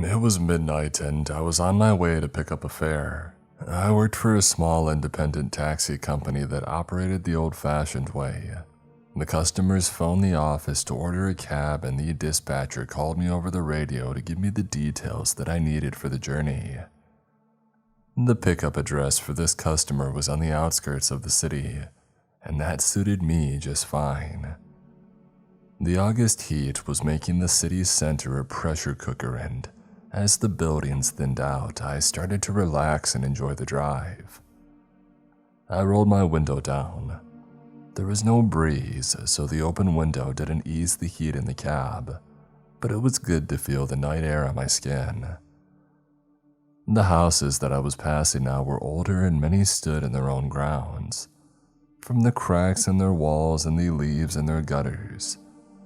It was midnight and I was on my way to pick up a fare. I worked for a small independent taxi company that operated the old-fashioned way. The customers phoned the office to order a cab and the dispatcher called me over the radio to give me the details that I needed for the journey. The pickup address for this customer was on the outskirts of the city, and that suited me just fine. The August heat was making the city's center a pressure cooker, and as the buildings thinned out, I started to relax and enjoy the drive. I rolled my window down. There was no breeze, so the open window didn't ease the heat in the cab, but it was good to feel the night air on my skin. The houses that I was passing now were older and many stood in their own grounds. From the cracks in their walls and the leaves in their gutters,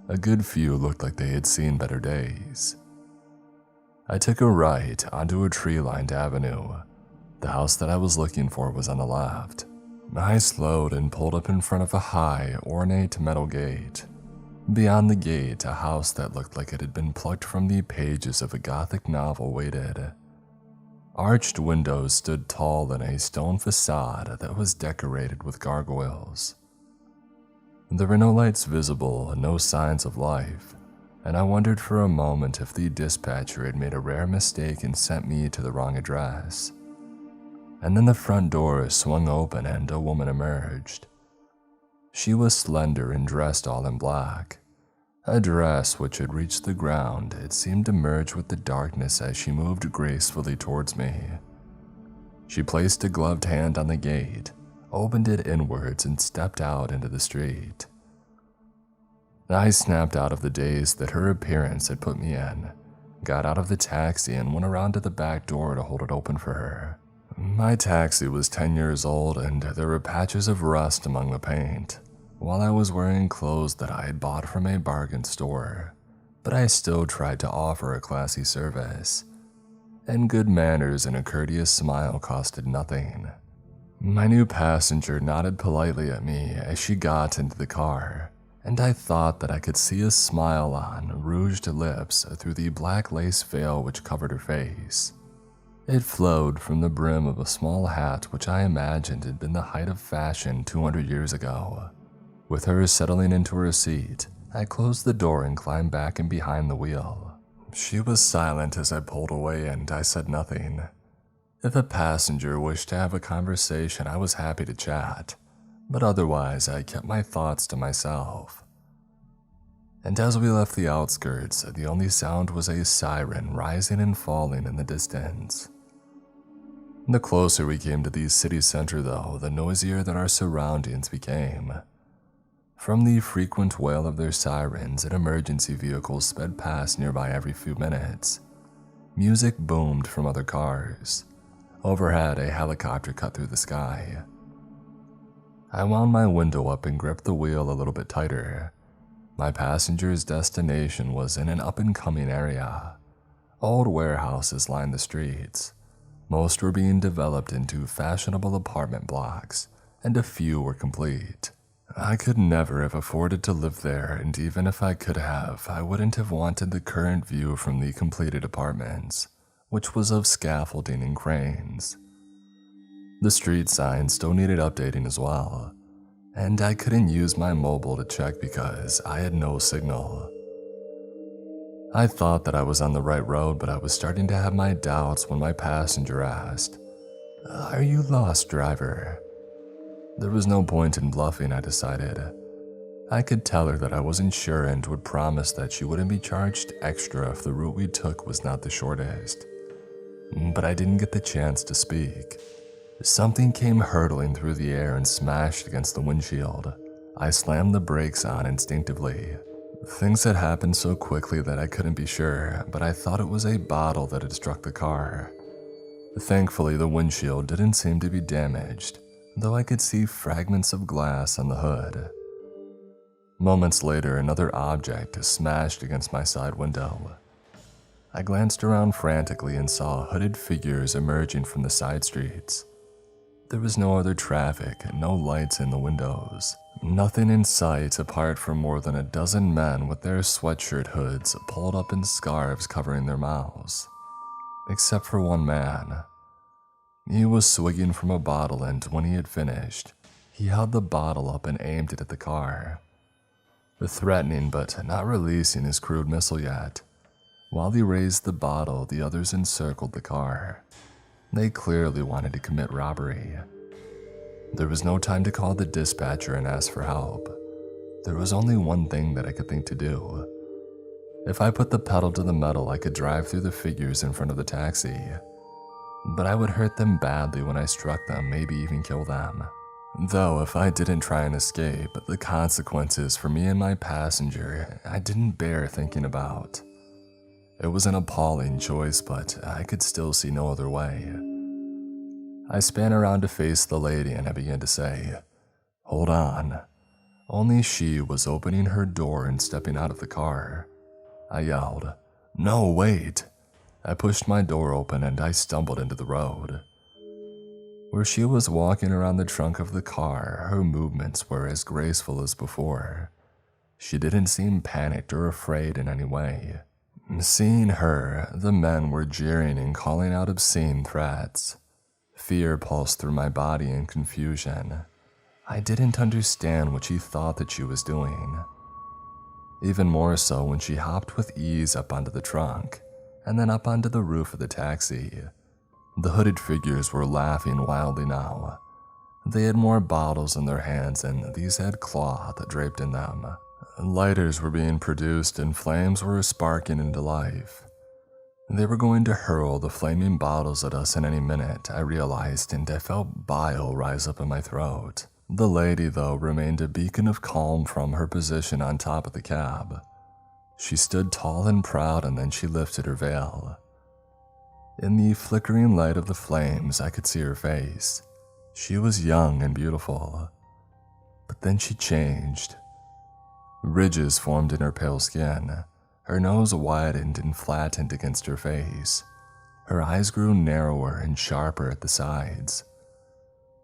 a good few looked like they had seen better days. I took a right onto a tree-lined avenue. The house that I was looking for was on the left. I slowed and pulled up in front of a high, ornate metal gate. Beyond the gate, a house that looked like it had been plucked from the pages of a Gothic novel waited. Arched windows stood tall in a stone facade that was decorated with gargoyles. There were no lights visible, no signs of life, and I wondered for a moment if the dispatcher had made a rare mistake and sent me to the wrong address. And then the front door swung open and a woman emerged. She was slender and dressed all in black. A dress which had reached the ground, it seemed to merge with the darkness as she moved gracefully towards me. She placed a gloved hand on the gate, opened it inwards, and stepped out into the street. I snapped out of the daze that her appearance had put me in, got out of the taxi, and went around to the back door to hold it open for her. My taxi was 10 years old and there were patches of rust among the paint, while I was wearing clothes that I had bought from a bargain store, but I still tried to offer a classy service, and good manners and a courteous smile costed nothing. My new passenger nodded politely at me as she got into the car, and I thought that I could see a smile on rouged lips through the black lace veil which covered her face. It flowed from the brim of a small hat which I imagined had been the height of fashion 200 years ago. With her settling into her seat, I closed the door and climbed back in behind the wheel. She was silent as I pulled away, and I said nothing. If a passenger wished to have a conversation, I was happy to chat, but otherwise I kept my thoughts to myself. And as we left the outskirts, the only sound was a siren rising and falling in the distance. The closer we came to the city center, though, the noisier that our surroundings became. From the frequent wail of their sirens, an emergency vehicle sped past nearby every few minutes. Music boomed from other cars. Overhead, a helicopter cut through the sky. I wound my window up and gripped the wheel a little bit tighter. My passenger's destination was in an up-and-coming area. Old warehouses lined the streets. Most were being developed into fashionable apartment blocks, and a few were complete. I could never have afforded to live there, and even if I could have, I wouldn't have wanted the current view from the completed apartments, which was of scaffolding and cranes. The street sign still needed updating as well, and I couldn't use my mobile to check because I had no signal. I thought that I was on the right road, but I was starting to have my doubts when my passenger asked, "Are you lost, driver?" There was no point in bluffing, I decided. I could tell her that I wasn't sure and would promise that she wouldn't be charged extra if the route we took was not the shortest. But I didn't get the chance to speak. Something came hurtling through the air and smashed against the windshield. I slammed the brakes on instinctively. Things had happened so quickly that I couldn't be sure, but I thought it was a bottle that had struck the car. Thankfully, the windshield didn't seem to be damaged, though I could see fragments of glass on the hood. Moments later, another object smashed against my side window. I glanced around frantically and saw hooded figures emerging from the side streets. There was no other traffic, no lights in the windows. Nothing in sight apart from more than a dozen men with their sweatshirt hoods pulled up and scarves covering their mouths. except for one man. He was swigging from a bottle, and when he had finished, he held the bottle up and aimed it at the car, threatening but not releasing his crude missile yet. While he raised the bottle, the others encircled the car. They clearly wanted to commit robbery. There was no time to call the dispatcher and ask for help. There was only one thing that I could think to do. If I put the pedal to the metal, I could drive through the figures in front of the taxi. But I would hurt them badly when I struck them, maybe even kill them. Though if I didn't try and escape, the consequences for me and my passenger, I didn't bear thinking about. It was an appalling choice, but I could still see no other way. I span around to face the lady and I began to say, "Hold on." Only she was opening her door and stepping out of the car. I yelled, "No, wait." I pushed my door open and I stumbled into the road. Where she was walking around the trunk of the car, her movements were as graceful as before. She didn't seem panicked or afraid in any way. Seeing her, the men were jeering and calling out obscene threats. Fear pulsed through my body in confusion. I didn't understand what she thought that she was doing. Even more so when she hopped with ease up onto the trunk, and then up onto the roof of the taxi. The hooded figures were laughing wildly now. They had more bottles in their hands, and these had cloth draped in them. Lighters were being produced and flames were sparking into life. They were going to hurl the flaming bottles at us in any minute, I realized, and I felt bile rise up in my throat. The lady, though, remained a beacon of calm from her position on top of the cab. She stood tall and proud, and then she lifted her veil. In the flickering light of the flames, I could see her face. She was young and beautiful. But then she changed. Ridges formed in her pale skin. Her nose widened and flattened against her face. Her eyes grew narrower and sharper at the sides.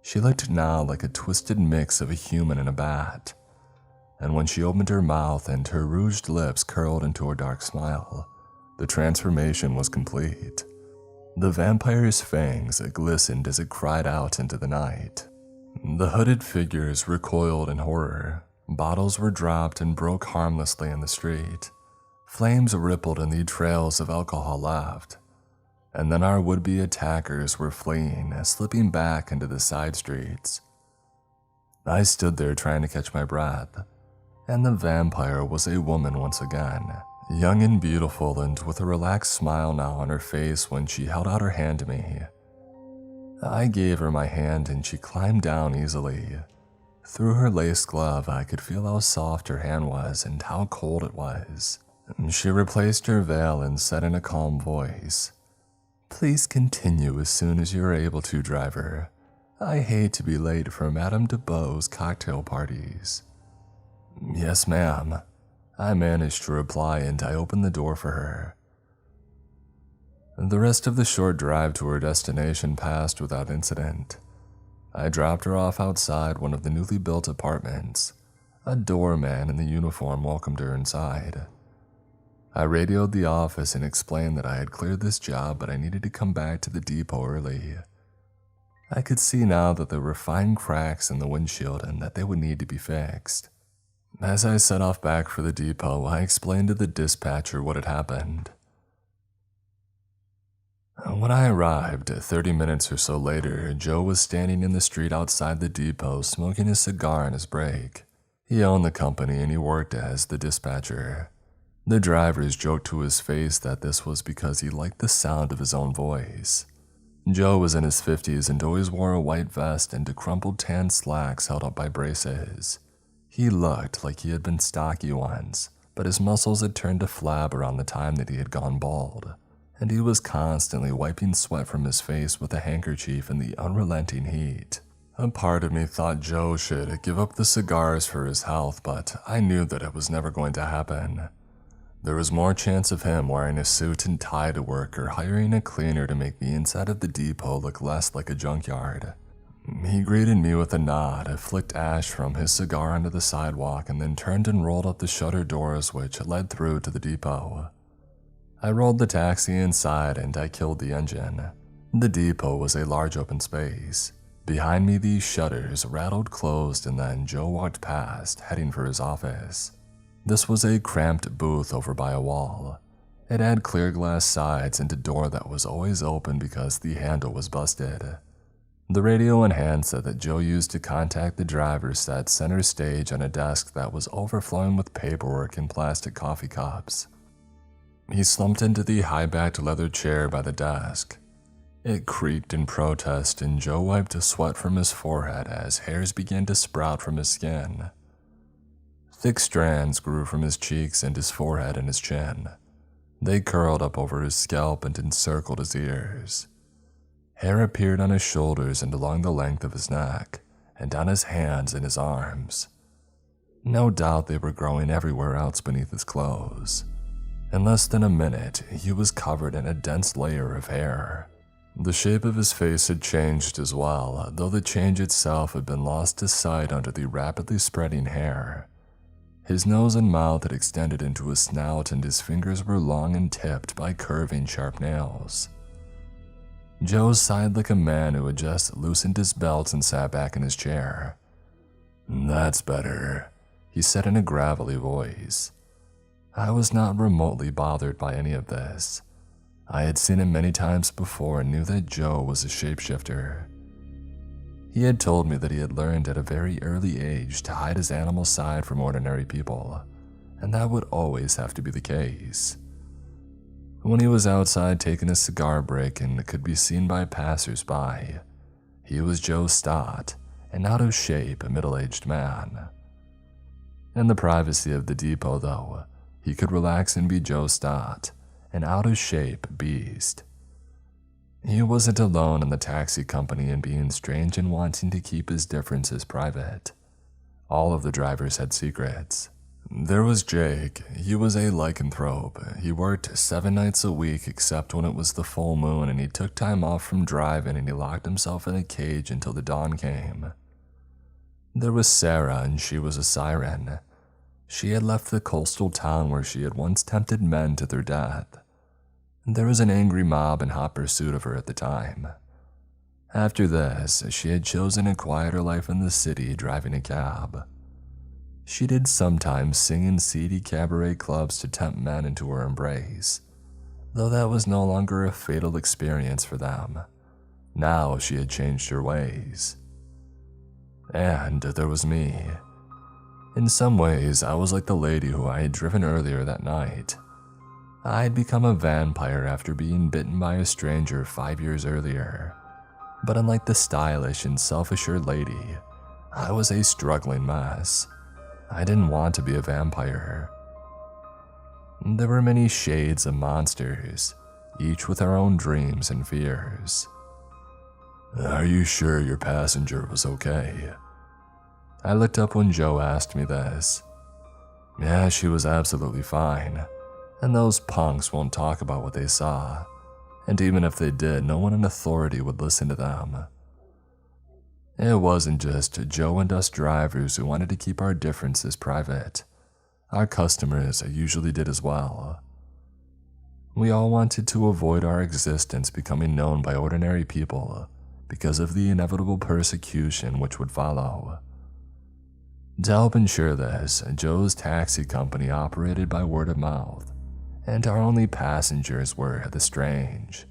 She looked now like a twisted mix of a human and a bat. And when she opened her mouth and her rouged lips curled into a dark smile, the transformation was complete. The vampire's fangs glistened as it cried out into the night. The hooded figures recoiled in horror. Bottles were dropped and broke harmlessly in the street. Flames rippled and the trails of alcohol left. And then our would-be attackers were fleeing, slipping back into the side streets. I stood there trying to catch my breath. And the vampire was a woman once again, young and beautiful and with a relaxed smile now on her face when she held out her hand to me. I gave her my hand and she climbed down easily. Through her lace glove, I could feel how soft her hand was and how cold it was. She replaced her veil and said in a calm voice, "Please continue as soon as you are able to, driver. I hate to be late for Madame de Beau's cocktail parties." "Yes, ma'am," I managed to reply, and I opened the door for her. The rest of the short drive to her destination passed without incident. I dropped her off outside one of the newly built apartments. A doorman in the uniform welcomed her inside. I radioed the office and explained that I had cleared this job, but I needed to come back to the depot early. I could see now that there were fine cracks in the windshield and that they would need to be fixed. As I set off back for the depot, I explained to the dispatcher what had happened. When I arrived, 30 minutes or so later, Joe was standing in the street outside the depot smoking a cigar on his break. He owned the company and he worked as the dispatcher. The drivers joked to his face that this was because he liked the sound of his own voice. Joe was in his 50s and always wore a white vest and crumpled tan slacks held up by braces. He looked like he had been stocky once, but his muscles had turned to flab around the time that he had gone bald, and he was constantly wiping sweat from his face with a handkerchief in the unrelenting heat. A part of me thought Joe should give up the cigars for his health, but I knew that it was never going to happen. There was more chance of him wearing a suit and tie to work or hiring a cleaner to make the inside of the depot look less like a junkyard. He greeted me with a nod, flicked ash from his cigar onto the sidewalk, and then turned and rolled up the shutter doors which led through to the depot. I rolled the taxi inside and I killed the engine. The depot was a large open space. Behind me, the shutters rattled closed, and then Joe walked past, heading for his office. This was a cramped booth over by a wall. It had clear glass sides and a door that was always open because the handle was busted. The radio and handset that Joe used to contact the driver sat center stage on a desk that was overflowing with paperwork and plastic coffee cups. He slumped into the high-backed leather chair by the desk. It creaked in protest, and Joe wiped the sweat from his forehead as hairs began to sprout from his skin. Thick strands grew from his cheeks and his forehead and his chin. They curled up over his scalp and encircled his ears. Hair appeared on his shoulders and along the length of his neck, and on his hands and his arms. No doubt they were growing everywhere else beneath his clothes. In less than a minute, he was covered in a dense layer of hair. The shape of his face had changed as well, though the change itself had been lost to sight under the rapidly spreading hair. His nose and mouth had extended into his snout, and his fingers were long and tipped by curving sharp nails. Joe sighed like a man who had just loosened his belt and sat back in his chair. "That's better," he said in a gravelly voice. I was not remotely bothered by any of this. I had seen him many times before and knew that Joe was a shapeshifter. He had told me that he had learned at a very early age to hide his animal side from ordinary people, and that would always have to be the case. When he was outside taking a cigar break and could be seen by passers-by, he was Joe Stott, an out-of-shape, middle-aged man. In the privacy of the depot, though, he could relax and be Joe Stott, an out-of-shape beast. He wasn't alone in the taxi company in being strange and wanting to keep his differences private. All of the drivers had secrets. There was Jake. He was a lycanthrope. He worked 7 nights a week except when it was the full moon, and he took time off from driving and he locked himself in a cage until the dawn came. There was Sarah, and she was a siren. She had left the coastal town where she had once tempted men to their death. There was an angry mob in hot pursuit of her at the time. After this, she had chosen a quieter life in the city, driving a cab. She did sometimes sing in seedy cabaret clubs to tempt men into her embrace, though that was no longer a fatal experience for them. Now she had changed her ways. And there was me. In some ways, I was like the lady who I had driven earlier that night. I had become a vampire after being bitten by a stranger 5 years earlier. But unlike the stylish and self-assured lady, I was a struggling mess. I didn't want to be a vampire. There were many shades of monsters, each with our own dreams and fears. "Are you sure your passenger was okay?" I looked up when Joe asked me this. "Yeah, she was absolutely fine. And those punks won't talk about what they saw. And even if they did, no one in authority would listen to them." It wasn't just Joe and us drivers who wanted to keep our differences private. Our customers usually did as well. We all wanted to avoid our existence becoming known by ordinary people because of the inevitable persecution which would follow. To help ensure this, Joe's taxi company operated by word of mouth, and our only passengers were the strange.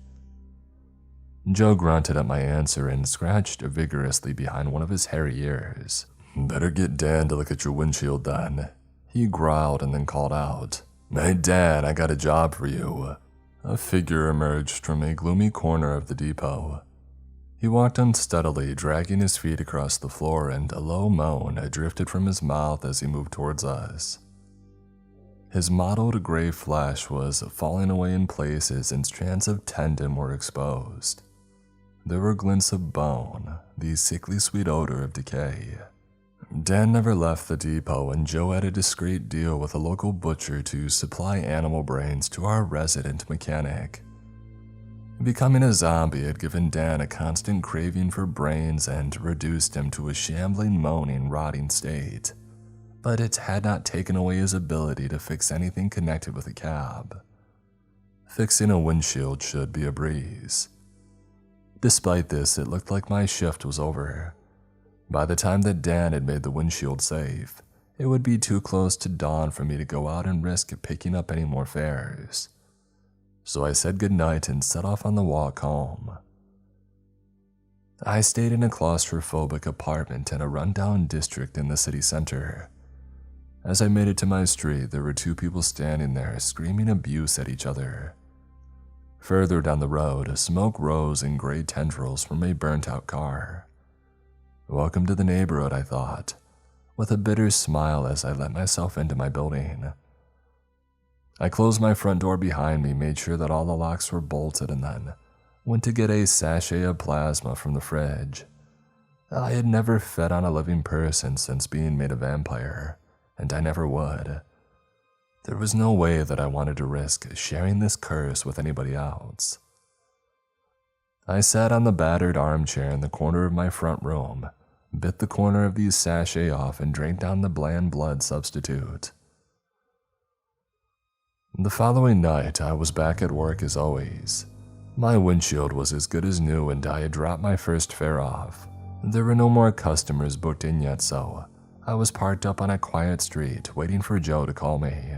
Joe grunted at my answer and scratched vigorously behind one of his hairy ears. "Better get Dan to look at your windshield then," he growled and then called out, "Hey Dan, I got a job for you." A figure emerged from a gloomy corner of the depot. He walked unsteadily, dragging his feet across the floor, and a low moan drifted from his mouth as he moved towards us. His mottled gray flesh was falling away in places and strands of tendon were exposed. There were glints of bone, the sickly sweet odor of decay. Dan never left the depot, and Joe had a discreet deal with a local butcher to supply animal brains to our resident mechanic. Becoming a zombie had given Dan a constant craving for brains and reduced him to a shambling, moaning, rotting state, but it had not taken away his ability to fix anything connected with a cab. Fixing a windshield should be a breeze. Despite this, it looked like my shift was over. By the time that Dan had made the windshield safe, it would be too close to dawn for me to go out and risk picking up any more fares. So I said goodnight and set off on the walk home. I stayed in a claustrophobic apartment in a rundown district in the city center. As I made it to my street, there were two people standing there screaming abuse at each other. Further down the road, smoke rose in gray tendrils from a burnt-out car. Welcome to the neighborhood, I thought, with a bitter smile as I let myself into my building. I closed my front door behind me, made sure that all the locks were bolted, and then went to get a sachet of plasma from the fridge. I had never fed on a living person since being made a vampire, and I never would. There was no way that I wanted to risk sharing this curse with anybody else. I sat on the battered armchair in the corner of my front room, bit the corner of the sachet off, and drank down the bland blood substitute. The following night, I was back at work as always. My windshield was as good as new and I had dropped my first fare off. There were no more customers booked in yet, so I was parked up on a quiet street waiting for Joe to call me.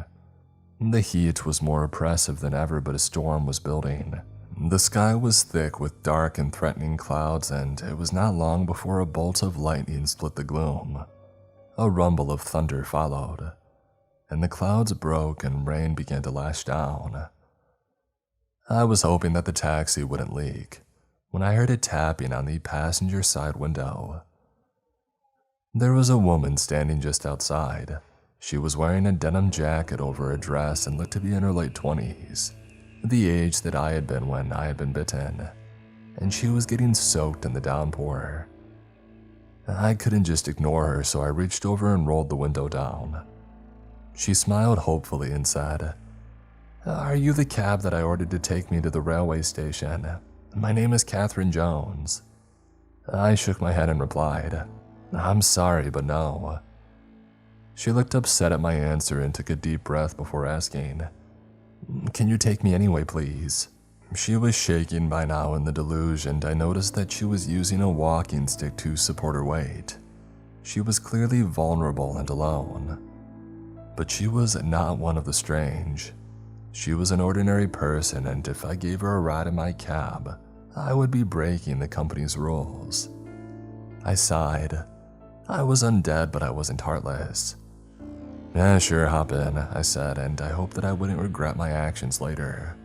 The heat was more oppressive than ever, but a storm was building. The sky was thick with dark and threatening clouds, and it was not long before a bolt of lightning split the gloom. A rumble of thunder followed, and the clouds broke and rain began to lash down. I was hoping that the taxi wouldn't leak when I heard a tapping on the passenger side window. There was a woman standing just outside. She was wearing a denim jacket over a dress and looked to be in her late 20s, the age that I had been when I had been bitten, and she was getting soaked in the downpour. I couldn't just ignore her, so I reached over and rolled the window down. She smiled hopefully and said, "Are you the cab that I ordered to take me to the railway station? My name is Catherine Jones." I shook my head and replied, "I'm sorry, but no." She looked upset at my answer and took a deep breath before asking, "Can you take me anyway, please?" She was shaking by now in the deluge, and I noticed that she was using a walking stick to support her weight. She was clearly vulnerable and alone. But she was not one of the strange. She was an ordinary person, and if I gave her a ride in my cab, I would be breaking the company's rules. I sighed. I was undead, but I wasn't heartless. "Yeah, sure, hop in," I said, and I hoped that I wouldn't regret my actions later.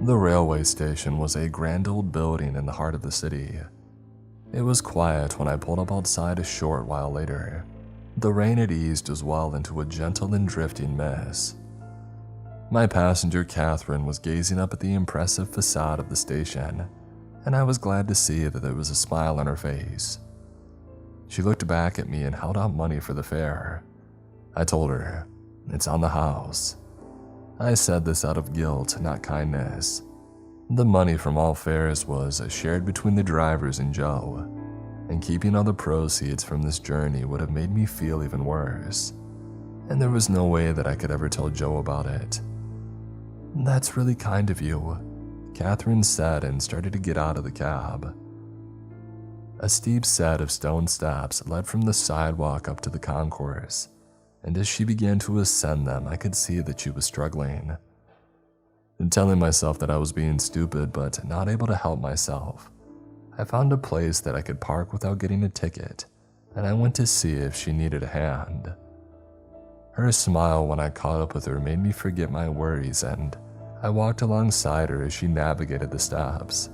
The railway station was a grand old building in the heart of the city. It was quiet when I pulled up outside a short while later. The rain had eased as well into a gentle and drifting mist. My passenger Catherine was gazing up at the impressive facade of the station, and I was glad to see that there was a smile on her face. She looked back at me and held out money for the fare. I told her, "It's on the house." I said this out of guilt, not kindness. The money from all fares was shared between the drivers and Joe, and keeping all the proceeds from this journey would have made me feel even worse. And there was no way that I could ever tell Joe about it. "That's really kind of you," Catherine said and started to get out of the cab. A steep set of stone steps led from the sidewalk up to the concourse, and as she began to ascend them, I could see that she was struggling. Telling myself that I was being stupid but not able to help myself, I found a place that I could park without getting a ticket, and I went to see if she needed a hand. Her smile when I caught up with her made me forget my worries, and I walked alongside her as she navigated the steps.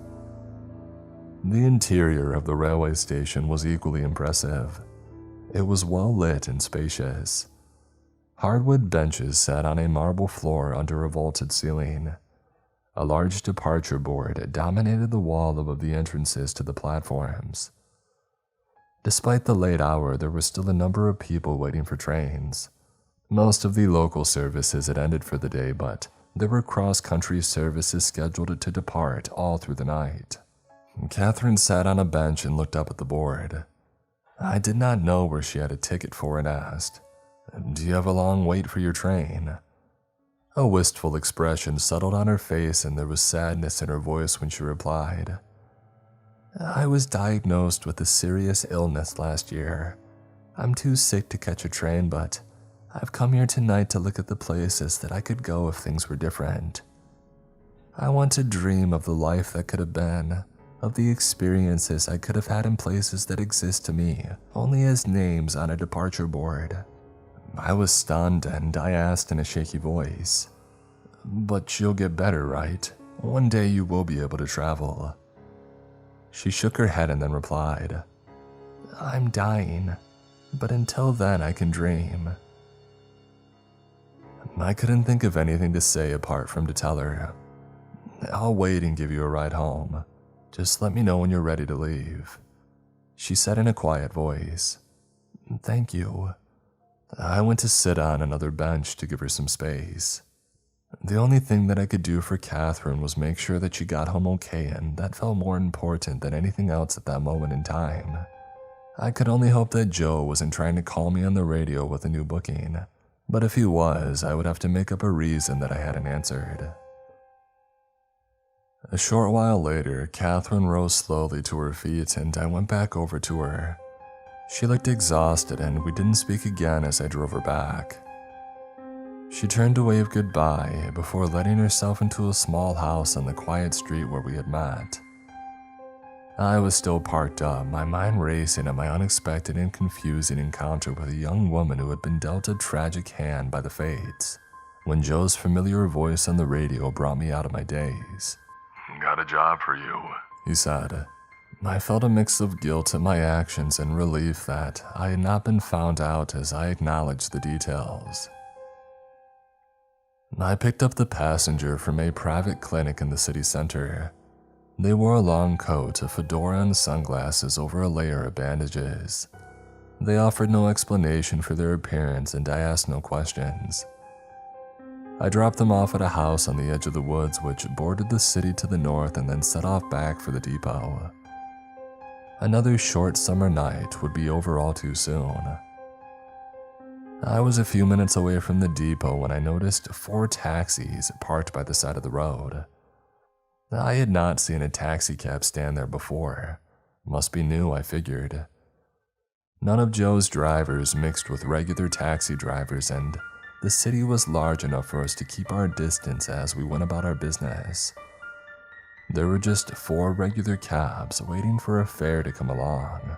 The interior of the railway station was equally impressive. It was well lit and spacious. Hardwood benches sat on a marble floor under a vaulted ceiling. A large departure board dominated the wall above the entrances to the platforms. Despite the late hour, there were still a number of people waiting for trains. Most of the local services had ended for the day, but there were cross-country services scheduled to depart all through the night. Catherine sat on a bench and looked up at the board. I did not know where she had a ticket for and asked, "Do you have a long wait for your train?" A wistful expression settled on her face and there was sadness in her voice when she replied, "I was diagnosed with a serious illness last year. I'm too sick to catch a train, but I've come here tonight to look at the places that I could go if things were different. I want to dream of the life that could have been, of the experiences I could have had in places that exist to me only as names on a departure board." I was stunned and I asked in a shaky voice, "But you'll get better, right? One day you will be able to travel." She shook her head and then replied, "I'm dying, but until then I can dream." I couldn't think of anything to say apart from to tell her, "I'll wait and give you a ride home. Just let me know when you're ready to leave." She said in a quiet voice, "Thank you." I went to sit on another bench to give her some space. The only thing that I could do for Catherine was make sure that she got home okay, and that felt more important than anything else at that moment in time. I could only hope that Joe wasn't trying to call me on the radio with a new booking, but if he was, I would have to make up a reason that I hadn't answered. A short while later, Catherine rose slowly to her feet and I went back over to her. She looked exhausted and we didn't speak again as I drove her back. She turned to wave goodbye before letting herself into a small house on the quiet street where we had met. I was still parked up, my mind racing at my unexpected and confusing encounter with a young woman who had been dealt a tragic hand by the fates, when Joe's familiar voice on the radio brought me out of my daze. "Got a job for you," he said. I felt a mix of guilt at my actions and relief that I had not been found out as I acknowledged the details. I picked up the passenger from a private clinic in the city center. They wore a long coat, a fedora, and sunglasses over a layer of bandages. They offered no explanation for their appearance and I asked no questions. I dropped them off at a house on the edge of the woods which bordered the city to the north and then set off back for the depot. Another short summer night would be over all too soon. I was a few minutes away from the depot when I noticed 4 taxis parked by the side of the road. I had not seen a taxi cab stand there before. Must be new, I figured. None of Joe's drivers mixed with regular taxi drivers, and the city was large enough for us to keep our distance as we went about our business. There were just 4 regular cabs waiting for a fare to come along.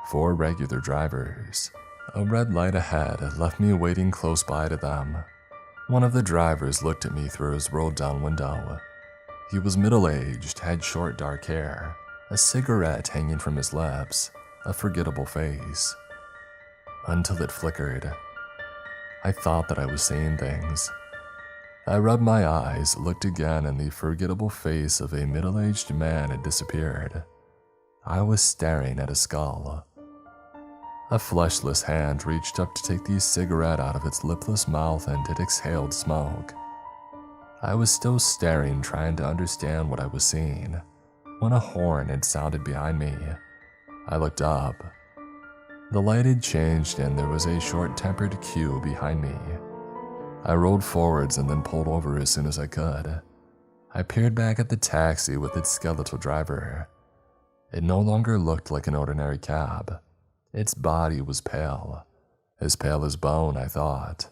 4 regular drivers. A red light ahead left me waiting close by to them. One of the drivers looked at me through his rolled-down window. He was middle-aged, had short dark hair, a cigarette hanging from his lips, a forgettable face. Until it flickered. I thought that I was seeing things. I rubbed my eyes, looked again, and the forgettable face of a middle-aged man had disappeared. I was staring at a skull. A fleshless hand reached up to take the cigarette out of its lipless mouth and it exhaled smoke. I was still staring, trying to understand what I was seeing, when a horn had sounded behind me. I looked up. The light had changed and there was a short-tempered queue behind me. I rolled forwards and then pulled over as soon as I could. I peered back at the taxi with its skeletal driver. It no longer looked like an ordinary cab. Its body was pale as bone, I thought.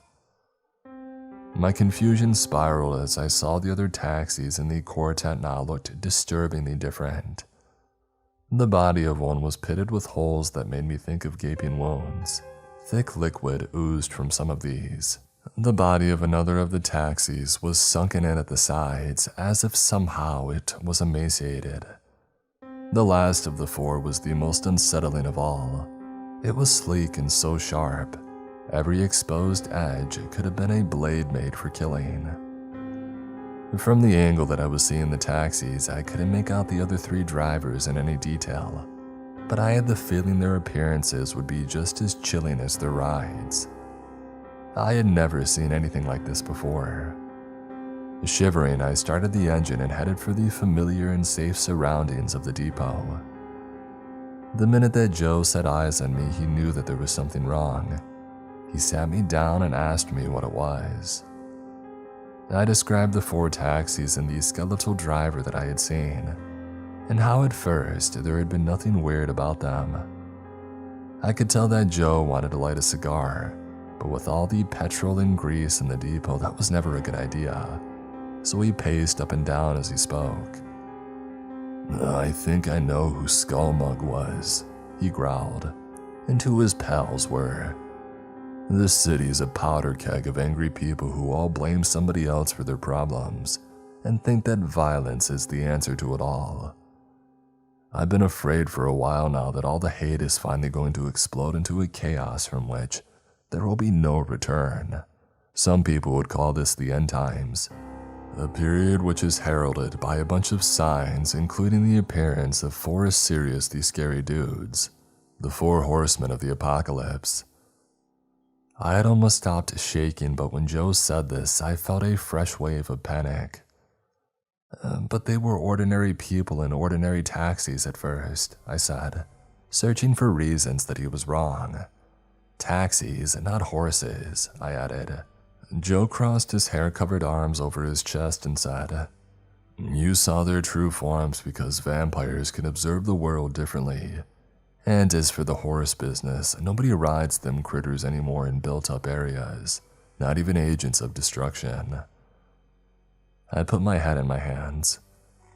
My confusion spiraled as I saw the other taxis in the quartet now looked disturbingly different. The body of one was pitted with holes that made me think of gaping wounds. Thick liquid oozed from some of these. The body of another of the taxis was sunken in at the sides, as if somehow it was emaciated. The last of the 4 was the most unsettling of all. It was sleek and so sharp. Every exposed edge could have been a blade made for killing. From the angle that I was seeing the taxis, I couldn't make out the other 3 drivers in any detail, but I had the feeling their appearances would be just as chilling as their rides. I had never seen anything like this before. Shivering, I started the engine and headed for the familiar and safe surroundings of the depot. The minute that Joe set eyes on me, he knew that there was something wrong. He sat me down and asked me what it was. I described the 4 taxis and the skeletal driver that I had seen, and how at first there had been nothing weird about them. I could tell that Joe wanted to light a cigar, but with all the petrol and grease in the depot, that was never a good idea, so he paced up and down as he spoke. "I think I know who Skullmug was," he growled, "and who his pals were. This city's a powder keg of angry people who all blame somebody else for their problems and think that violence is the answer to it all. I've been afraid for a while now that all the hate is finally going to explode into a chaos from which there will be no return. Some people would call this the end times, a period which is heralded by a bunch of signs, including the appearance of 4 seriously scary dudes, the 4 horsemen of the apocalypse." I had almost stopped shaking, but when Joe said this, I felt a fresh wave of panic. But they were ordinary people in ordinary taxis at first, I said, searching for reasons that he was wrong. "Taxis, not horses," I added. Joe crossed his hair-covered arms over his chest and said, "You saw their true forms because vampires can observe the world differently. And as for the horse business, nobody rides them critters anymore in built-up areas, not even agents of destruction." I put my head in my hands.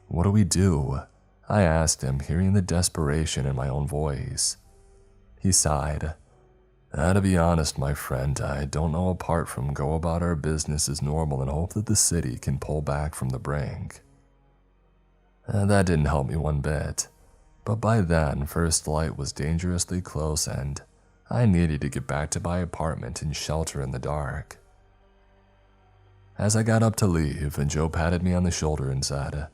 "What do we do?" I asked him, hearing the desperation in my own voice. He sighed. "To be honest, my friend, I don't know apart from go about our business as normal and hope that the city can pull back from the brink." That didn't help me one bit. But by then, First Light was dangerously close and I needed to get back to my apartment and shelter in the dark. As I got up to leave, Joe patted me on the shoulder and said,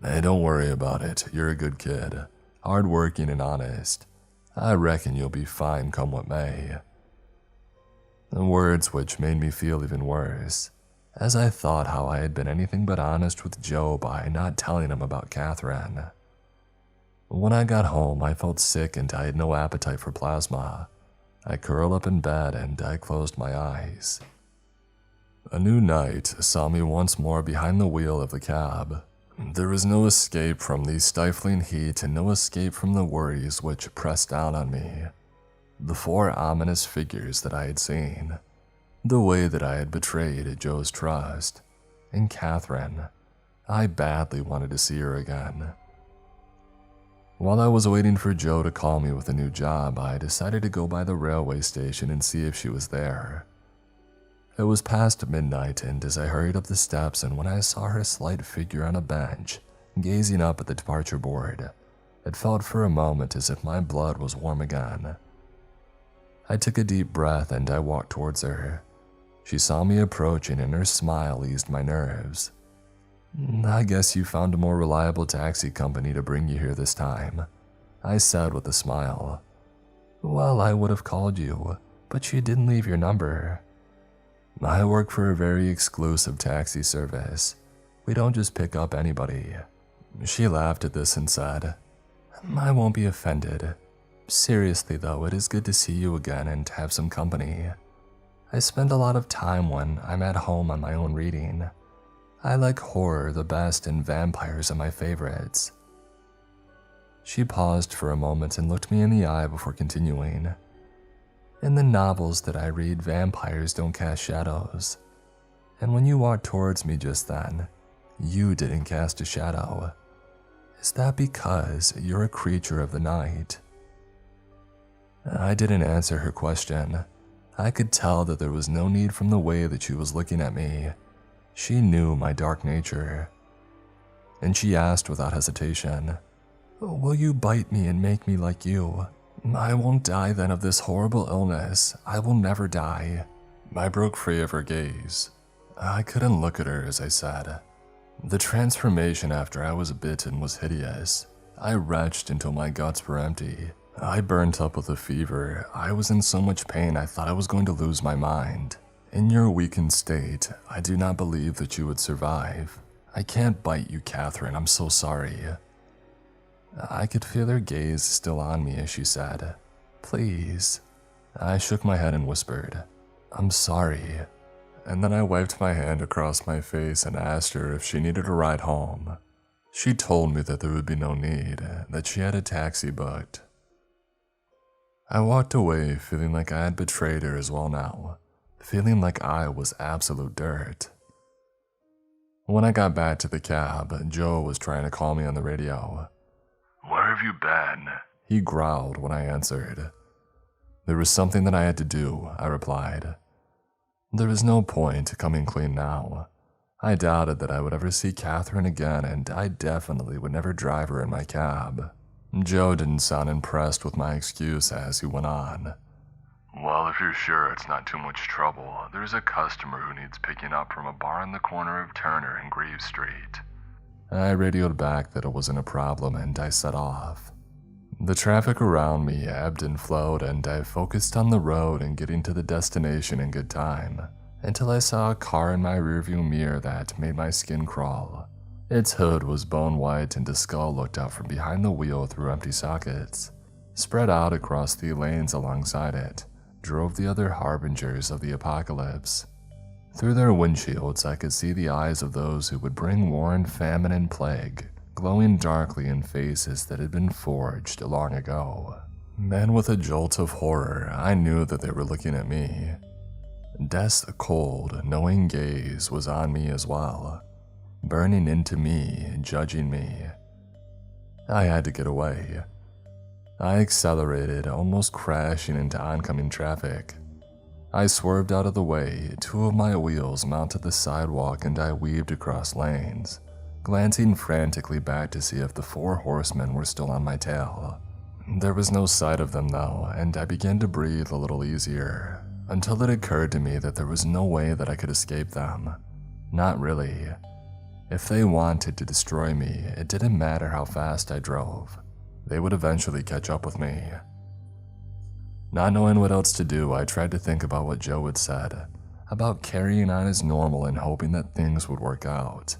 "Hey, don't worry about it. You're a good kid, hardworking and honest. I reckon you'll be fine come what may." Words which made me feel even worse, as I thought how I had been anything but honest with Joe by not telling him about Catherine. When I got home, I felt sick and I had no appetite for plasma. I curled up in bed and I closed my eyes. A new night saw me once more behind the wheel of the cab. There was no escape from the stifling heat and no escape from the worries which pressed down on me. The 4 ominous figures that I had seen, the way that I had betrayed Joe's trust, and Catherine. I badly wanted to see her again. While I was waiting for Joe to call me with a new job, I decided to go by the railway station and see if she was there. It was past midnight, and as I hurried up the steps and when I saw her slight figure on a bench, gazing up at the departure board, it felt for a moment as if my blood was warm again. I took a deep breath and I walked towards her. She saw me approaching and her smile eased my nerves. "I guess you found a more reliable taxi company to bring you here this time," I said with a smile. "Well, I would have called you, but you didn't leave your number." "I work for a very exclusive taxi service. We don't just pick up anybody." She laughed at this and said, "I won't be offended. Seriously though, it is good to see you again and have some company. I spend a lot of time when I'm at home on my own reading. I like horror the best and vampires are my favorites." She paused for a moment and looked me in the eye before continuing. "In the novels that I read, vampires don't cast shadows. And when you walked towards me just then, you didn't cast a shadow. Is that because you're a creature of the night?" I didn't answer her question. I could tell that there was no need from the way that she was looking at me. She knew my dark nature. And she asked without hesitation, "Will you bite me and make me like you? I won't die then of this horrible illness. I will never die." I broke free of her gaze. I couldn't look at her as I said. The transformation after I was bitten was hideous. I retched until my guts were empty. I burnt up with a fever. I was in so much pain I thought I was going to lose my mind. "In your weakened state, I do not believe that you would survive. I can't bite you, Catherine. I'm so sorry." I could feel her gaze still on me as she said, "Please." I shook my head and whispered, "I'm sorry." and then I wiped my hand across my face and asked her if she needed a ride home. She told me that there would be no need, that she had a taxi booked. I walked away feeling like I had betrayed her as well now, feeling like I was absolute dirt. When I got back to the cab, Joe was trying to call me on the radio. Where have you been? He growled when I answered. There was something that I had to do, I replied. There was no point coming clean now. I doubted that I would ever see Catherine again, and I definitely would never drive her in my cab. Joe didn't sound impressed with my excuse as he went on. Well, if you're sure it's not too much trouble, there's a customer who needs picking up from a bar on the corner of Turner and Grieve Street. I radioed back that it wasn't a problem, and I set off. The traffic around me ebbed and flowed, and I focused on the road and getting to the destination in good time, until I saw a car in my rearview mirror that made my skin crawl. Its hood was bone white and a skull looked out from behind the wheel through empty sockets. Spread out across the lanes alongside it drove the other harbingers of the apocalypse. Through their windshields, I could see the eyes of those who would bring war and famine and plague, glowing darkly in faces that had been forged long ago. And with a jolt of horror, I knew that they were looking at me. Death's cold, knowing gaze was on me as well, burning into me, judging me. I had to get away. I accelerated, almost crashing into oncoming traffic. I swerved out of the way, two of my wheels mounted the sidewalk, and I weaved across lanes, glancing frantically back to see if the four horsemen were still on my tail. There was no sight of them though, and I began to breathe a little easier, until it occurred to me that there was no way that I could escape them. Not really. If they wanted to destroy me, it didn't matter how fast I drove. They would eventually catch up with me. Not knowing what else to do, I tried to think about what Joe had said, about carrying on as normal and hoping that things would work out.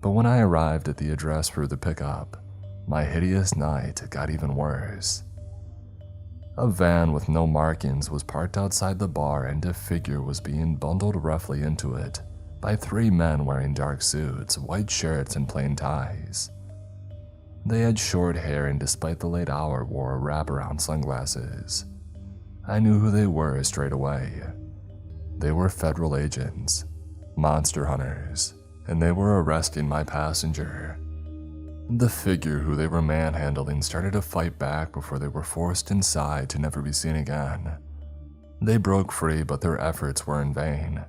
But when I arrived at the address for the pickup, my hideous night got even worse. A van with no markings was parked outside the bar, and a figure was being bundled roughly into it by three men wearing dark suits, white shirts, and plain ties. They had short hair and despite the late hour wore wraparound sunglasses. I knew who they were straight away. They were federal agents, monster hunters, and they were arresting my passenger. The figure who they were manhandling started to fight back before they were forced inside to never be seen again. They broke free, but their efforts were in vain.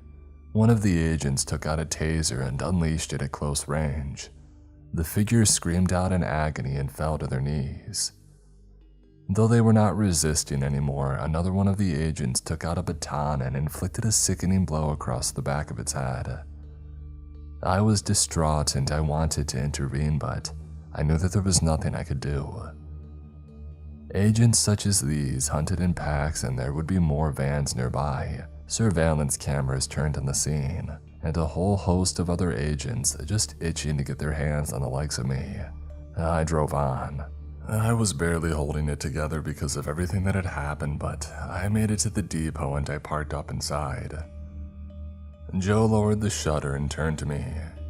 One of the agents took out a taser and unleashed it at close range. The figure screamed out in agony and fell to their knees. Though they were not resisting anymore, another one of the agents took out a baton and inflicted a sickening blow across the back of its head. I was distraught and I wanted to intervene, but I knew that there was nothing I could do. Agents such as these hunted in packs, and there would be more vans nearby, surveillance cameras turned on the scene, and a whole host of other agents just itching to get their hands on the likes of me. I drove on. I was barely holding it together because of everything that had happened, but I made it to the depot and I parked up inside. Joe lowered the shutter and turned to me.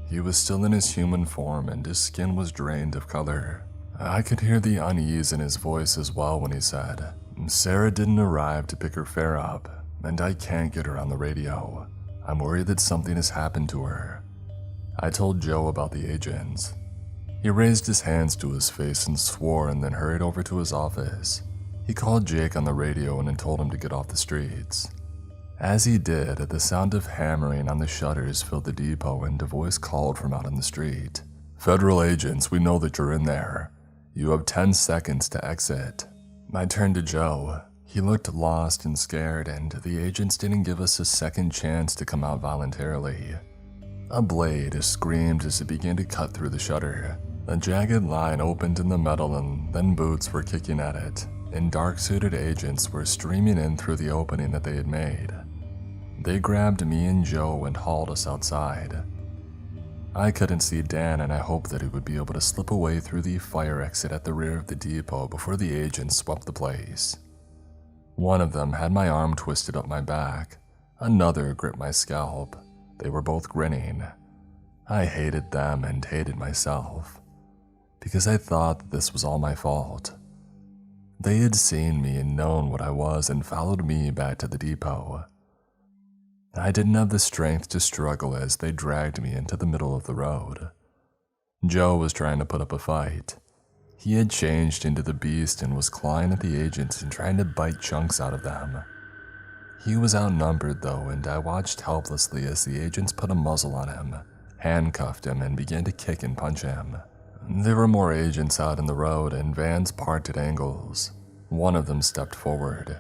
He was still in his human form and his skin was drained of color. I could hear the unease in his voice as well when he said, "Sarah didn't arrive to pick her fare up, and I can't get her on the radio. I'm worried that something has happened to her." I told Joe about the agents. He raised his hands to his face and swore, and then hurried over to his office. He called Jake on the radio and then told him to get off the streets. As he did, the sound of hammering on the shutters filled the depot, and a voice called from out on the street. "Federal agents, we know that you're in there. You have 10 seconds to exit." I turned to Joe. He looked lost and scared, and the agents didn't give us a second chance to come out voluntarily. A blade screamed as it began to cut through the shutter. A jagged line opened in the metal, and then boots were kicking at it, and dark-suited agents were streaming in through the opening that they had made. They grabbed me and Joe and hauled us outside. I couldn't see Dan, and I hoped that he would be able to slip away through the fire exit at the rear of the depot before the agents swept the place. One of them had my arm twisted up my back. Another gripped my scalp. They were both grinning. I hated them and hated myself, because I thought that this was all my fault. They had seen me and known what I was and followed me back to the depot. I didn't have the strength to struggle as they dragged me into the middle of the road. Joe was trying to put up a fight. He had changed into the beast and was clawing at the agents and trying to bite chunks out of them. He was outnumbered though, and I watched helplessly as the agents put a muzzle on him, handcuffed him, and began to kick and punch him. There were more agents out in the road and vans parked at angles. One of them stepped forward.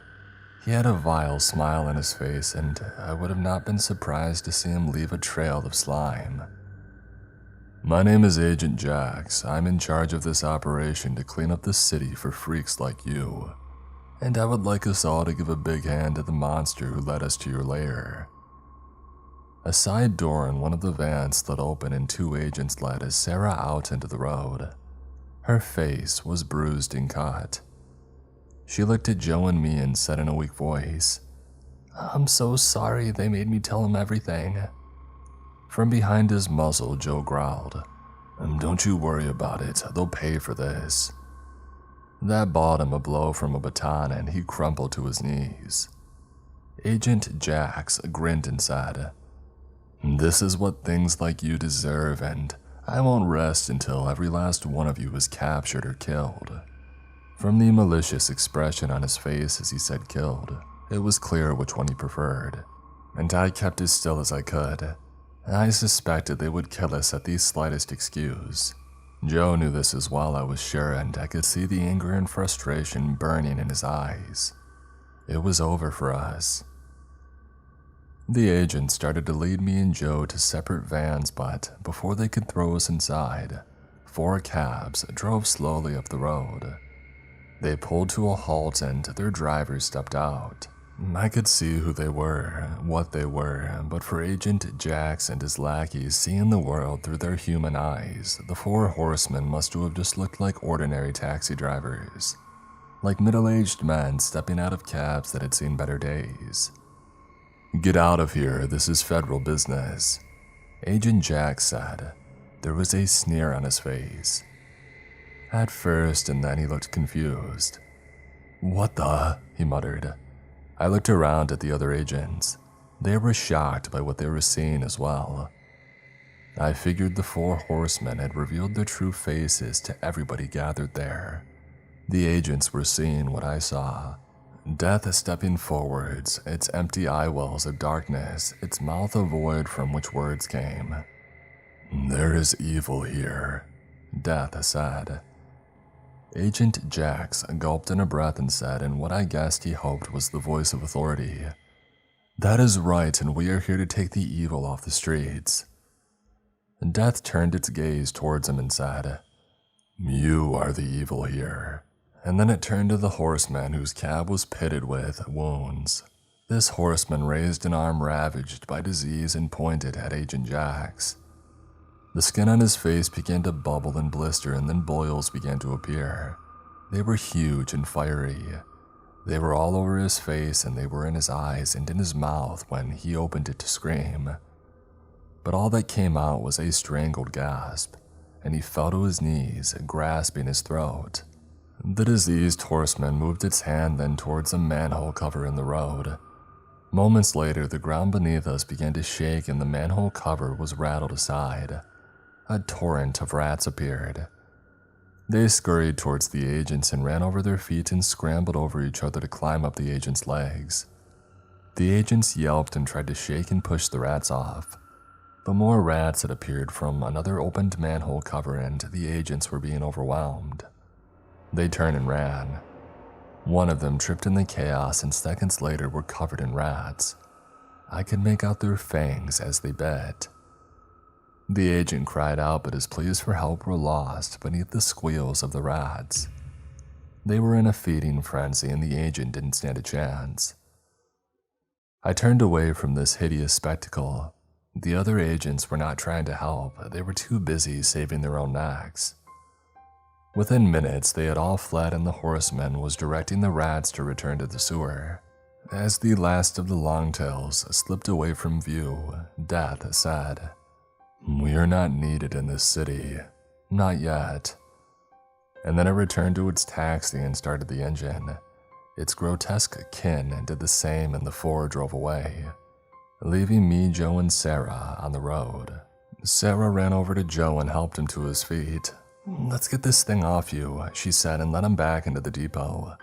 He had a vile smile on his face, and I would have not been surprised to see him leave a trail of slime. "My name is Agent Jax. I'm in charge of this operation to clean up the city for freaks like you. And I would like us all to give a big hand to the monster who led us to your lair." A side door in one of the vans slid open and two agents led Sarah out into the road. Her face was bruised and cut. She looked at Joe and me and said in a weak voice, "I'm so sorry they made me tell him everything." From behind his muzzle, Joe growled, "Don't you worry about it, they'll pay for this." That bought him a blow from a baton and he crumpled to his knees. Agent Jax grinned and said, "This is what things like you deserve, and I won't rest until every last one of you is captured or killed." From the malicious expression on his face as he said killed, it was clear which one he preferred, and I kept as still as I could. I suspected they would kill us at the slightest excuse. Joe knew this as well, I was sure, and I could see the anger and frustration burning in his eyes. It was over for us. The agent started to lead me and Joe to separate vans, but before they could throw us inside, 4 cabs drove slowly up the road. They pulled to a halt and their drivers stepped out. I could see who they were, what they were, but for Agent Jax and his lackeys seeing the world through their human eyes, the 4 horsemen must have just looked like ordinary taxi drivers, like middle-aged men stepping out of cabs that had seen better days. "Get out of here, this is federal business," Agent Jax said. There was a sneer on his face. At first, and then he looked confused. "What the?" he muttered. I looked around at the other agents. They were shocked by what they were seeing as well. I figured the 4 horsemen had revealed their true faces to everybody gathered there. The agents were seeing what I saw. Death stepping forwards, its empty eye wells of darkness, its mouth a void from which words came. "There is evil here," Death said. Agent Jax gulped in a breath and said in what I guessed he hoped was the voice of authority, "That is right, and we are here to take the evil off the streets." Death turned its gaze towards him and said, "You are the evil here." And then it turned to the horseman whose cab was pitted with wounds. This horseman raised an arm ravaged by disease and pointed at Agent Jax. The skin on his face began to bubble and blister, and then boils began to appear. They were huge and fiery. They were all over his face, and they were in his eyes and in his mouth when he opened it to scream. But all that came out was a strangled gasp, and he fell to his knees, grasping his throat. The diseased horseman moved its hand then towards a manhole cover in the road. Moments later, the ground beneath us began to shake and the manhole cover was rattled aside. A torrent of rats appeared. They scurried towards the agents and ran over their feet and scrambled over each other to climb up the agents' legs. The agents yelped and tried to shake and push the rats off, but more rats had appeared from another opened manhole cover and the agents were being overwhelmed. They turned and ran. One of them tripped in the chaos and seconds later were covered in rats. I could make out their fangs as they bit. The agent cried out, but his pleas for help were lost beneath the squeals of the rats. They were in a feeding frenzy and the agent didn't stand a chance. I turned away from this hideous spectacle. The other agents were not trying to help, they were too busy saving their own necks. Within minutes, they had all fled and the horseman was directing the rats to return to the sewer. As the last of the longtails slipped away from view, Death said, "We are not needed in this city. Not yet." And then it returned to its taxi and started the engine. Its grotesque kin did the same, and the four drove away, leaving me, Joe, and Sarah on the road. Sarah ran over to Joe and helped him to his feet. "Let's get this thing off you," she said, and led him back into the depot.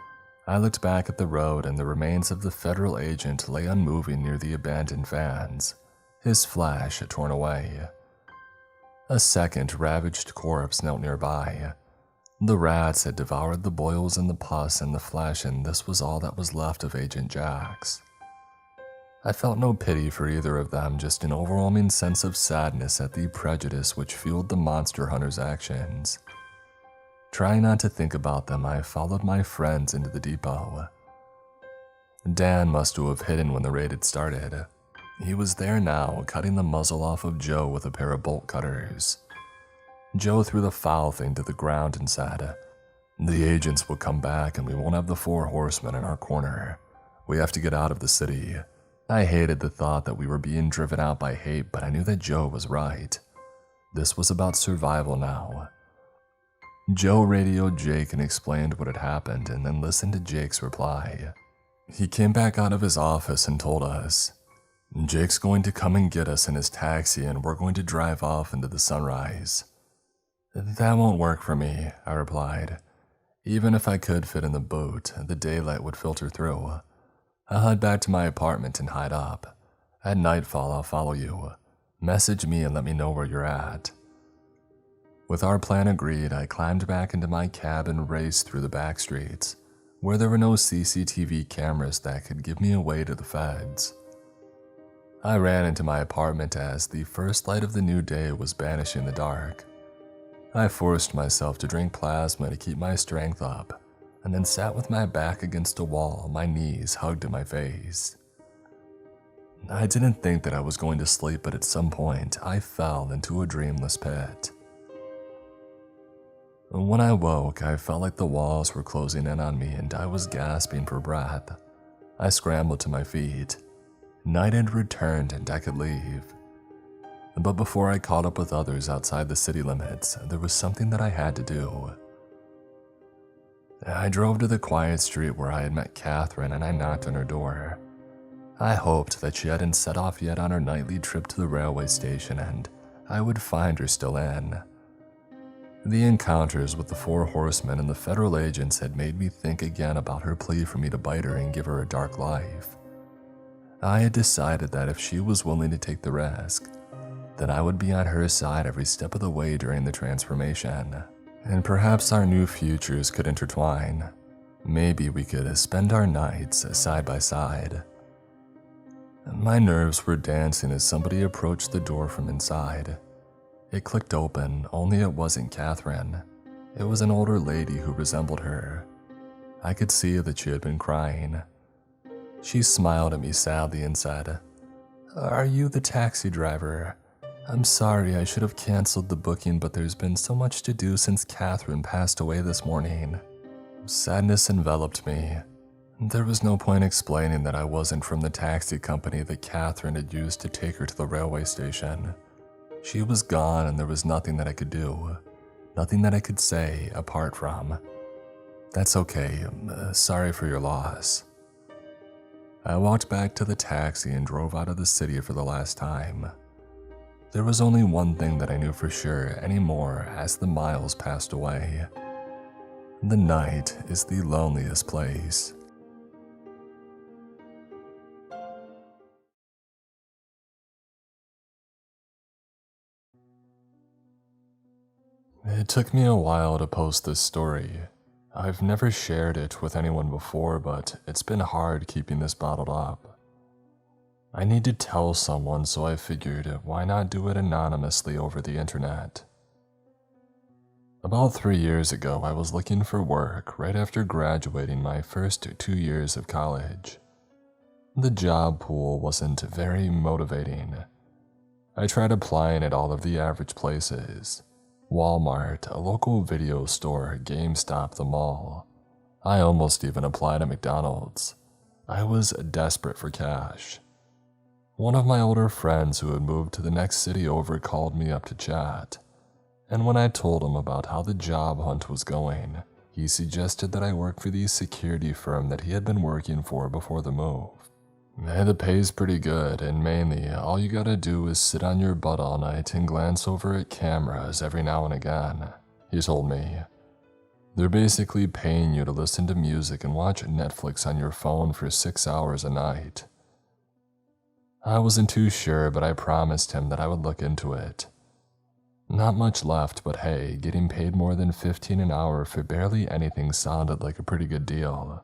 I looked back at the road, and the remains of the federal agent lay unmoving near the abandoned vans, his flesh torn away. A second ravaged corpse knelt nearby. The rats had devoured the boils and the pus and the flesh, and this was all that was left of Agent Jax. I felt no pity for either of them, just an overwhelming sense of sadness at the prejudice which fueled the monster hunter's actions. Trying not to think about them, I followed my friends into the depot. Dan must have hidden when the raid had started. He was there now, cutting the muzzle off of Joe with a pair of bolt cutters. Joe threw the foul thing to the ground and said, "The agents will come back and we won't have the four horsemen in our corner. We have to get out of the city." I hated the thought that we were being driven out by hate, but I knew that Joe was right. This was about survival now. Joe radioed Jake and explained what had happened, and then listened to Jake's reply. He came back out of his office and told us, "Jake's going to come and get us in his taxi and we're going to drive off into the sunrise." "That won't work for me," I replied. "Even if I could fit in the boot, the daylight would filter through. I'll head back to my apartment and hide up. At nightfall, I'll follow you. Message me and let me know where you're at." With our plan agreed, I climbed back into my cab and raced through the back streets, where there were no CCTV cameras that could give me away to the feds. I ran into my apartment as the first light of the new day was banishing the dark. I forced myself to drink plasma to keep my strength up, and then sat with my back against a wall, my knees hugged to my face. I didn't think that I was going to sleep, but at some point, I fell into a dreamless pit. When I woke, I felt like the walls were closing in on me and I was gasping for breath. I scrambled to my feet. Night had returned and I could leave. But before I caught up with others outside the city limits, there was something that I had to do. I drove to the quiet street where I had met Catherine and I knocked on her door. I hoped that she hadn't set off yet on her nightly trip to the railway station and I would find her still in. The encounters with the four horsemen and the federal agents had made me think again about her plea for me to bite her and give her a dark life. I had decided that if she was willing to take the risk, then I would be on her side every step of the way during the transformation, and perhaps our new futures could intertwine. Maybe we could spend our nights side by side. My nerves were dancing as somebody approached the door from inside. It clicked open, only it wasn't Catherine. It was an older lady who resembled her. I could see that she had been crying. She smiled at me sadly and said, "Are you the taxi driver? I'm sorry, I should have canceled the booking, but there's been so much to do since Catherine passed away this morning." Sadness enveloped me. There was no point explaining that I wasn't from the taxi company that Catherine had used to take her to the railway station. She was gone and there was nothing that I could do, nothing that I could say apart from, "That's okay, sorry for your loss." I walked back to the taxi and drove out of the city for the last time. There was only one thing that I knew for sure anymore as the miles passed away. The night is the loneliest place. It took me a while to post this story. I've never shared it with anyone before, but it's been hard keeping this bottled up. I need to tell someone, so I figured why not do it anonymously over the internet. About 3 years ago, I was looking for work right after graduating my first 2 years of college. The job pool wasn't very motivating. I tried applying at all of the average places. Walmart, a local video store, GameStop, the mall. I almost even applied at McDonald's. I was desperate for cash. One of my older friends who had moved to the next city over called me up to chat, and when I told him about how the job hunt was going, he suggested that I work for the security firm that he had been working for before the move. Hey, the pay's pretty good, and mainly, all you gotta do is sit on your butt all night and glance over at cameras every now and again, he told me. They're basically paying you to listen to music and watch Netflix on your phone for 6 hours a night. I wasn't too sure, but I promised him that I would look into it. Not much left, but hey, getting paid more than $15 an hour for barely anything sounded like a pretty good deal.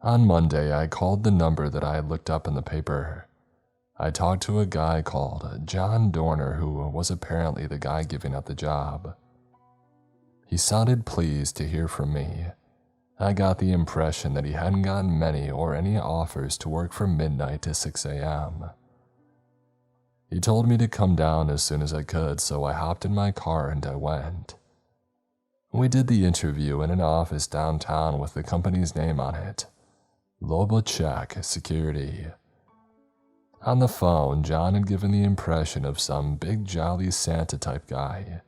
On Monday, I called the number that I had looked up in the paper. I talked to a guy called John Dorner, who was apparently the guy giving out the job. He sounded pleased to hear from me. I got the impression that he hadn't gotten many or any offers to work from midnight to 6 a.m. He told me to come down as soon as I could, so I hopped in my car and I went. We did the interview in an office downtown with the company's name on it. Lobachek Security. On the phone, John had given the impression of some big jolly Santa type guy.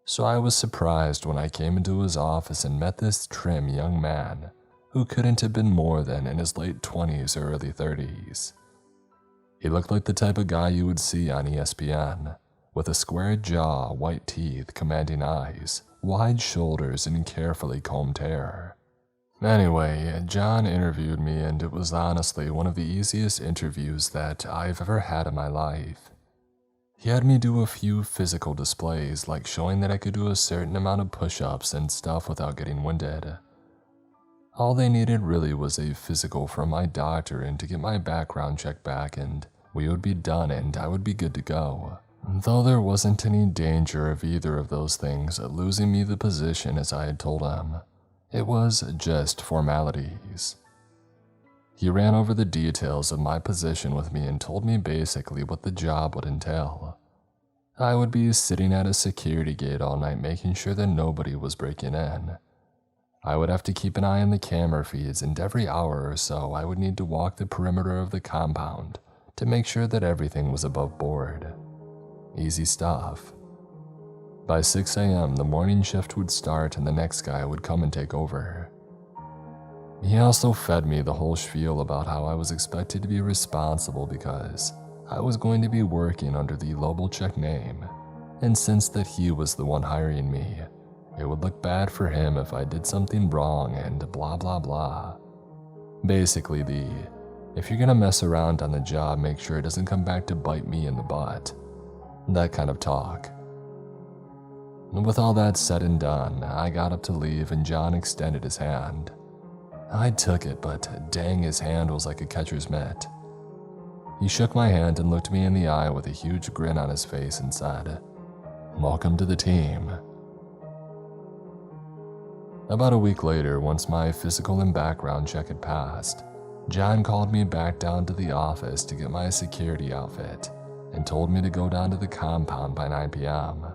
So I was surprised when I came into his office and met this trim young man who couldn't have been more than in his late 20s or early 30s. He looked like the type of guy you would see on ESPN, with a square jaw, white teeth, commanding eyes, wide shoulders, and carefully combed hair. Anyway, John interviewed me, and it was honestly one of the easiest interviews that I've ever had in my life. He had me do a few physical displays, like showing that I could do a certain amount of push-ups and stuff without getting winded. All they needed really was a physical from my doctor and to get my background check back, and we would be done and I would be good to go. Though there wasn't any danger of either of those things losing me the position as I had told him. It was just formalities. He ran over the details of my position with me and told me basically what the job would entail. I would be sitting at a security gate all night making sure that nobody was breaking in. I would have to keep an eye on the camera feeds, and every hour or so I would need to walk the perimeter of the compound to make sure that everything was above board. Easy stuff. By 6 a.m., the morning shift would start and the next guy would come and take over. He also fed me the whole spiel about how I was expected to be responsible because I was going to be working under the Lobelchek name, and since that he was the one hiring me, it would look bad for him if I did something wrong and blah blah blah. Basically if you're gonna mess around on the job, make sure it doesn't come back to bite me in the butt. That kind of talk. With all that said and done, I got up to leave and John extended his hand. I took it, but dang, his hand was like a catcher's mitt. He shook my hand and looked me in the eye with a huge grin on his face and said, "Welcome to the team." About a week later, once my physical and background check had passed, John called me back down to the office to get my security outfit and told me to go down to the compound by 9 p.m.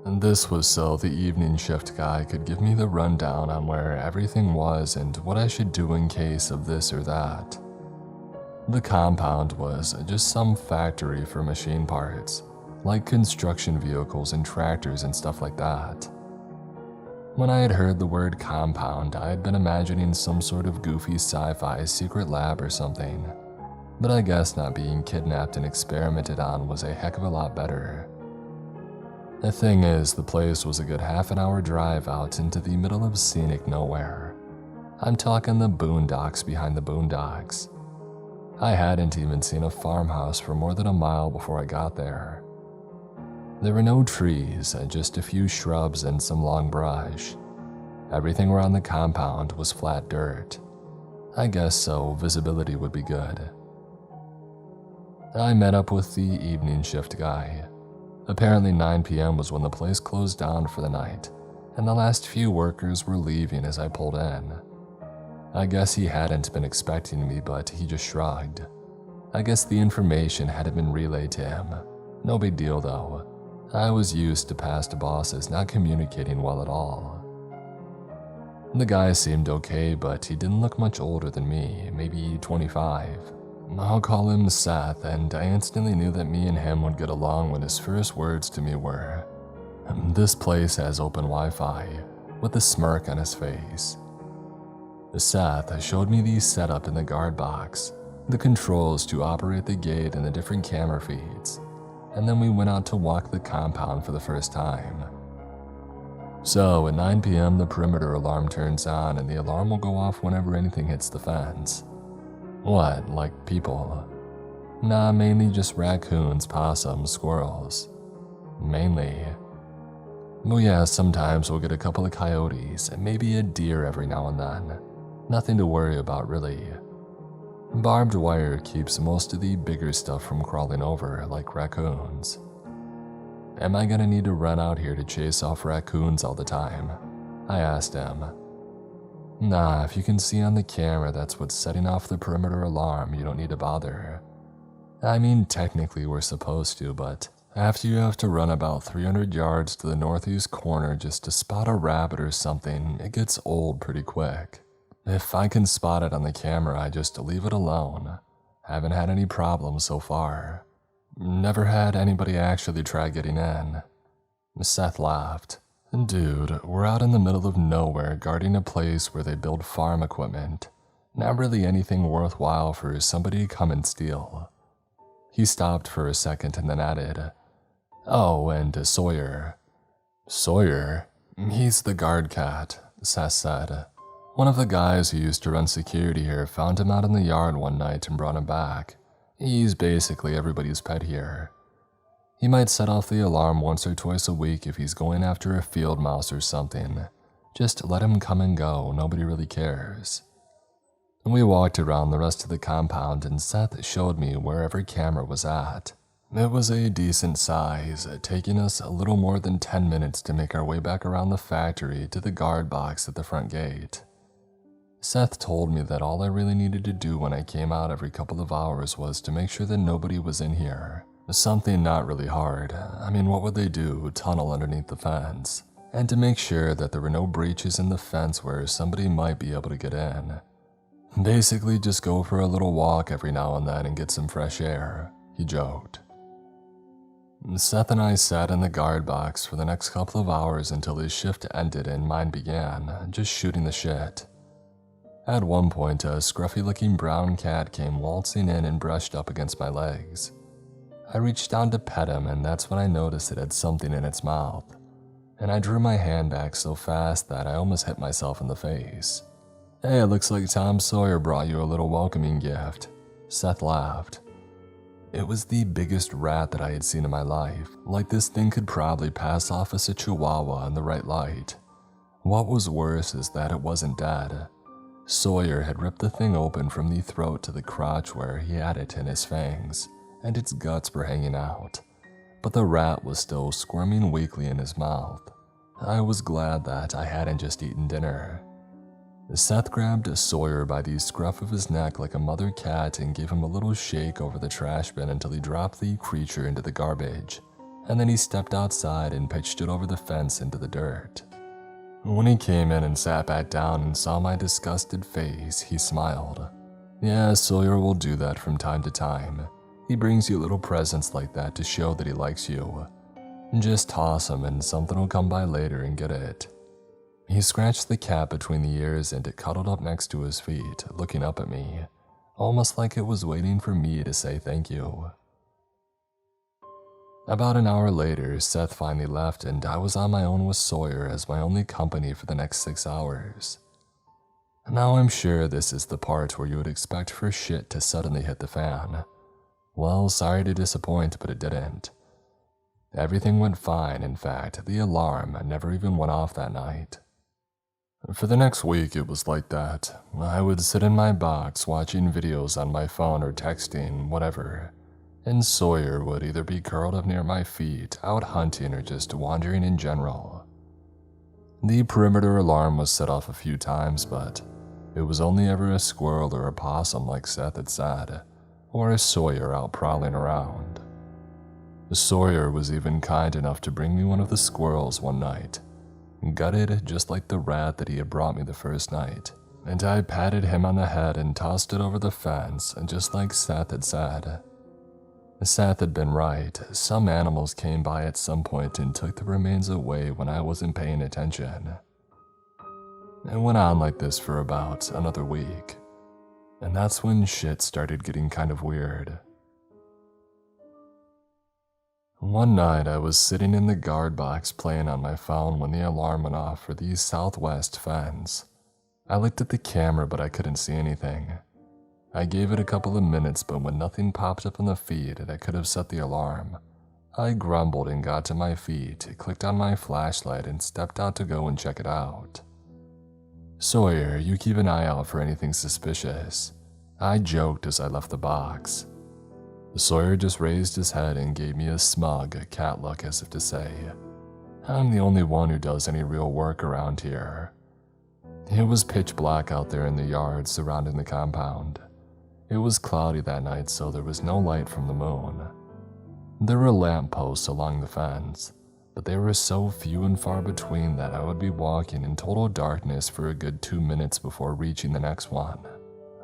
And this was so the evening shift guy could give me the rundown on where everything was and what I should do in case of this or that. The compound was just some factory for machine parts, like construction vehicles and tractors and stuff like that. When I had heard the word compound, I had been imagining some sort of goofy sci-fi secret lab or something, but I guess not being kidnapped and experimented on was a heck of a lot better. The thing is, the place was a good half an hour drive out into the middle of scenic nowhere. I'm talking the boondocks behind the boondocks. I hadn't even seen a farmhouse for more than a mile before I got there. There were no trees, just a few shrubs and some long brush. Everything around the compound was flat dirt. I guess so visibility would be good. I met up with the evening shift guy. Apparently 9 p.m. was when the place closed down for the night, and the last few workers were leaving as I pulled in. I guess he hadn't been expecting me, but he just shrugged. I guess the information hadn't been relayed to him. No big deal though. I was used to past bosses not communicating well at all. The guy seemed okay, but he didn't look much older than me, maybe 25. I'll call him Seth, and I instantly knew that me and him would get along when his first words to me were, "This place has open Wi-Fi," with a smirk on his face. Seth showed me the setup in the guard box, the controls to operate the gate and the different camera feeds, and then we went out to walk the compound for the first time. So at 9 p.m. the perimeter alarm turns on and the alarm will go off whenever anything hits the fence. What, like people? Nah, mainly just raccoons, possums, squirrels. Mainly. Well, yeah, sometimes we'll get a couple of coyotes and maybe a deer every now and then. Nothing to worry about, really. Barbed wire keeps most of the bigger stuff from crawling over, like raccoons. Am I gonna need to run out here to chase off raccoons all the time? I asked him. Nah, if you can see on the camera that's what's setting off the perimeter alarm, you don't need to bother. I mean, technically we're supposed to, but after you have to run about 300 yards to the northeast corner just to spot a rabbit or something, it gets old pretty quick. If I can spot it on the camera, I just leave it alone. Haven't had any problems so far. Never had anybody actually try getting in. Seth laughed. Dude, we're out in the middle of nowhere guarding a place where they build farm equipment. Not really anything worthwhile for somebody to come and steal. He stopped for a second and then added, "Oh, and Sawyer." Sawyer? He's the guard cat, Seth said. One of the guys who used to run security here found him out in the yard one night and brought him back. He's basically everybody's pet here. He might set off the alarm once or twice a week if he's going after a field mouse or something. Just let him come and go, nobody really cares. We walked around the rest of the compound and Seth showed me where every camera was at. It was a decent size, taking us a little more than 10 minutes to make our way back around the factory to the guard box at the front gate. Seth told me that all I really needed to do when I came out every couple of hours was to make sure that nobody was in here. Something not really hard. I mean, what would they do? Tunnel underneath the fence. And to make sure that there were no breaches in the fence where somebody might be able to get in. Basically, just go for a little walk every now and then and get some fresh air, he joked. Seth and I sat in the guard box for the next couple of hours until his shift ended and mine began, just shooting the shit. At one point, a scruffy-looking brown cat came waltzing in and brushed up against my legs. I reached down to pet him, and that's when I noticed it had something in its mouth, and I drew my hand back so fast that I almost hit myself in the face. "Hey, it looks like Tom Sawyer brought you a little welcoming gift," Seth laughed. It was the biggest rat that I had seen in my life, like this thing could probably pass off as a chihuahua in the right light. What was worse is that it wasn't dead. Sawyer had ripped the thing open from the throat to the crotch where he had it in his fangs, and its guts were hanging out, but the rat was still squirming weakly in his mouth. I was glad that I hadn't just eaten dinner. Seth grabbed Sawyer by the scruff of his neck like a mother cat and gave him a little shake over the trash bin until he dropped the creature into the garbage, and then he stepped outside and pitched it over the fence into the dirt. When he came in and sat back down and saw my disgusted face, he smiled. "Yeah, Sawyer will do that from time to time. He brings you little presents like that to show that he likes you. Just toss him and something will come by later and get it." He scratched the cat between the ears and it cuddled up next to his feet, looking up at me, almost like it was waiting for me to say thank you. About an hour later, Seth finally left and I was on my own with Sawyer as my only company for the next 6 hours. Now I'm sure this is the part where you would expect for shit to suddenly hit the fan. Well, sorry to disappoint, but it didn't. Everything went fine. In fact, the alarm never even went off that night. For the next week, it was like that. I would sit in my box watching videos on my phone or texting, whatever, and Sawyer would either be curled up near my feet, out hunting, or just wandering in general. The perimeter alarm was set off a few times, but it was only ever a squirrel or a possum like Seth had said, or a Sawyer out prowling around. Sawyer was even kind enough to bring me one of the squirrels one night. gutted just like the rat that he had brought me the first night, and I patted him on the head and tossed it over the fence, and just like Seth had said. Seth had been right. Some animals came by at some point and took the remains away when I wasn't paying attention. It went on like this for about another week, and that's when shit started getting kind of weird. One night I was sitting in the guard box playing on my phone when the alarm went off for the southwest fence. I looked at the camera but I couldn't see anything. I gave it a couple of minutes, but when nothing popped up on the feed that could have set the alarm, I grumbled and got to my feet, clicked on my flashlight and stepped out to go and check it out. "Sawyer, you keep an eye out for anything suspicious," I joked as I left the box. Sawyer just raised his head and gave me a smug cat look as if to say, "I'm the only one who does any real work around here." It was pitch black out there in the yard surrounding the compound. It was cloudy that night, so there was no light from the moon. There were lamp posts along the fence, but they were so few and far between that I would be walking in total darkness for a good 2 minutes before reaching the next one.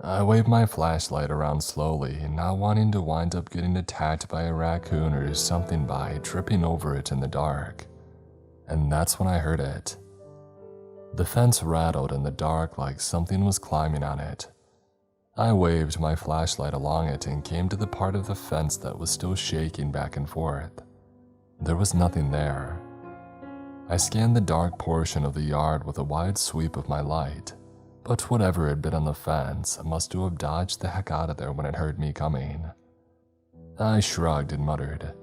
I waved my flashlight around slowly, not wanting to wind up getting attacked by a raccoon or something by tripping over it in the dark. And that's when I heard it. The fence rattled in the dark like something was climbing on it. I waved my flashlight along it and came to the part of the fence that was still shaking back and forth. There was nothing there. I scanned the dark portion of the yard with a wide sweep of my light, but whatever had been on the fence must have dodged the heck out of there when it heard me coming. I shrugged and muttered,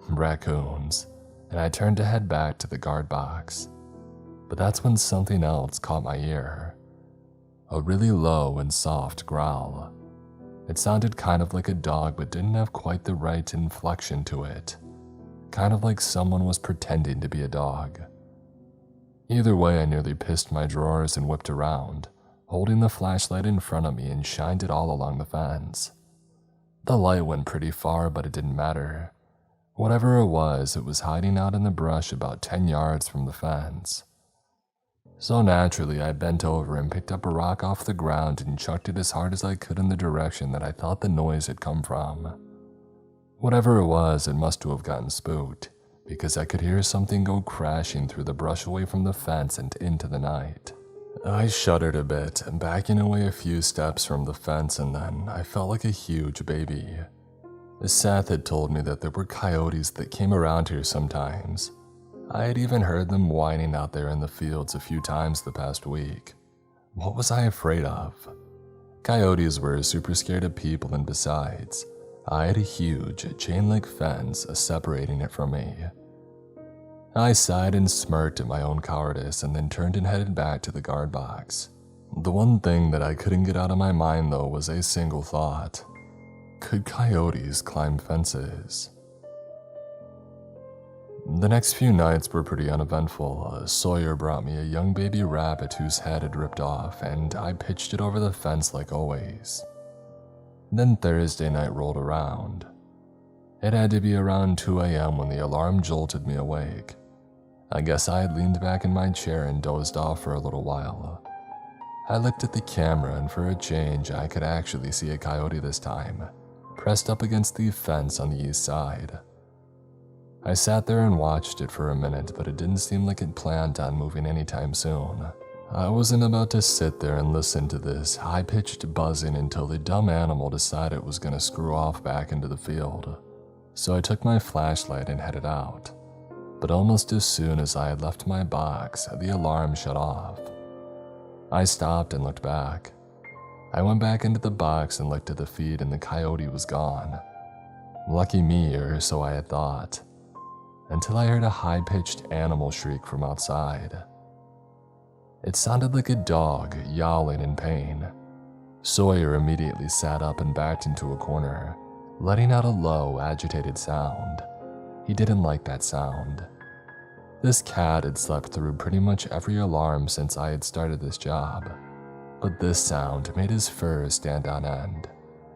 "Raccoons," and I turned to head back to the guard box. But that's when something else caught my ear. A really low and soft growl. It sounded kind of like a dog but didn't have quite the right inflection to it. Kind of like someone was pretending to be a dog. Either way, I nearly pissed my drawers and whipped around, holding the flashlight in front of me and shined it all along the fence. The light went pretty far, but it didn't matter. Whatever it was hiding out in the brush about 10 yards from the fence. So naturally, I bent over and picked up a rock off the ground and chucked it as hard as I could in the direction that I thought the noise had come from. Whatever it was, it must have gotten spooked, because I could hear something go crashing through the brush away from the fence and into the night. I shuddered a bit, backing away a few steps from the fence, and then I felt like a huge baby. Seth had told me that there were coyotes that came around here sometimes. I had even heard them whining out there in the fields a few times the past week. What was I afraid of? Coyotes were super scared of people, and besides, I had a huge chain-link fence separating it from me. I sighed and smirked at my own cowardice and then turned and headed back to the guard box. The one thing that I couldn't get out of my mind though was a single thought. Could coyotes climb fences? The next few nights were pretty uneventful. Sawyer brought me a young baby rabbit whose head had ripped off, and I pitched it over the fence like always. Then Thursday night rolled around. It had to be around 2 a.m. when the alarm jolted me awake. I guess I had leaned back in my chair and dozed off for a little while. I looked at the camera, and for a change, I could actually see a coyote this time, pressed up against the fence on the east side. I sat there and watched it for a minute, but it didn't seem like it planned on moving anytime soon. I wasn't about to sit there and listen to this high-pitched buzzing until the dumb animal decided it was going to screw off back into the field. So I took my flashlight and headed out. But almost as soon as I had left my box, the alarm shut off. I stopped and looked back. I went back into the box and looked at the feed, and the coyote was gone. Lucky me, or so I had thought. Until I heard a high-pitched animal shriek from outside. It sounded like a dog yowling in pain. Sawyer immediately sat up and backed into a corner, letting out a low, agitated sound. He didn't like that sound. This cat had slept through pretty much every alarm since I had started this job, but this sound made his fur stand on end,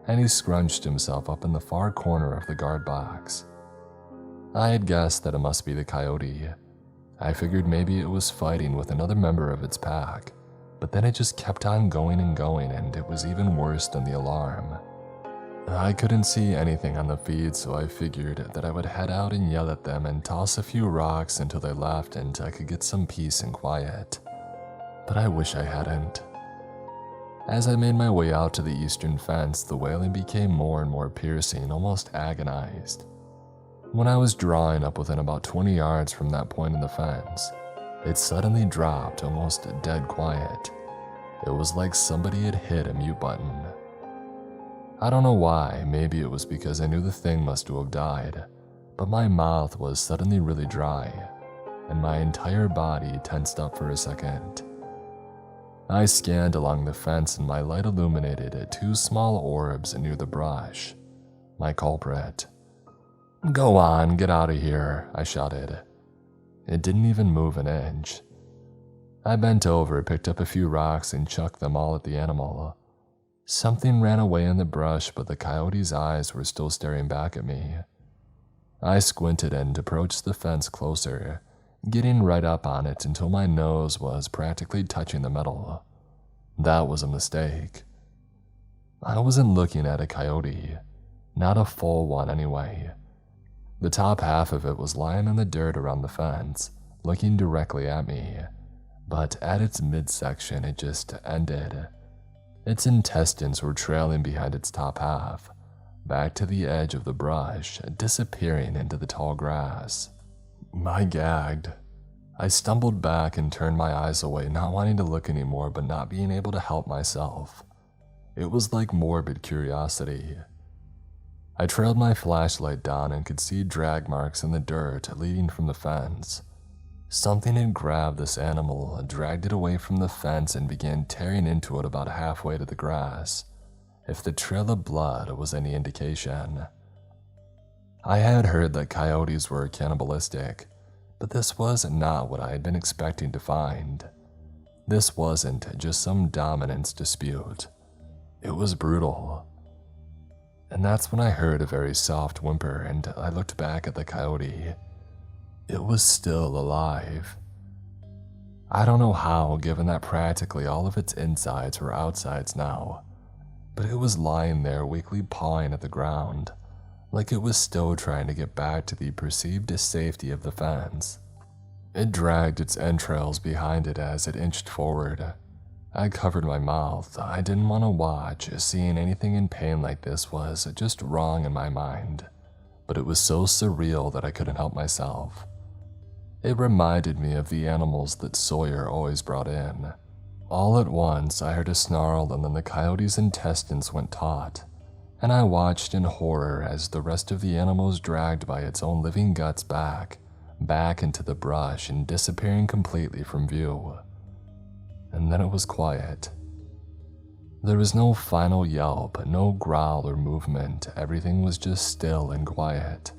and he scrunched himself up in the far corner of the guard box. I had guessed that it must be the coyote. I figured maybe it was fighting with another member of its pack, but then it just kept on going and it was even worse than the alarm. I couldn't see anything on the feed, so I figured that I would head out and yell at them and toss a few rocks until they left and I could get some peace and quiet. But I wish I hadn't. As I made my way out to the eastern fence, the wailing became more and more piercing, almost agonized. When I was drawing up within about 20 yards from that point in the fence, it suddenly dropped, almost dead quiet. It was like somebody had hit a mute button. I don't know why, maybe it was because I knew the thing must have died, but my mouth was suddenly really dry, and my entire body tensed up for a second. I scanned along the fence and my light illuminated 2 small orbs near the brush. My culprit. "Go on, get out of here," I shouted. It didn't even move an inch. I bent over, picked up a few rocks, and chucked them all at the animal. Something ran away in the brush, but the coyote's eyes were still staring back at me. I squinted and approached the fence closer, getting right up on it until my nose was practically touching the metal. That was a mistake. I wasn't looking at a coyote, not a full one anyway. The top half of it was lying in the dirt around the fence, looking directly at me, but at its midsection it just ended. Its intestines were trailing behind its top half, back to the edge of the brush, disappearing into the tall grass. I gagged. I stumbled back and turned my eyes away, not wanting to look anymore but not being able to help myself. It was like morbid curiosity. I trailed my flashlight down and could see drag marks in the dirt leading from the fence. Something had grabbed this animal, dragged it away from the fence, and began tearing into it about halfway to the grass, if the trail of blood was any indication. I had heard that coyotes were cannibalistic, but this was not what I had been expecting to find. This wasn't just some dominance dispute. It was brutal. And that's when I heard a very soft whimper, and I looked back at the coyote. It was still alive. I don't know how, given that practically all of its insides were outsides now, but it was lying there weakly pawing at the ground, like it was still trying to get back to the perceived safety of the fence. It dragged its entrails behind it as it inched forward. I covered my mouth. I didn't want to watch. Seeing anything in pain like this was just wrong in my mind, but it was so surreal that I couldn't help myself. It reminded me of the animals that Sawyer always brought in. All at once, I heard a snarl and then the coyote's intestines went taut, and I watched in horror as the rest of the animal was dragged by its own living guts back into the brush and disappearing completely from view. And then it was quiet. There was no final yelp, no growl or movement. Everything was just still and quiet.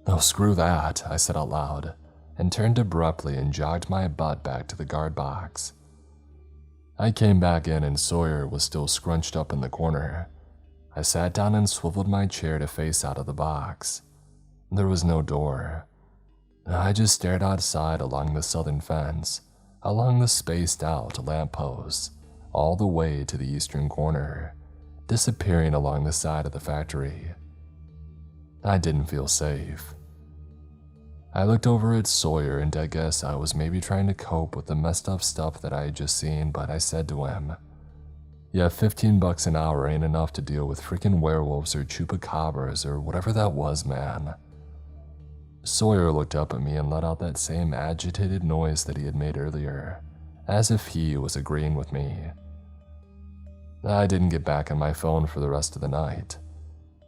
"Oh, screw that," I said out loud, and turned abruptly and jogged my butt back to the guard box. I came back in and Sawyer was still scrunched up in the corner. I sat down and swiveled my chair to face out of the box. There was no door. I just stared outside along the southern fence, along the spaced-out lampposts, all the way to the eastern corner, disappearing along the side of the factory. I didn't feel safe. I looked over at Sawyer and I guess I was maybe trying to cope with the messed up stuff that I had just seen, but I said to him, "Yeah, $15 an hour ain't enough to deal with freaking werewolves or chupacabras or whatever that was, man." Sawyer looked up at me and let out that same agitated noise that he had made earlier, as if he was agreeing with me. I didn't get back on my phone for the rest of the night.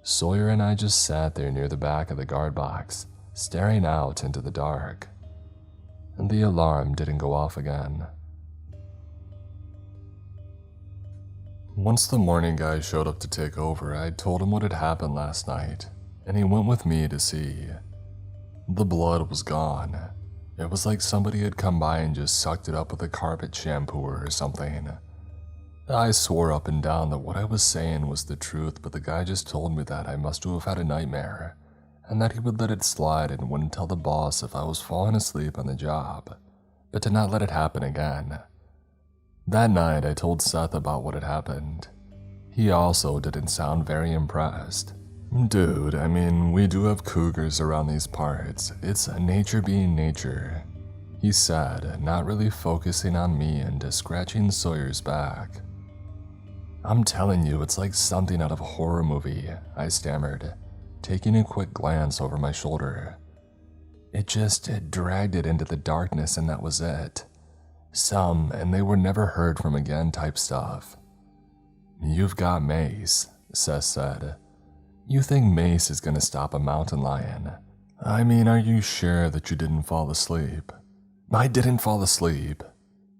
Sawyer and I just sat there near the back of the guard box, staring out into the dark. And the alarm didn't go off again. Once the morning guy showed up to take over, I told him what had happened last night, and he went with me to see. The blood was gone. It was like somebody had come by and just sucked it up with a carpet shampooer or something. I swore up and down that what I was saying was the truth, but the guy just told me that I must have had a nightmare, and that he would let it slide and wouldn't tell the boss if I was falling asleep on the job, but to not let it happen again. That night, I told Seth about what had happened. He also didn't sound very impressed. Dude, I mean, we do have cougars around these parts. It's nature being nature, he said, not really focusing on me and scratching Sawyer's back. I'm telling you, it's like something out of a horror movie, I stammered, taking a quick glance over my shoulder. It dragged it into the darkness and that was it. Some, and they were never heard from again type stuff. You've got Mace, Seth said. You think Mace is gonna stop a mountain lion? I mean, are you sure that you didn't fall asleep? I didn't fall asleep.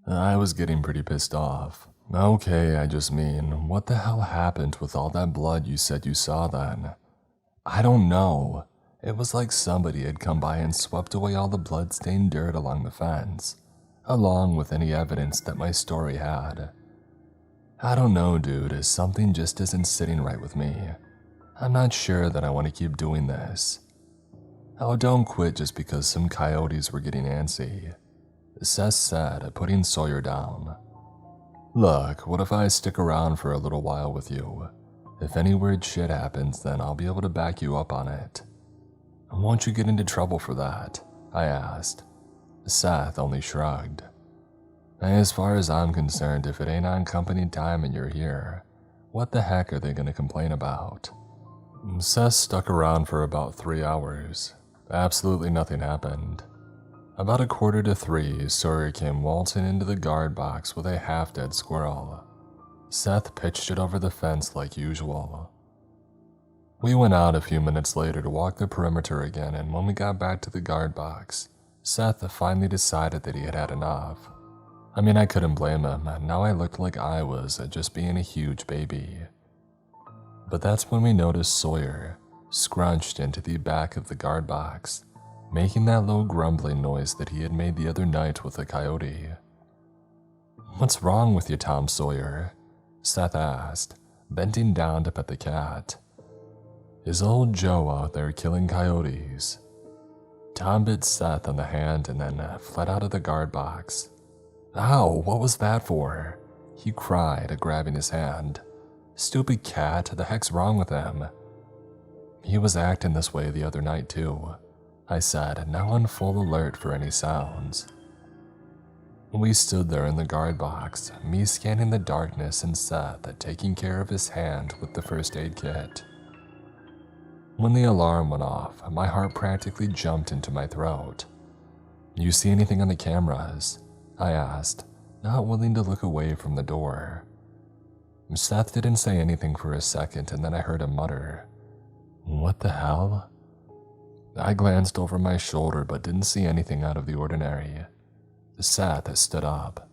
I was getting pretty pissed off. Okay, I just mean, what the hell happened with all that blood you said you saw then? I don't know. It was like somebody had come by and swept away all the blood-stained dirt along the fence, along with any evidence that my story had. I don't know, dude, something just isn't sitting right with me. I'm not sure that I want to keep doing this. Oh, don't quit just because some coyotes were getting antsy, Seth said, putting Sawyer down. Look, what if I stick around for a little while with you? If any weird shit happens, then I'll be able to back you up on it. Won't you get into trouble for that? I asked. Seth only shrugged. As far as I'm concerned, if it ain't on company time and you're here, what the heck are they going to complain about? Seth stuck around for about 3 hours. Absolutely nothing happened. About 2:45, Sawyer came waltzing into the guard box with a half-dead squirrel. Seth pitched it over the fence like usual. We went out a few minutes later to walk the perimeter again, and when we got back to the guard box, Seth finally decided that he had had enough. I mean, I couldn't blame him. Now I looked like I was just being a huge baby. But that's when we noticed Sawyer, scrunched into the back of the guard box, making that low grumbling noise that he had made the other night with the coyote. What's wrong with you, Tom Sawyer? Seth asked, bending down to pet the cat. Is old Joe out there killing coyotes? Tom bit Seth on the hand and then fled out of the guard box. Ow, what was that for? He cried, grabbing his hand. Stupid cat, the heck's wrong with him? He was acting this way the other night too, I said, now on full alert for any sounds. We stood there in the guard box, me scanning the darkness and Seth taking care of his hand with the first aid kit. When the alarm went off, my heart practically jumped into my throat. You see anything on the cameras? I asked, not willing to look away from the door. Seth didn't say anything for a second, and then I heard him mutter, What the hell? I glanced over my shoulder but didn't see anything out of the ordinary. Seth stood up.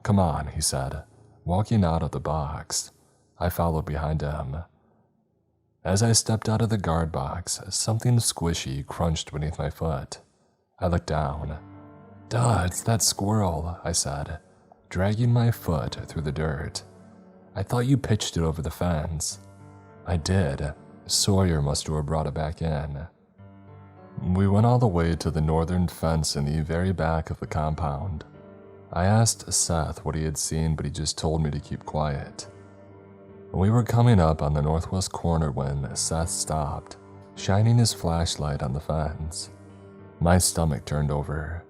Come on, he said, walking out of the box. I followed behind him. As I stepped out of the guard box, something squishy crunched beneath my foot. I looked down. Duh, it's that squirrel, I said, dragging my foot through the dirt. I thought you pitched it over the fence. I did. Sawyer must have brought it back in. We went all the way to the northern fence in the very back of the compound. I asked Seth what he had seen, but he just told me to keep quiet. We were coming up on the northwest corner when Seth stopped, shining his flashlight on the fence. My stomach turned over.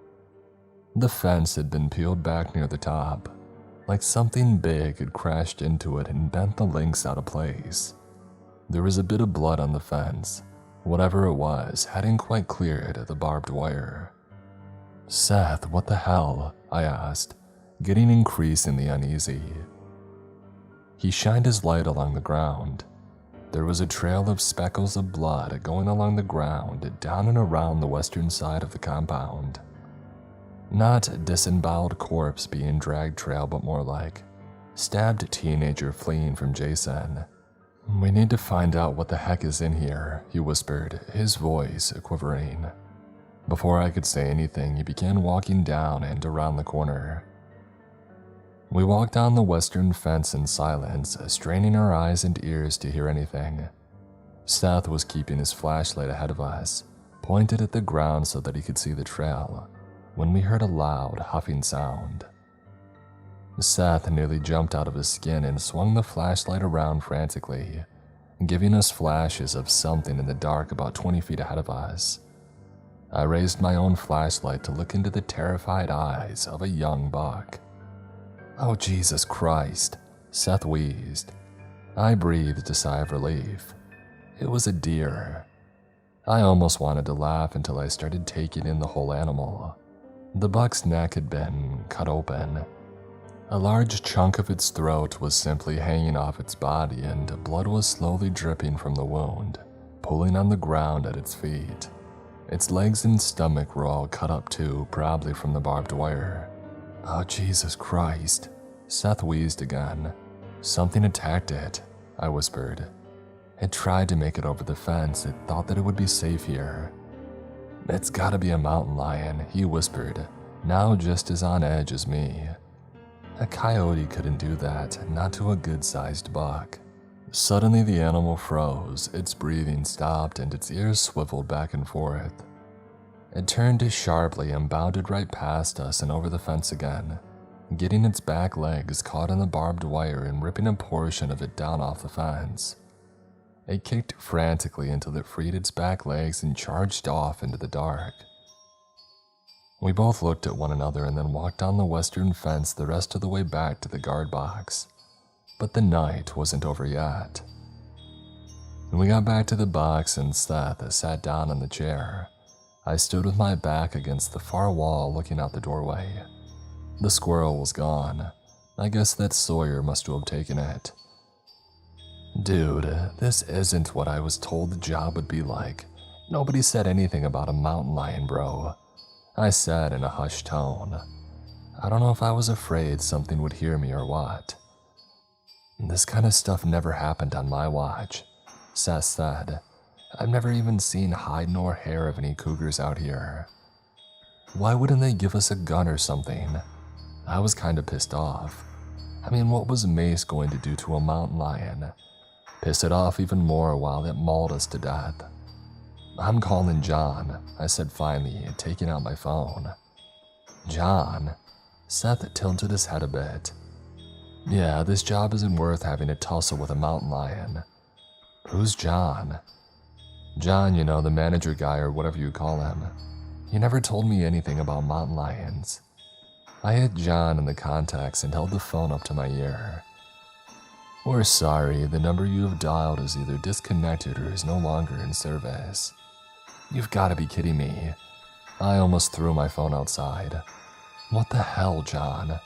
The fence had been peeled back near the top, like something big had crashed into it and bent the links out of place. There was a bit of blood on the fence. Whatever it was hadn't quite cleared the barbed wire. Seth, what the hell? I asked, getting increasingly uneasy. He shined his light along the ground. There was a trail of speckles of blood going along the ground down and around the western side of the compound. Not a disemboweled corpse being dragged trail, but more like stabbed teenager fleeing from Jason. We need to find out what the heck is in here, he whispered, his voice quivering. Before I could say anything, he began walking down and around the corner. We walked down the western fence in silence, straining our eyes and ears to hear anything. Seth was keeping his flashlight ahead of us, pointed at the ground so that he could see the trail, when we heard a loud, huffing sound. Seth nearly jumped out of his skin and swung the flashlight around frantically, giving us flashes of something in the dark about 20 feet ahead of us. I raised my own flashlight to look into the terrified eyes of a young buck. "Oh, Jesus Christ," Seth wheezed. I breathed a sigh of relief. It was a deer. I almost wanted to laugh until I started taking in the whole animal. The buck's neck had been cut open. A large chunk of its throat was simply hanging off its body, and blood was slowly dripping from the wound, pooling on the ground at its feet. Its legs and stomach were all cut up too, probably from the barbed wire. "Oh, Jesus Christ," Seth wheezed again. "Something attacked it," I whispered. "It tried to make it over the fence. It thought that it would be safe here." "It's gotta be a mountain lion," he whispered, now just as on edge as me. A coyote couldn't do that, not to a good-sized buck. Suddenly the animal froze, its breathing stopped, and its ears swiveled back and forth. It turned sharply and bounded right past us and over the fence again, getting its back legs caught in the barbed wire and ripping a portion of it down off the fence. It kicked frantically until it freed its back legs and charged off into the dark. We both looked at one another and then walked down the western fence the rest of the way back to the guard box. But the night wasn't over yet. When we got back to the box and Seth sat down in the chair, I stood with my back against the far wall looking out the doorway. The squirrel was gone. I guess that Sawyer must have taken it. "Dude, this isn't what I was told the job would be like. Nobody said anything about a mountain lion, bro," I said in a hushed tone. I don't know if I was afraid something would hear me or what. "This kind of stuff never happened on my watch," Seth said. "I've never even seen hide nor hair of any cougars out here. Why wouldn't they give us a gun or something?" I was kind of pissed off. I mean, what was Mace going to do to a mountain lion? Piss it off even more while it mauled us to death. "I'm calling John," I said finally, taking out my phone. "John?" Seth tilted his head a bit. "Yeah, this job isn't worth having a tussle with a mountain lion." "Who's John?" "John, you know, the manager guy or whatever you call him. He never told me anything about mountain lions." I hit John in the contacts and held the phone up to my ear. "We're sorry, the number you have dialed is either disconnected or is no longer in service." "You've got to be kidding me." I almost threw my phone outside. "What the hell, John?"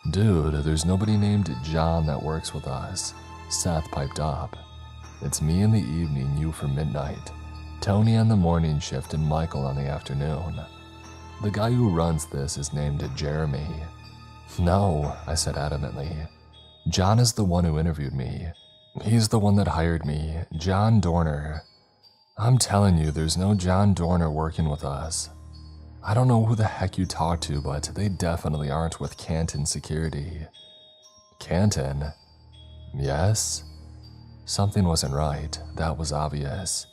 "Dude, there's nobody named John that works with us," Seth piped up. "It's me in the evening, you for midnight, Tony on the morning shift, and Michael on the afternoon. The guy who runs this is named Jeremy." "No," I said adamantly. "John is the one who interviewed me. He's the one that hired me, John Dorner. I'm telling you, there's no John Dorner working with us. I don't know who the heck you talk to, but they definitely aren't with Canton Security." "Canton?" "Yes?" Something wasn't right, that was obvious.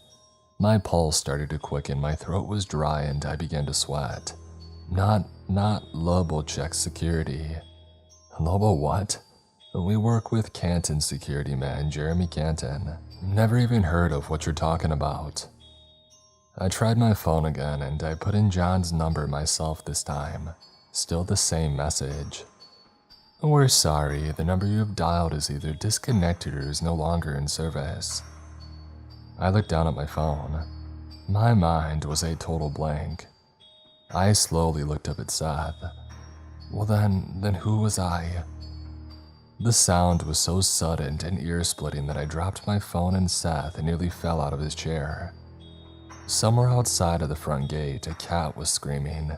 My pulse started to quicken, my throat was dry, and I began to sweat. Not Lobo Check Security." "Lobo what?" "We work with Canton Security, man, Jeremy Canton. Never even heard of what you're talking about." I tried my phone again, and I put in John's number myself this time. Still the same message. "We're sorry, the number you have dialed is either disconnected or is no longer in service." I looked down at my phone. My mind was a total blank. I slowly looked up at Seth. Well then who was I? The sound was so sudden and ear-splitting that I dropped my phone and Seth and nearly fell out of his chair. Somewhere outside of the front gate, a cat was screaming.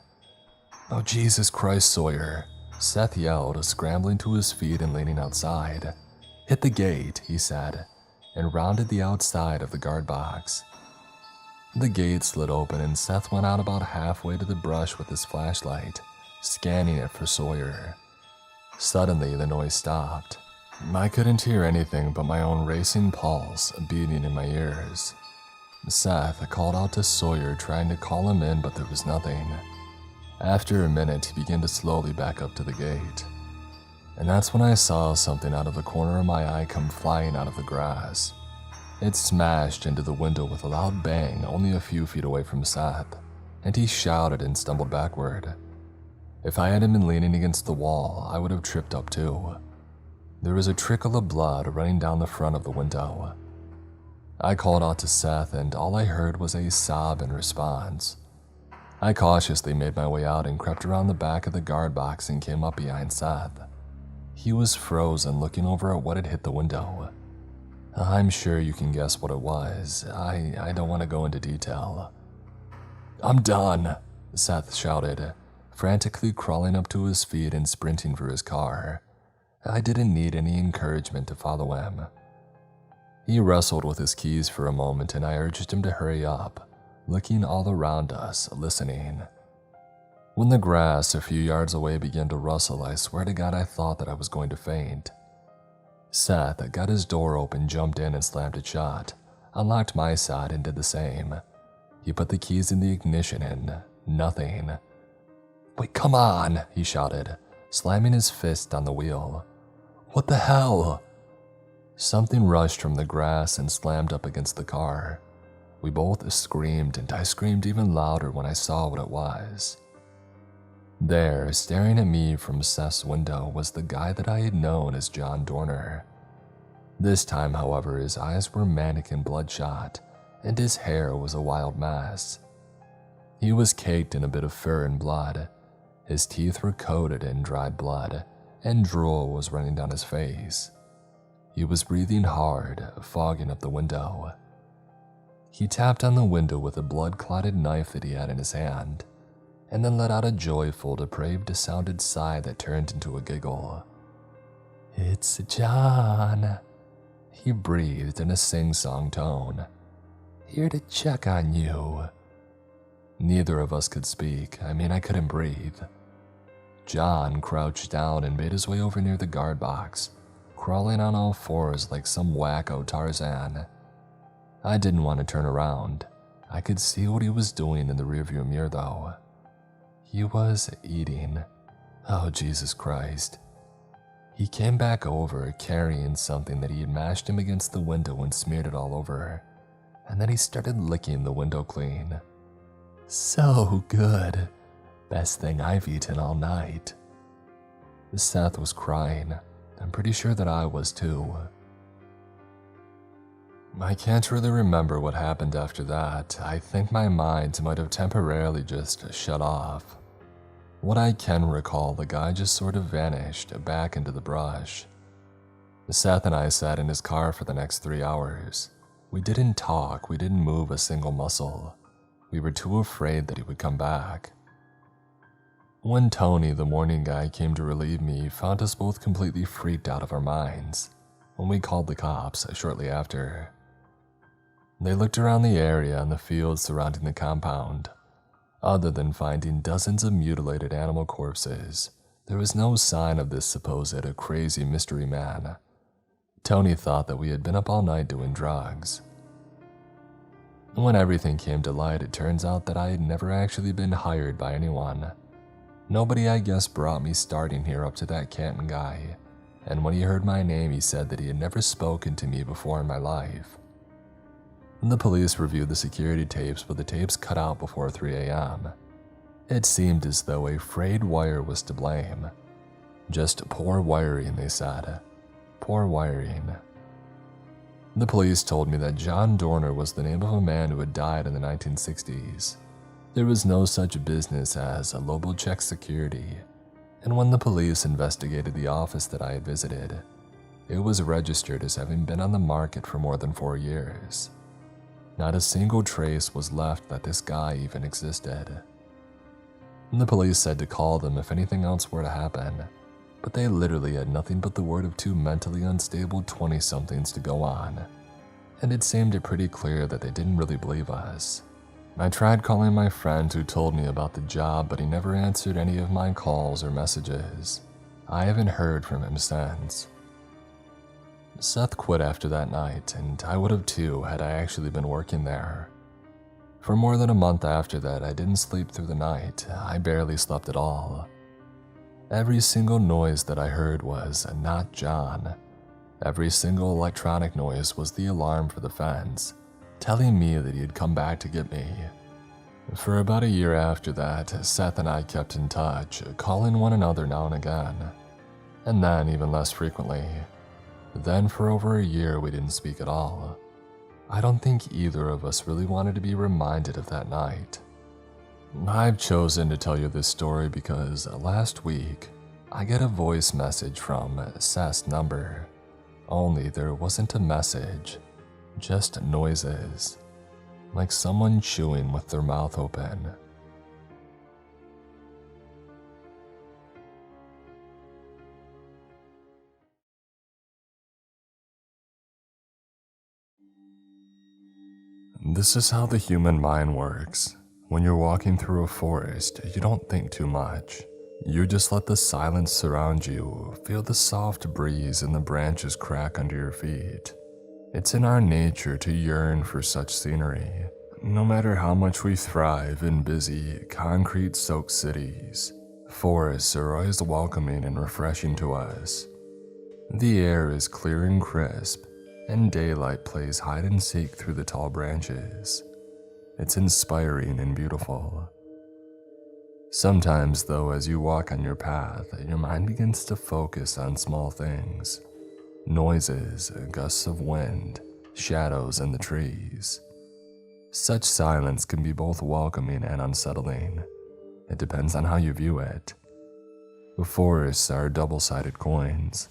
"Oh, Jesus Christ, Sawyer," Seth yelled, scrambling to his feet and leaning outside. "Hit the gate," he said, and rounded the outside of the guard box. The gate slid open and Seth went out about halfway to the brush with his flashlight, scanning it for Sawyer. Suddenly, the noise stopped. I couldn't hear anything but my own racing pulse beating in my ears. Seth called out to Sawyer, trying to call him in, but there was nothing. After a minute, he began to slowly back up to the gate. And that's when I saw something out of the corner of my eye come flying out of the grass. It smashed into the window with a loud bang only a few feet away from Seth, and he shouted and stumbled backward. If I hadn't been leaning against the wall, I would have tripped up too. There was a trickle of blood running down the front of the window. I called out to Seth, and all I heard was a sob in response. I cautiously made my way out and crept around the back of the guard box and came up behind Seth. He was frozen, looking over at what had hit the window. I'm sure you can guess what it was. I don't want to go into detail. "I'm done," Seth shouted, frantically crawling up to his feet and sprinting for his car. I didn't need any encouragement to follow him. He wrestled with his keys for a moment, and I urged him to hurry up, looking all around us, listening. When the grass a few yards away began to rustle, I swear to God I thought that I was going to faint. Seth got his door open, jumped in and slammed it shut, unlocked my side and did the same. He put the keys in the ignition and nothing. "Wait, come on," he shouted, slamming his fist on the wheel. "What the hell?" Something rushed from the grass and slammed up against the car. We both screamed, and I screamed even louder when I saw what it was. There, staring at me from Seth's window, was the guy that I had known as John Dorner. This time, however, his eyes were manic and bloodshot, and his hair was a wild mess. He was caked in a bit of fur and blood. His teeth were coated in dried blood, and drool was running down his face. He was breathing hard, fogging up the window. He tapped on the window with a blood-clotted knife that he had in his hand, and then let out a joyful, depraved-sounded sigh that turned into a giggle. "It's John," he breathed in a sing-song tone. "Here to check on you." Neither of us could speak. I couldn't breathe. John crouched down and made his way over near the guard box, crawling on all fours like some wacko Tarzan. I didn't want to turn around. I could see what he was doing in the rearview mirror, though. He was eating. Oh, Jesus Christ. He came back over, carrying something that he had mashed him against the window and smeared it all over, and then he started licking the window clean. So good. Best thing I've eaten all night. Seth was crying. I'm pretty sure that I was too. I can't really remember what happened after that. I think my mind might have temporarily just shut off. What I can recall, the guy just sort of vanished back into the brush. Seth and I sat in his car for the next 3 hours. We didn't talk, we didn't move a single muscle. We were too afraid that he would come back. When Tony, the morning guy, came to relieve me, he found us both completely freaked out of our minds. When we called the cops shortly after, they looked around the area and the fields surrounding the compound. Other than finding dozens of mutilated animal corpses, there was no sign of this supposed crazy mystery man. Tony thought that we had been up all night doing drugs. When everything came to light, it turns out that I had never actually been hired by anyone. Nobody, I guess, brought me starting here up to that Canton guy, and when he heard my name, he said that he had never spoken to me before in my life. The police reviewed the security tapes, but the tapes cut out before 3 a.m. It seemed as though a frayed wire was to blame. Just poor wiring, they said. Poor wiring. The police told me that John Dorner was the name of a man who had died in the 1960s. There was no such business as a Lobo-check security, and when the police investigated the office that I had visited, it was registered as having been on the market for more than 4 years. Not a single trace was left that this guy even existed. The police said to call them if anything else were to happen, but they literally had nothing but the word of 2 mentally unstable 20-somethings to go on, and it seemed pretty clear that they didn't really believe us. I tried calling my friend who told me about the job, but he never answered any of my calls or messages. I haven't heard from him since. Seth quit after that night, and I would have too had I actually been working there. For more than a month after that, I didn't sleep through the night. I barely slept at all. Every single noise that I heard was not John. Every single electronic noise was the alarm for the fence, telling me that he had come back to get me. For about a year after that, Seth and I kept in touch, calling one another now and again, and then even less frequently. Then for over a year we didn't speak at all. I don't think either of us really wanted to be reminded of that night. I've chosen to tell you this story because last week, I get a voice message from Seth's number. Only there wasn't a message, just noises, like someone chewing with their mouth open. This is how the human mind works. When you're walking through a forest, you don't think too much. You just let the silence surround you, feel the soft breeze and the branches crack under your feet. It's in our nature to yearn for such scenery. No matter how much we thrive in busy, concrete-soaked cities, forests are always welcoming and refreshing to us. The air is clear and crisp, and daylight plays hide and seek through the tall branches. It's inspiring and beautiful. Sometimes, though, as you walk on your path, your mind begins to focus on small things. Noises, gusts of wind, shadows in the trees. Such silence can be both welcoming and unsettling. It depends on how you view it. The forests are double-sided coins.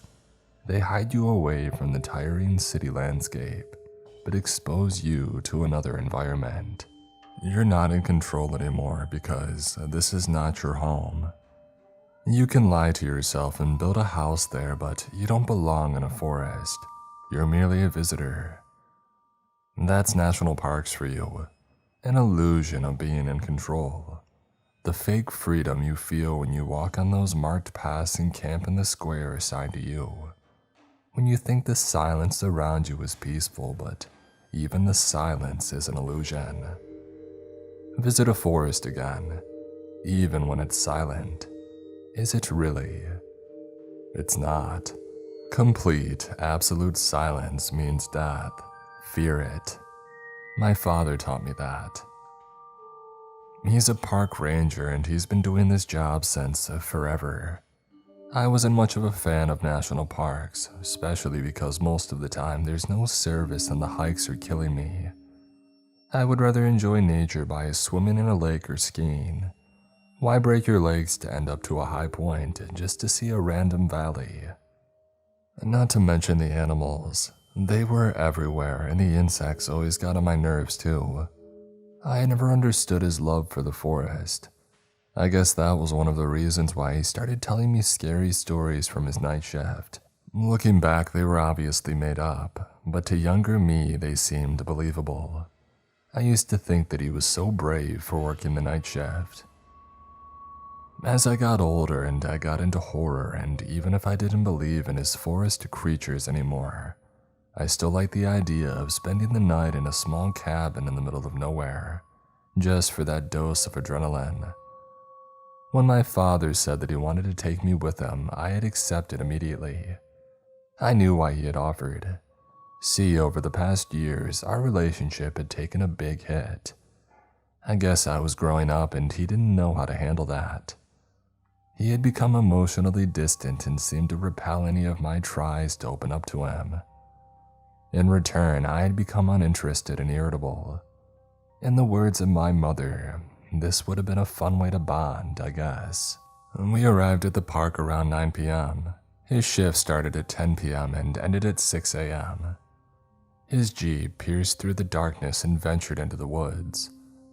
They hide you away from the tiring city landscape, but expose you to another environment. You're not in control anymore because this is not your home. You can lie to yourself and build a house there, but you don't belong in a forest. You're merely a visitor. That's national parks for you. An illusion of being in control. The fake freedom you feel when you walk on those marked paths and camp in the square assigned to you. When you think the silence around you is peaceful, but even the silence is an illusion. Visit a forest again, even when it's silent. Is it really? It's not. Complete, absolute silence means death. Fear it. My father taught me that. He's a park ranger and he's been doing this job since forever. I wasn't much of a fan of national parks, especially because most of the time there's no service and the hikes are killing me. I would rather enjoy nature by swimming in a lake or skiing. Why break your legs to end up to a high point just to see a random valley? Not to mention the animals. They were everywhere, and the insects always got on my nerves too. I never understood his love for the forest. I guess that was one of the reasons why he started telling me scary stories from his night shift. Looking back, they were obviously made up, but to younger me, they seemed believable. I used to think that he was so brave for working the night shift. As I got older and I got into horror, and even if I didn't believe in his forest creatures anymore, I still liked the idea of spending the night in a small cabin in the middle of nowhere, just for that dose of adrenaline. When my father said that he wanted to take me with him, I had accepted immediately. I knew why he had offered. See, over the past years, our relationship had taken a big hit. I guess I was growing up and he didn't know how to handle that. He had become emotionally distant and seemed to repel any of my tries to open up to him. In return, I had become uninterested and irritable. In the words of my mother, this would have been a fun way to bond, I guess. We arrived at the park around 9 p.m. His shift started at 10 p.m. and ended at 6 a.m. His Jeep pierced through the darkness and ventured into the woods.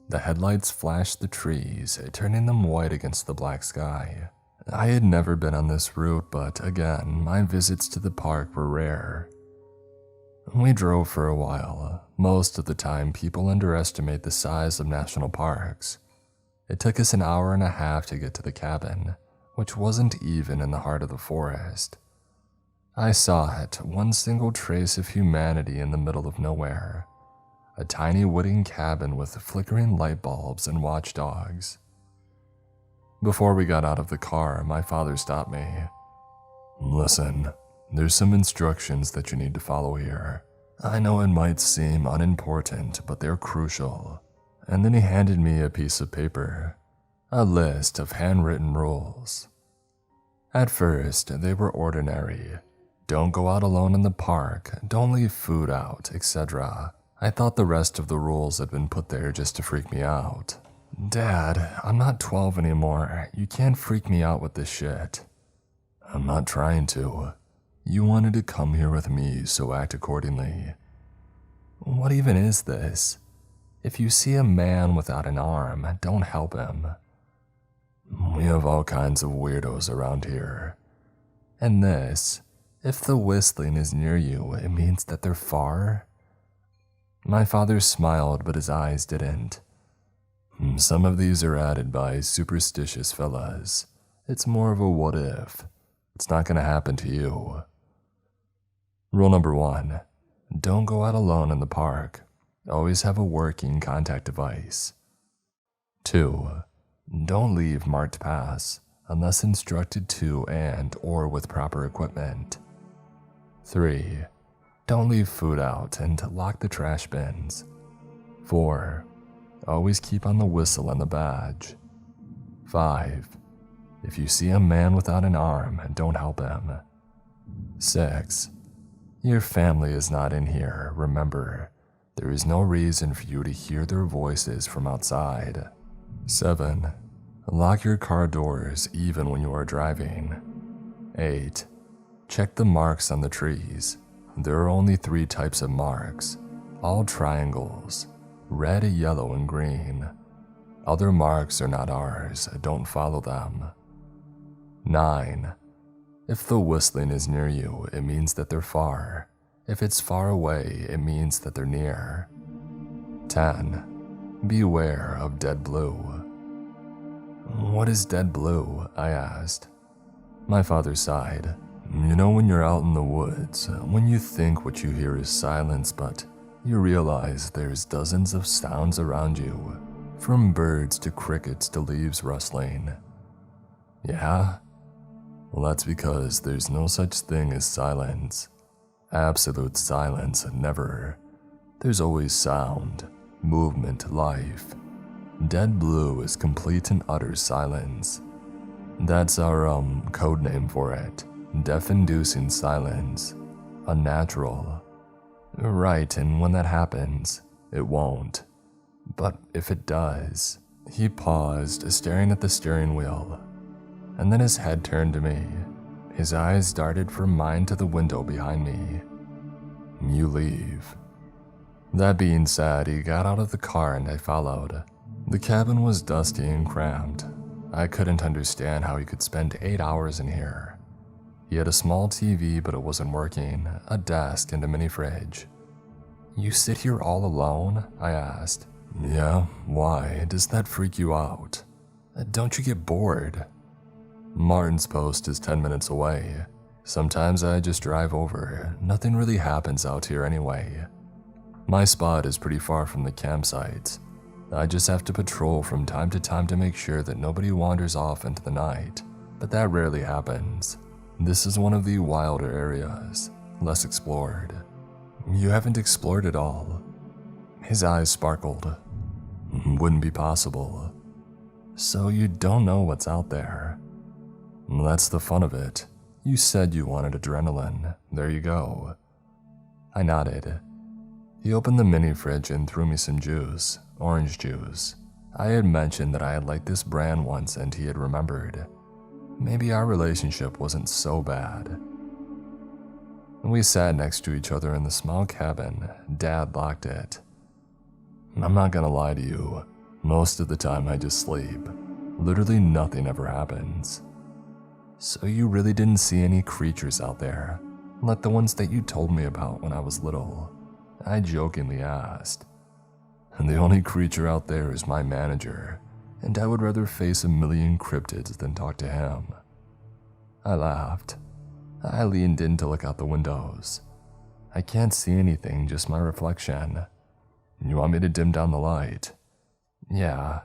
The headlights flashed the trees, turning them white against the black sky. I had never been on this route, but again, my visits to the park were rare. We drove for a while. Most of the time, people underestimate the size of national parks. It took us an hour and a half to get to the cabin, which wasn't even in the heart of the forest. I saw it, one single trace of humanity in the middle of nowhere. A tiny wooden cabin with flickering light bulbs and watchdogs. Before we got out of the car, my father stopped me. Listen, there's some instructions that you need to follow here. I know it might seem unimportant, but they're crucial. And then he handed me a piece of paper, a list of handwritten rules. At first, they were ordinary. Don't go out alone in the park, don't leave food out, etc. I thought the rest of the rules had been put there just to freak me out. Dad, I'm not 12 anymore. You can't freak me out with this shit. I'm not trying to. You wanted to come here with me, so act accordingly. What even is this? If you see a man without an arm, don't help him. We have all kinds of weirdos around here. And this, if the whistling is near you, it means that they're far? My father smiled, but his eyes didn't. Some of these are added by superstitious fellas. It's more of a what if. It's not gonna happen to you. Rule number 1. Don't go out alone in the park. Always have a working contact device. 2. Don't leave marked paths unless instructed to and or with proper equipment. 3. Don't leave food out and lock the trash bins. 4. Always keep on the whistle and the badge. 5. If you see a man without an arm, don't help him. 6. Your family is not in here, remember. There is no reason for you to hear their voices from outside. 7. Lock your car doors even when you are driving. 8. Check the marks on the trees. There are only 3 types of marks, all triangles, red, yellow, and green. Other marks are not ours, don't follow them. 9. If the whistling is near you, it means that they're far. If it's far away, it means that they're near. 10. Beware of dead blue. What is dead blue? I asked. My father sighed. You know when you're out in the woods, when you think what you hear is silence, but you realize there's dozens of sounds around you, from birds to crickets to leaves rustling. Yeah? Well, that's because there's no such thing as silence. Absolute silence, never. There's always sound, movement, life. Dead blue is complete and utter silence. That's our, code name for it. Death-inducing silence. Unnatural. Right, and when that happens, it won't. But if it does... He paused, staring at the steering wheel. And then his head turned to me. His eyes darted from mine to the window behind me. You leave. That being said, he got out of the car and I followed. The cabin was dusty and cramped. I couldn't understand how he could spend 8 hours in here. He had a small TV, but it wasn't working, a desk, and a mini fridge. You sit here all alone? I asked. Yeah, why? Does that freak you out? Don't you get bored? Martin's post is 10 minutes away. Sometimes I just drive over. Nothing really happens out here anyway. My spot is pretty far from the campsite. I just have to patrol from time to time to make sure that nobody wanders off into the night, but that rarely happens. This is one of the wilder areas, less explored. You haven't explored it all. His eyes sparkled. Wouldn't be possible. So you don't know what's out there. That's the fun of it. You said you wanted adrenaline. There you go. I nodded. He opened the mini fridge and threw me some juice, orange juice. I had mentioned that I had liked this brand once and he had remembered. Maybe our relationship wasn't so bad. We sat next to each other in the small cabin. Dad locked it. I'm not gonna lie to you. Most of the time I just sleep. Literally nothing ever happens. So you really didn't see any creatures out there, like the ones that you told me about when I was little? I jokingly asked. And the only creature out there is my manager, and I would rather face a million cryptids than talk to him. I laughed. I leaned in to look out the windows. I can't see anything, just my reflection. You want me to dim down the light? Yeah.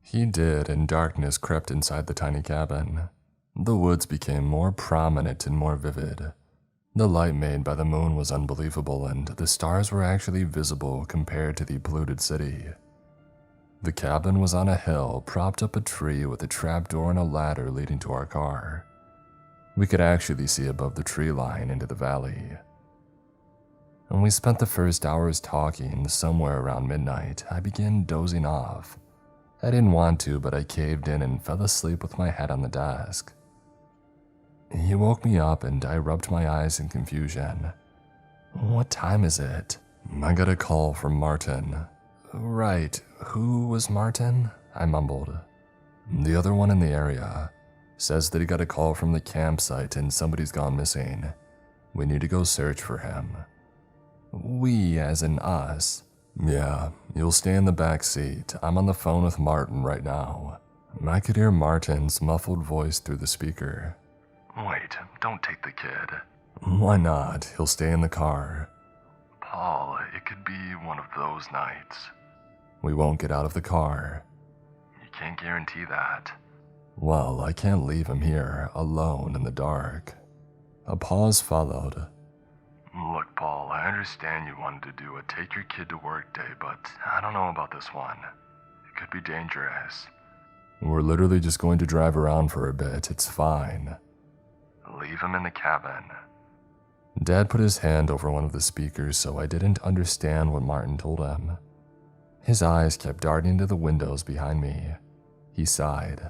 He did, and darkness crept inside the tiny cabin. The woods became more prominent and more vivid. The light made by the moon was unbelievable, and the stars were actually visible compared to the polluted city. The cabin was on a hill, propped up a tree with a trapdoor and a ladder leading to our car. We could actually see above the tree line into the valley. When we spent the first hours talking, somewhere around midnight, I began dozing off. I didn't want to, but I caved in and fell asleep with my head on the desk. He woke me up and I rubbed my eyes in confusion. What time is it? I got a call from Martin. Right, who was Martin? I mumbled. The other one in the area. Says that he got a call from the campsite and somebody's gone missing. We need to go search for him. We, as in us. Yeah, you'll stay in the back seat. I'm on the phone with Martin right now. I could hear Martin's muffled voice through the speaker. Wait, don't take the kid. Why not? He'll stay in the car. Paul, it could be one of those nights. We won't get out of the car. You can't guarantee that. Well, I can't leave him here, alone in the dark. A pause followed. Look, Paul, I understand you wanted to do a take your kid to work day, but I don't know about this one. It could be dangerous. We're literally just going to drive around for a bit, it's fine. Leave him in the cabin. Dad put his hand over one of the speakers, so I didn't understand what Martin told him. His eyes kept darting to the windows behind me. He sighed.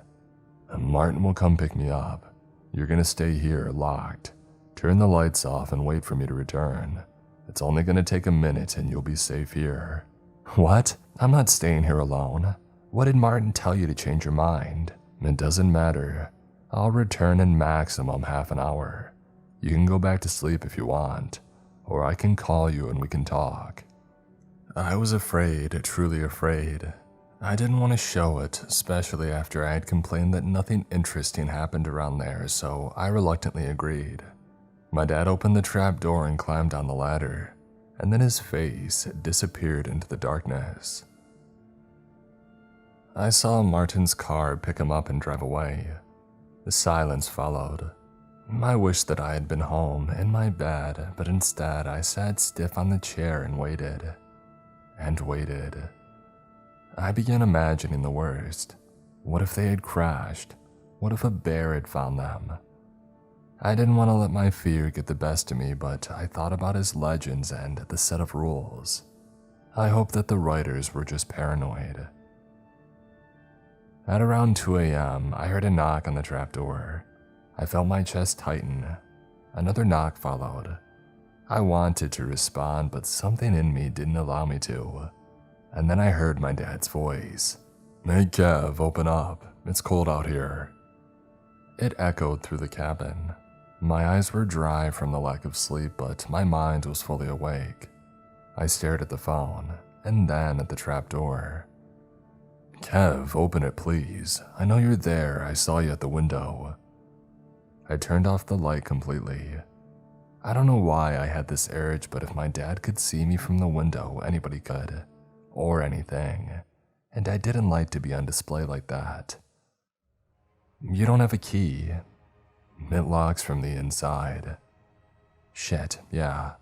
Martin will come pick me up. You're gonna stay here, locked. Turn the lights off and wait for me to return. It's only gonna take a minute and you'll be safe here. What? I'm not staying here alone. What did Martin tell you to change your mind? It doesn't matter. I'll return in maximum half an hour. You can go back to sleep if you want, or I can call you and we can talk. I was afraid, truly afraid. I didn't want to show it, especially after I had complained that nothing interesting happened around there, so I reluctantly agreed. My dad opened the trap door and climbed down the ladder, and then his face disappeared into the darkness. I saw Martin's car pick him up and drive away. The silence followed. I wished that I had been home, in my bed, but instead I sat stiff on the chair and waited. And waited. I began imagining the worst. What if they had crashed? What if a bear had found them? I didn't want to let my fear get the best of me, but I thought about his legends and the set of rules. I hoped that the writers were just paranoid. At around 2 a.m., I heard a knock on the trapdoor. I felt my chest tighten. Another knock followed. I wanted to respond, but something in me didn't allow me to. And then I heard my dad's voice. Hey Kev, open up. It's cold out here. It echoed through the cabin. My eyes were dry from the lack of sleep, but my mind was fully awake. I stared at the phone, and then at the trapdoor. Kev, open it please. I know you're there, I saw you at the window. I turned off the light completely. I don't know why I had this urge, but if my dad could see me from the window, anybody could. Or anything. And I didn't like to be on display like that. You don't have a key. It locks from the inside. Shit, yeah.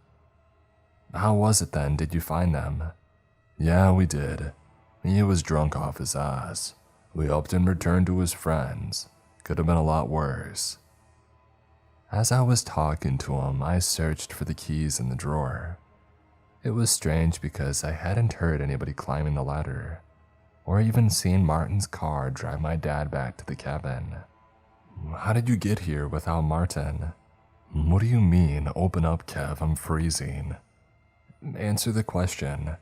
How was it then? Did you find them? Yeah, we did. He was drunk off his ass. We helped him return to his friends. Could have been a lot worse. As I was talking to him, I searched for the keys in the drawer. It was strange because I hadn't heard anybody climbing the ladder, or even seen Martin's car drive my dad back to the cabin. How did you get here without Martin? What do you mean, open up, Kev, I'm freezing. Answer the question.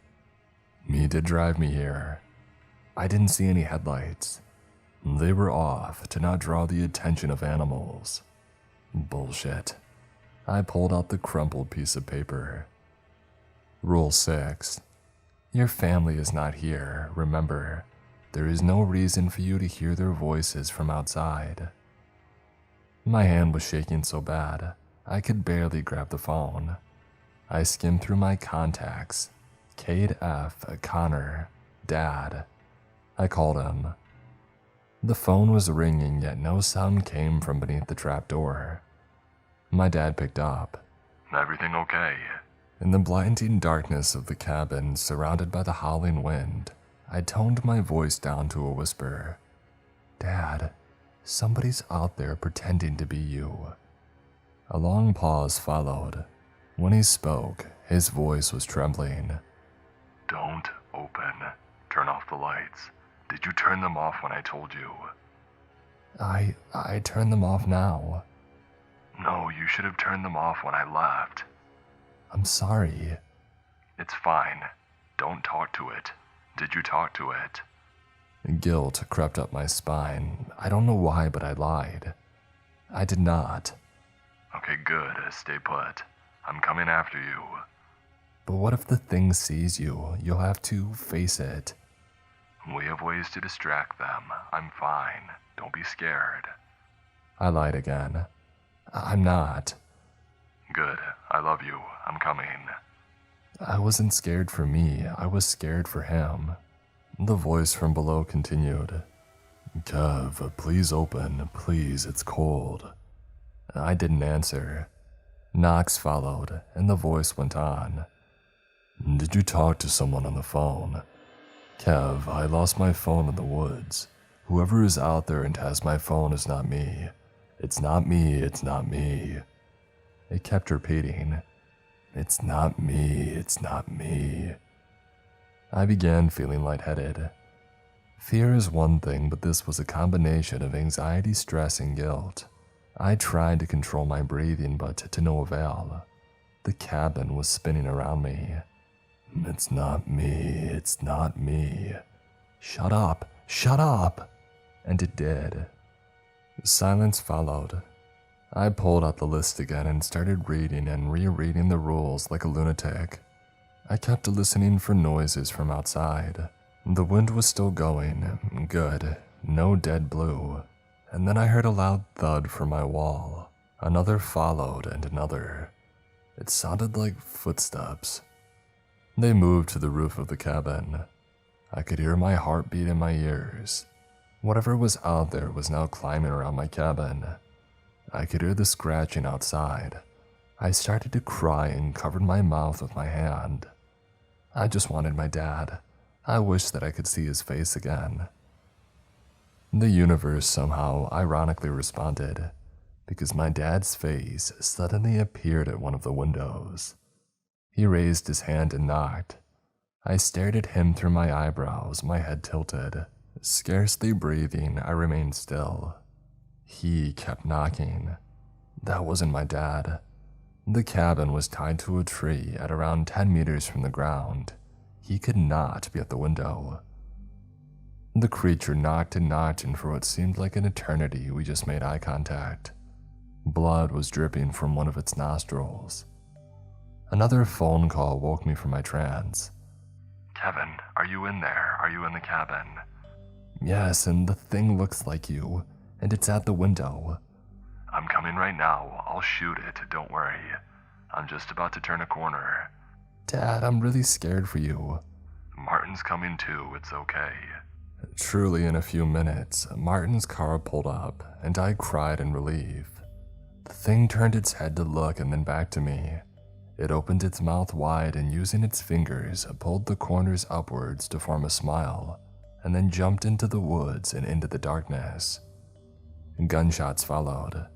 He did drive me here. I didn't see any headlights. They were off to not draw the attention of animals. Bullshit. I pulled out the crumpled piece of paper. Rule 6. Your family is not here, remember. There is no reason for you to hear their voices from outside. My hand was shaking so bad, I could barely grab the phone. I skimmed through my contacts. Cade F., Connor, Dad. I called him. The phone was ringing, yet no sound came from beneath the trapdoor. My dad picked up. Everything okay? In the blinding darkness of the cabin, surrounded by the howling wind, I toned my voice down to a whisper. Dad, somebody's out there pretending to be you. A long pause followed. When he spoke, his voice was trembling. Don't open. Turn off the lights. Did you turn them off when I told you? I turned them off now. No, you should have turned them off when I left. I'm sorry. It's fine. Don't talk to it. Did you talk to it? Guilt crept up my spine. I don't know why, but I lied. I did not. Okay, good. Stay put. I'm coming after you. But what if the thing sees you? You'll have to face it. We have ways to distract them. I'm fine. Don't be scared. I lied again. I'm not. Good. I love you. I'm coming. I wasn't scared for me. I was scared for him. The voice from below continued. Kev, please open. Please, it's cold. I didn't answer. Knocks followed, and the voice went on. Did you talk to someone on the phone? Kev, I lost my phone in the woods. Whoever is out there and has my phone is not me. It's not me, it's not me. It kept repeating. It's not me, it's not me. I began feeling lightheaded. Fear is one thing, but this was a combination of anxiety, stress, and guilt. I tried to control my breathing, but to no avail. The cabin was spinning around me. It's not me, it's not me. Shut up, shut up! And it did. Silence followed. I pulled out the list again and started reading and rereading the rules like a lunatic. I kept listening for noises from outside. The wind was still going. Good. No dead blue. And then I heard a loud thud from my wall. Another followed and another. It sounded like footsteps. They moved to the roof of the cabin. I could hear my heartbeat in my ears. Whatever was out there was now climbing around my cabin. I could hear the scratching outside. I started to cry and covered my mouth with my hand. I just wanted my dad. I wished that I could see his face again. The universe somehow ironically responded, because my dad's face suddenly appeared at one of the windows. He raised his hand and knocked. I stared at him through my eyebrows, my head tilted. Scarcely breathing, I remained still. He kept knocking. That wasn't my dad. The cabin was tied to a tree at around 10 meters from the ground. He could not be at the window. The creature knocked and knocked, and for what seemed like an eternity, we just made eye contact. Blood was dripping from one of its nostrils. Another phone call woke me from my trance. Kevin, are you in there? Are you in the cabin? Yes, and the thing looks like you, and it's at the window. I'm coming right now. I'll shoot it, don't worry. I'm just about to turn a corner. Dad, I'm really scared for you. Martin's coming too, it's okay. Truly, in a few minutes, Martin's car pulled up, and I cried in relief. The thing turned its head to look and then back to me. It opened its mouth wide and, using its fingers, pulled the corners upwards to form a smile, and then jumped into the woods and into the darkness. Gunshots followed.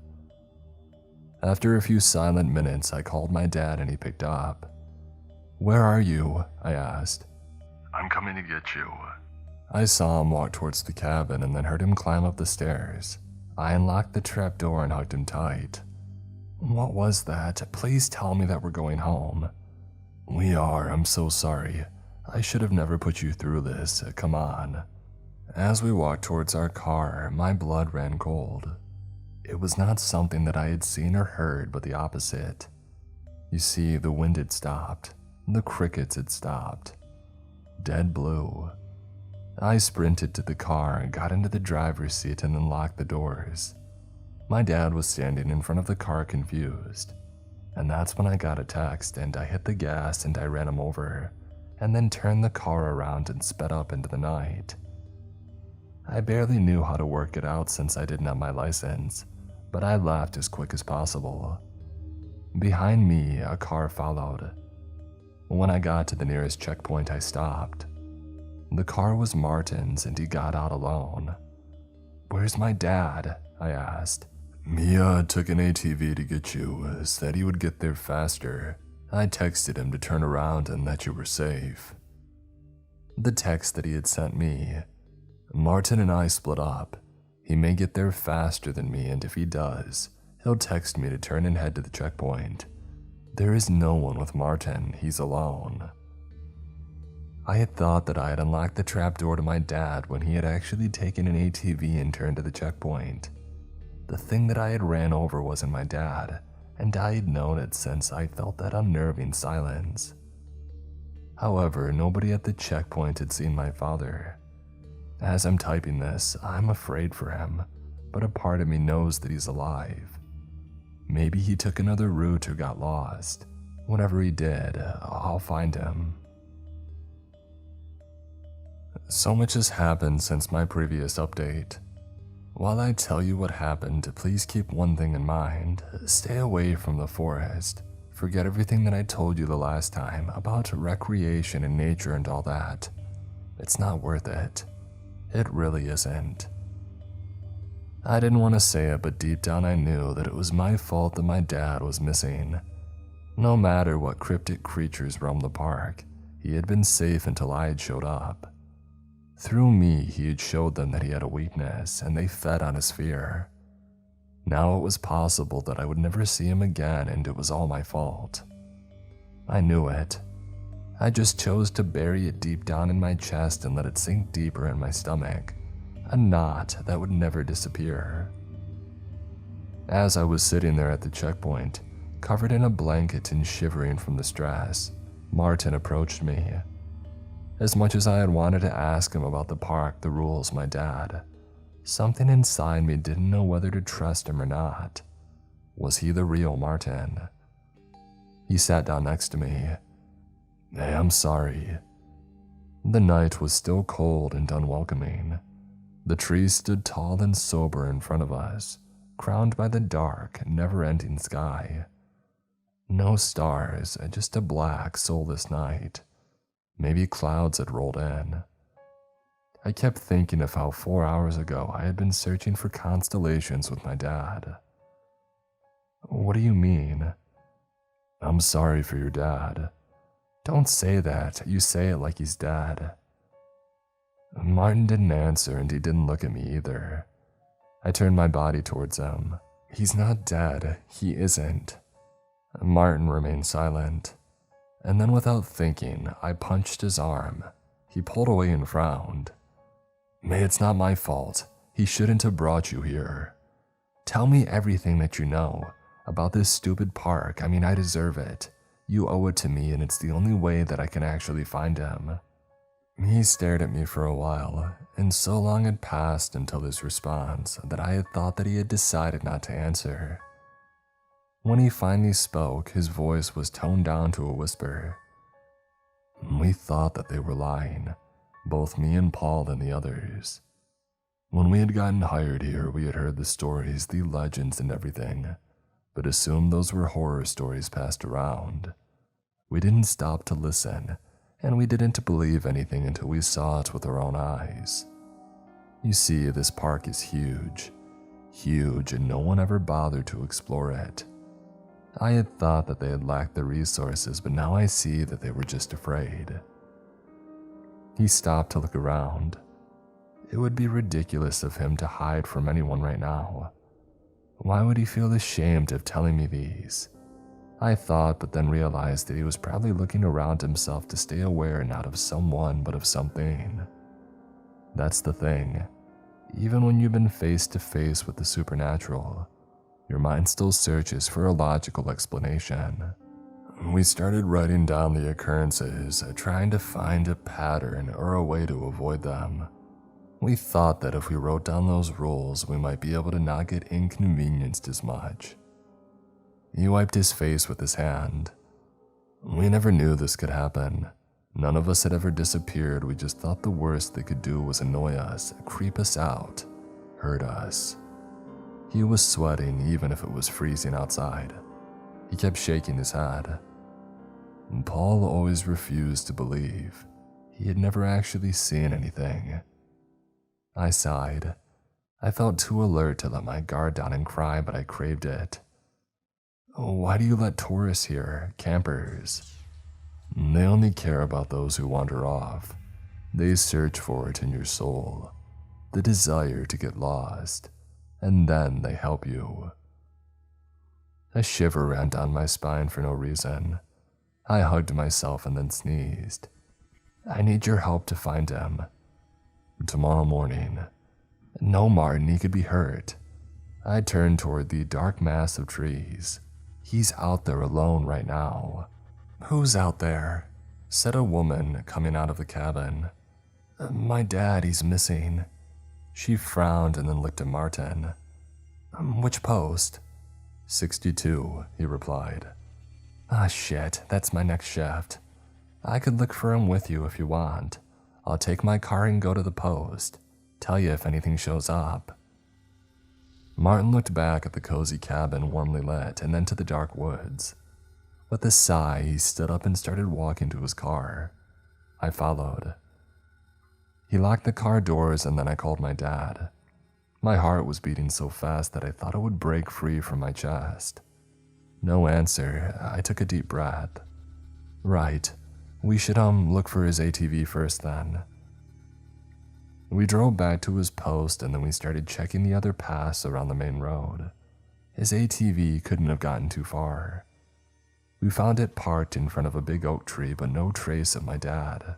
After a few silent minutes, I called my dad and he picked up. Where are you? I asked. I'm coming to get you. I saw him walk towards the cabin and then heard him climb up the stairs. I unlocked the trap door and hugged him tight. What was that? Please tell me that we're going home. We are. I'm so sorry. I should have never put you through this. Come on. As we walked towards our car, my blood ran cold. It was not something that I had seen or heard, but the opposite. You see, the wind had stopped. The crickets had stopped. Dead blue. I sprinted to the car, got into the driver's seat, and then locked the doors. My dad was standing in front of the car confused, and that's when I got a text and I hit the gas and I ran him over, and then turned the car around and sped up into the night. I barely knew how to work it out since I didn't have my license, but I left as quick as possible. Behind me, a car followed. When I got to the nearest checkpoint, I stopped. The car was Martin's and he got out alone. "Where's my dad?" I asked. "Mia took an ATV to get you, said he would get there faster. I texted him to turn around and that you were safe." The text that he had sent me: "Martin and I split up. He may get there faster than me, and if he does, he'll text me to turn and head to the checkpoint. There is no one with Martin, he's alone." I had thought that I had unlocked the trapdoor to my dad when he had actually taken an ATV and turned to the checkpoint. The thing that I had ran over wasn't my dad, and I had known it since I felt that unnerving silence. However, nobody at the checkpoint had seen my father. As I'm typing this, I'm afraid for him, but a part of me knows that he's alive. Maybe he took another route or got lost. Whatever he did, I'll find him. So much has happened since my previous update. While I tell you what happened, please keep one thing in mind. Stay away from the forest. Forget everything that I told you the last time about recreation and nature and all that. It's not worth it. It really isn't. I didn't want to say it, but deep down I knew that it was my fault that my dad was missing. No matter what cryptic creatures roamed the park, he had been safe until I had showed up. Through me, he had showed them that he had a weakness, and they fed on his fear. Now it was possible that I would never see him again, and it was all my fault. I knew it. I just chose to bury it deep down in my chest and let it sink deeper in my stomach, a knot that would never disappear. As I was sitting there at the checkpoint, covered in a blanket and shivering from the stress, Martin approached me. As much as I had wanted to ask him about the park, the rules, my dad, something inside me didn't know whether to trust him or not. Was he the real Martin? He sat down next to me. "Hey, I'm sorry." The night was still cold and unwelcoming. The trees stood tall and sober in front of us, crowned by the dark, never-ending sky. No stars, just a black, soulless night. Maybe clouds had rolled in. I kept thinking of how 4 hours ago I had been searching for constellations with my dad. "What do you mean?" "I'm sorry for your dad." "Don't say that. You say it like he's dead." Martin didn't answer, and he didn't look at me either. I turned my body towards him. "He's not dead. He isn't." Martin remained silent. And then without thinking, I punched his arm. He pulled away and frowned. "May, it's not my fault. He shouldn't have brought you here. Tell me everything that you know about this stupid park. I mean, I deserve it. You owe it to me, and it's the only way that I can actually find him." He stared at me for a while, and so long had passed until his response that I had thought that he had decided not to answer. When he finally spoke, his voice was toned down to a whisper. "We thought that they were lying, both me and Paul and the others. When we had gotten hired here, we had heard the stories, the legends and everything, but assumed those were horror stories passed around. We didn't stop to listen, and we didn't believe anything until we saw it with our own eyes. You see, this park is huge, and no one ever bothered to explore it. I had thought that they had lacked the resources, but now I see that they were just afraid." He stopped to look around. It would be ridiculous of him to hide from anyone right now. Why would he feel ashamed of telling me these? I thought, but then realized that he was probably looking around himself to stay aware not of someone, but of something. That's the thing. Even when you've been face to face with the supernatural, your mind still searches for a logical explanation. We started writing down the occurrences, trying to find a pattern or a way to avoid them. We thought that if we wrote down those rules, we might be able to not get inconvenienced as much. He wiped his face with his hand. We never knew this could happen. None of us had ever disappeared. We just thought the worst they could do was annoy us, creep us out, hurt us. He was sweating even if it was freezing outside. He kept shaking his head. Paul always refused to believe. He had never actually seen anything. I sighed. I felt too alert to let my guard down and cry, but I craved it. Why do you let tourists here, campers? They only care about those who wander off. They search for it in your soul, the desire to get lost, and then they help you. A shiver ran down my spine for no reason. I hugged myself and then sneezed. I need your help to find him. Tomorrow morning. No, Martin, he could be hurt. I turned toward the dark mass of trees. He's out there alone right now. Who's out there? Said a woman coming out of the cabin. My dad, he's missing. She frowned and then looked at Martin. Which post? 62, he replied. Ah, shit, that's my next shift. I could look for him with you if you want. I'll take my car and go to the post. Tell you if anything shows up. Martin looked back at the cozy cabin warmly lit and then to the dark woods. With a sigh, he stood up and started walking to his car. I followed. He locked the car doors and then I called my dad. My heart was beating so fast that I thought it would break free from my chest. No answer. I took a deep breath. Right. We should look for his ATV first then. We drove back to his post and then we started checking the other paths around the main road. His ATV couldn't have gotten too far. We found it parked in front of a big oak tree, but no trace of my dad.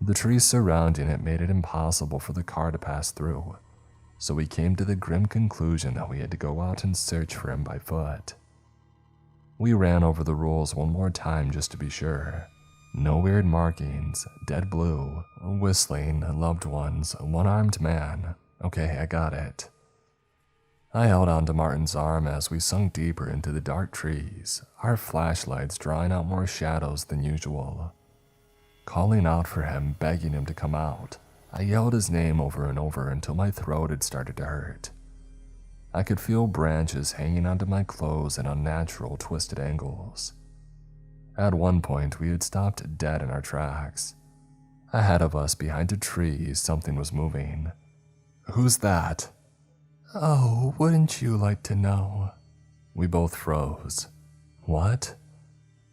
The trees surrounding it made it impossible for the car to pass through, so we came to the grim conclusion that we had to go out and search for him by foot. We ran over the rules one more time just to be sure. No weird markings, dead blue, whistling, loved ones, one-armed man. Okay, I got it. I held onto Martin's arm as we sunk deeper into the dark trees, our flashlights drawing out more shadows than usual. Calling out for him, begging him to come out, I yelled his name over and over until my throat had started to hurt. I could feel branches hanging onto my clothes at unnatural, twisted angles. At one point, we had stopped dead in our tracks. Ahead of us, behind a tree, something was moving. Who's that? Oh, wouldn't you like to know? We both froze. What?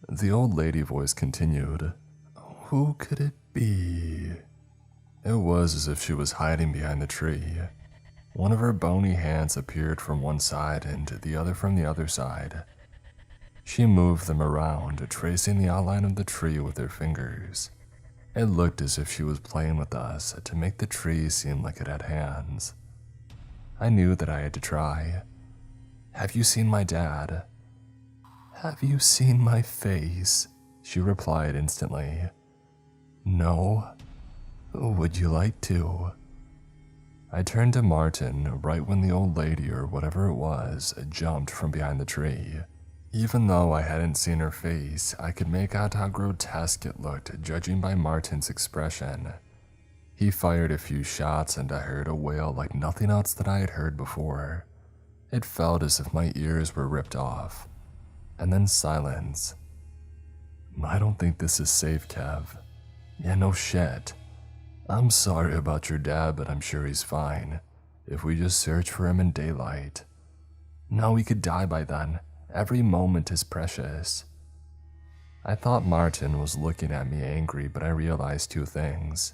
The old lady voice continued. Who could it be? It was as if she was hiding behind the tree. One of her bony hands appeared from one side and the other from the other side. She moved them around, tracing the outline of the tree with her fingers. It looked as if she was playing with us to make the tree seem like it had hands. I knew that I had to try. Have you seen my dad? Have you seen my face? She replied instantly. No. Would you like to? I turned to Martin right when the old lady or whatever it was jumped from behind the tree. Even though I hadn't seen her face, I could make out how grotesque it looked, judging by Martin's expression. He fired a few shots and I heard a wail like nothing else that I had heard before. It felt as if my ears were ripped off. And then silence. I don't think this is safe, Kev. Yeah, no shit. I'm sorry about your dad, but I'm sure he's fine. If we just search for him in daylight. No, he could die by then. Every moment is precious. I thought Martin was looking at me angry, but I realized two things.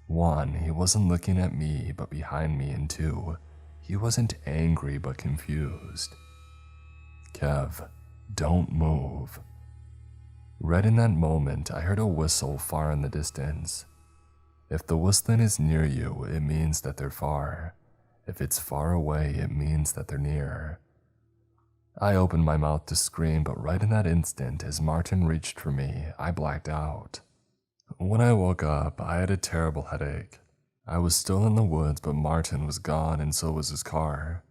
One, he wasn't looking at me, but behind me, and two, he wasn't angry, but confused. Kev, don't move. Right in that moment, I heard a whistle far in the distance. If the whistling is near you, it means that they're far. If it's far away, it means that they're near. I opened my mouth to scream, but right in that instant, as Martin reached for me, I blacked out. When I woke up, I had a terrible headache. I was still in the woods, but Martin was gone and so was his car.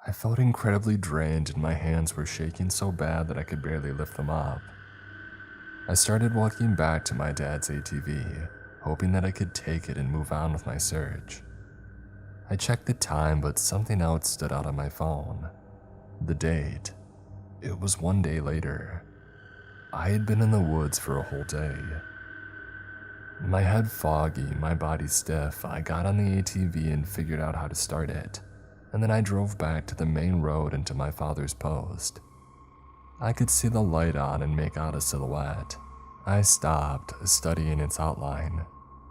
I felt incredibly drained and my hands were shaking so bad that I could barely lift them up. I started walking back to my dad's ATV, hoping that I could take it and move on with my search. I checked the time, but something else stood out on my phone. The date. It was 1 day later. I had been in the woods for a whole day. My head foggy, my body stiff, I got on the ATV and figured out how to start it, and then I drove back to the main road and to my father's post. I could see the light on and make out a silhouette. I stopped, studying its outline.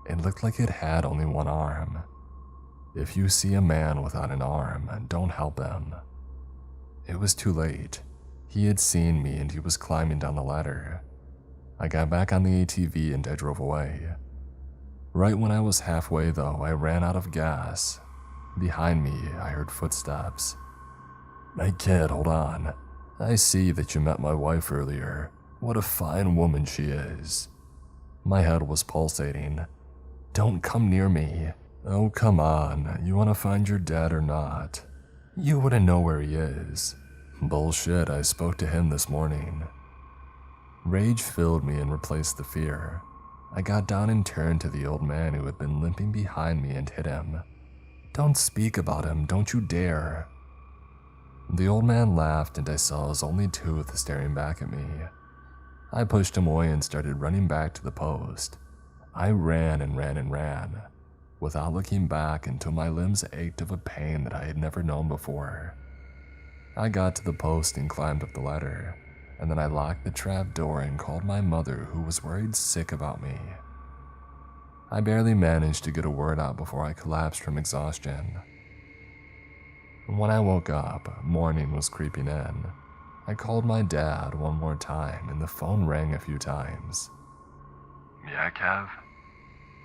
It looked like it had only one arm. If you see a man without an arm, don't help him. It was too late. He had seen me and he was climbing down the ladder. I got back on the ATV and I drove away. Right when I was halfway though, I ran out of gas. Behind me, I heard footsteps. "Hey kid, hold on. I see that you met my wife earlier. What a fine woman she is." My head was pulsating. "Don't come near me." "Oh, come on. You want to find your dad or not? You wouldn't know where he is." "Bullshit, I spoke to him this morning." Rage filled me and replaced the fear. I got down and turned to the old man who had been limping behind me and hit him. "Don't speak about him, don't you dare." The old man laughed and I saw his only tooth staring back at me. I pushed him away and started running back to the post. I ran and ran and ran, without looking back until my limbs ached of a pain that I had never known before. I got to the post and climbed up the ladder, and then I locked the trap door and called my mother, who was worried sick about me. I barely managed to get a word out before I collapsed from exhaustion. When I woke up, morning was creeping in. I called my dad one more time and the phone rang a few times. "Yeah, Kev?"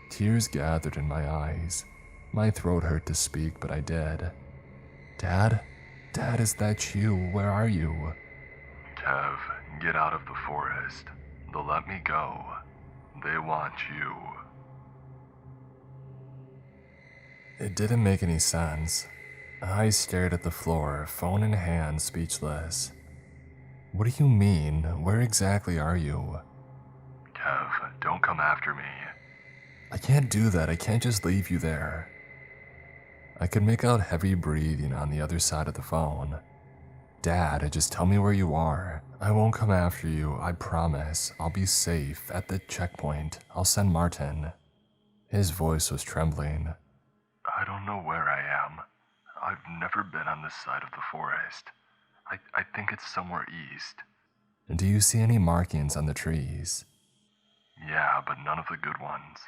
Tears gathered in my eyes. My throat hurt to speak, but I did. "Dad? Dad, is that you? Where are you?" "Kev, get out of the forest. They'll let me go. They want you." It didn't make any sense. I stared at the floor, phone in hand, speechless. "What do you mean? Where exactly are you?" "Kev, don't come after me." "I can't do that. I can't just leave you there." I could make out heavy breathing on the other side of the phone. "Dad, just tell me where you are. I won't come after you, I promise. I'll be safe at the checkpoint. I'll send Martin." His voice was trembling. "I don't know where I am. I've never been on this side of the forest. I think it's somewhere east." "Do you see any markings on the trees?" "Yeah, but none of the good ones.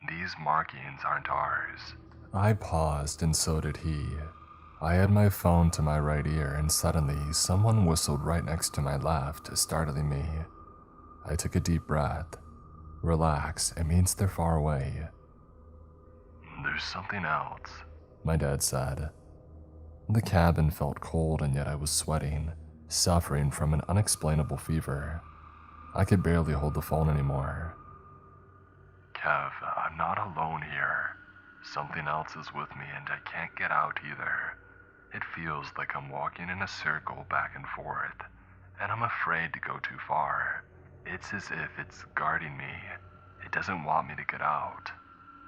These markings aren't ours." I paused and so did he. I had my phone to my right ear and suddenly someone whistled right next to my left, startling me. I took a deep breath. "Relax, it means they're far away." "There's something else," my dad said. The cabin felt cold and yet I was sweating, suffering from an unexplainable fever. I could barely hold the phone anymore. "Kev, I'm not alone here. Something else is with me and I can't get out either. It feels like I'm walking in a circle back and forth, and I'm afraid to go too far. It's as if it's guarding me. It doesn't want me to get out."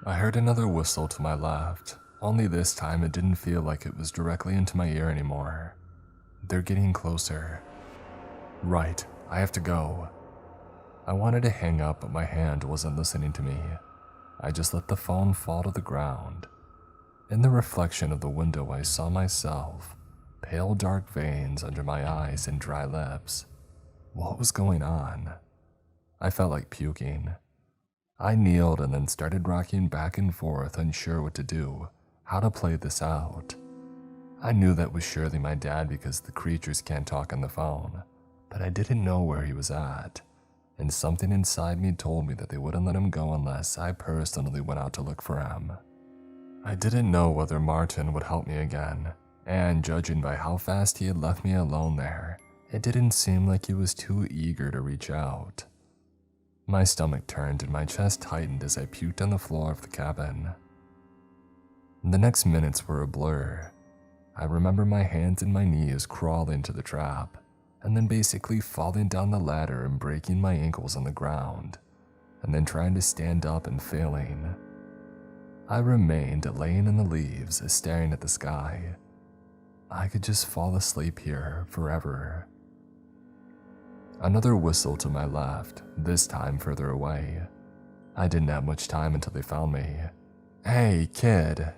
I heard another whistle to my left, only this time it didn't feel like it was directly into my ear anymore. "They're getting closer." "Right, I have to go." I wanted to hang up, but my hand wasn't listening to me. I just let the phone fall to the ground. In the reflection of the window, I saw myself, pale dark veins under my eyes and dry lips. What was going on? I felt like puking. I kneeled and then started rocking back and forth, unsure what to do, how to play this out. I knew that was surely my dad because the creatures can't talk on the phone, but I didn't know where he was at, and something inside me told me that they wouldn't let him go unless I personally went out to look for him. I didn't know whether Martin would help me again, and judging by how fast he had left me alone there, it didn't seem like he was too eager to reach out. My stomach turned and my chest tightened as I puked on the floor of the cabin. The next minutes were a blur. I remember my hands and my knees crawling to the trap, and then basically falling down the ladder and breaking my ankles on the ground, and then trying to stand up and failing. I remained laying in the leaves, staring at the sky. I could just fall asleep here forever. Another whistle to my left, this time further away. I didn't have much time until they found me. "Hey, kid."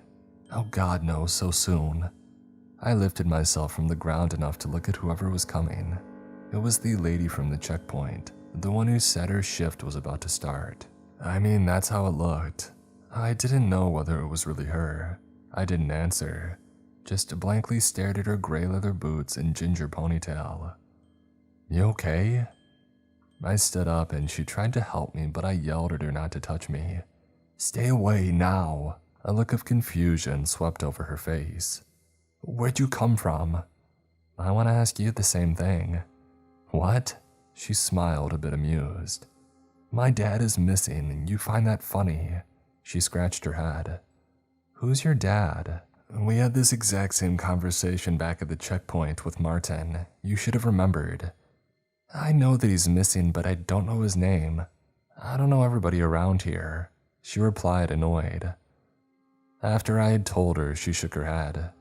Oh God, no, so soon. I lifted myself from the ground enough to look at whoever was coming. It was the lady from the checkpoint, the one who said her shift was about to start. I mean, that's how it looked. I didn't know whether it was really her. I didn't answer, just blankly stared at her gray leather boots and ginger ponytail. "You okay?" I stood up and she tried to help me, but I yelled at her not to touch me. "Stay away now." A look of confusion swept over her face. "Where'd you come from?" "I want to ask you the same thing." "What?" She smiled, a bit amused. "My dad is missing, and you find that funny." She scratched her head. "Who's your dad?" "We had this exact same conversation back at the checkpoint with Martin. You should have remembered." "I know that he's missing, but I don't know his name. I don't know everybody around here," she replied, annoyed. After I had told her, she shook her head.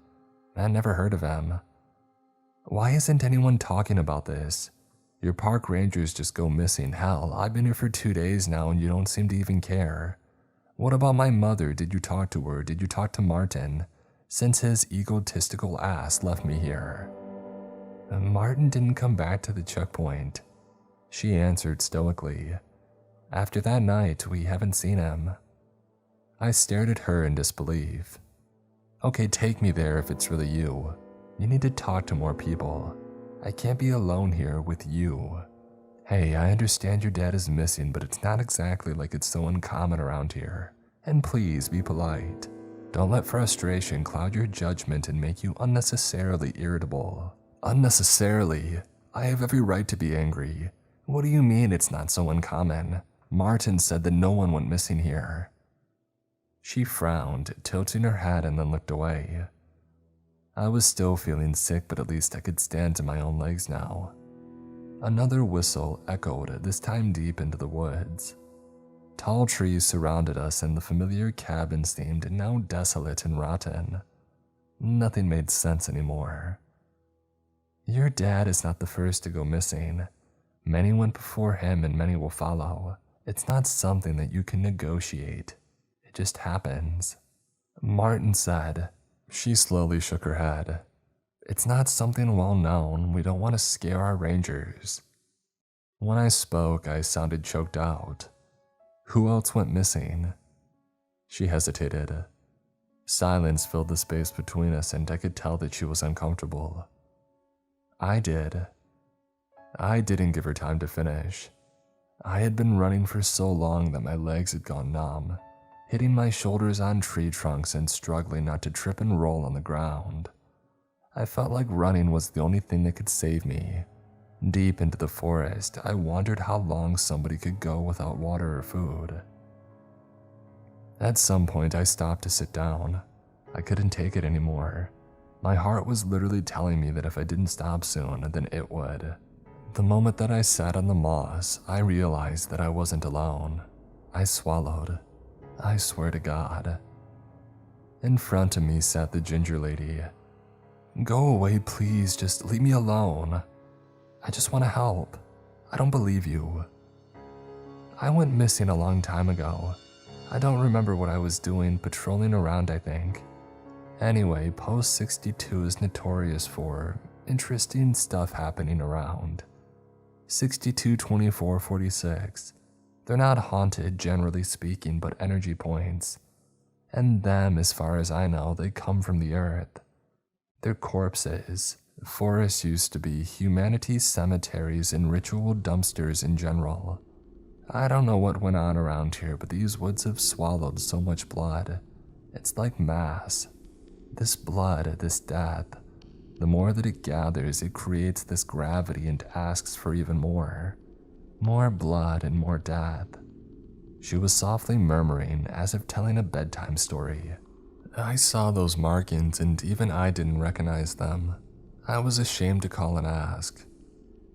"I never heard of him." "Why isn't anyone talking about this? Your park rangers just go missing. Hell, I've been here for 2 days now and you don't seem to even care. What about my mother? Did you talk to her? Did you talk to Martin? Since his egotistical ass left me here." "Martin didn't come back to the checkpoint," she answered stoically. "After that night, we haven't seen him." I stared at her in disbelief. "Okay, take me there if it's really you. You need to talk to more people. I can't be alone here with you. Hey, I understand your dad is missing, but it's not exactly like it's so uncommon around here. And please be polite. Don't let frustration cloud your judgment and make you unnecessarily irritable." "Unnecessarily? I have every right to be angry. What do you mean it's not so uncommon? Martin said that no one went missing here." She frowned, tilting her head, and then looked away. I was still feeling sick, but at least I could stand on my own legs now. Another whistle echoed, this time deep into the woods. Tall trees surrounded us, and the familiar cabin seemed now desolate and rotten. Nothing made sense anymore. "Your dad is not the first to go missing. Many went before him and many will follow. It's not something that you can negotiate. It just happens." Martin said. She slowly shook her head. "It's not something well known. We don't want to scare our rangers." When I spoke, I sounded choked out. "Who else went missing?" She hesitated. Silence filled the space between us, and I could tell that she was uncomfortable. "I did." I didn't give her time to finish. I had been running for so long that my legs had gone numb, hitting my shoulders on tree trunks and struggling not to trip and roll on the ground. I felt like running was the only thing that could save me. Deep into the forest, I wondered how long somebody could go without water or food. At some point, I stopped to sit down. I couldn't take it anymore. My heart was literally telling me that if I didn't stop soon, then it would. The moment that I sat on the moss, I realized that I wasn't alone. I swallowed. I swear to God. In front of me sat the ginger lady. "Go away, please, just leave me alone. I just want to help. I don't believe you. I went missing a long time ago. I don't remember what I was doing, patrolling around, I think. Anyway, Post 62 is notorious for interesting stuff happening around. 62, 24, 46. They're not haunted, generally speaking, but energy points. And them, as far as I know, they come from the earth. They're corpses. Forests used to be humanity's cemeteries and ritual dumpsters in general. I don't know what went on around here, but these woods have swallowed so much blood. It's like mass. This blood, this death, the more that it gathers, it creates this gravity and asks for even more. More blood and more death." She was softly murmuring, as if telling a bedtime story. I saw those markings and even I didn't recognize them. I was ashamed to call and ask.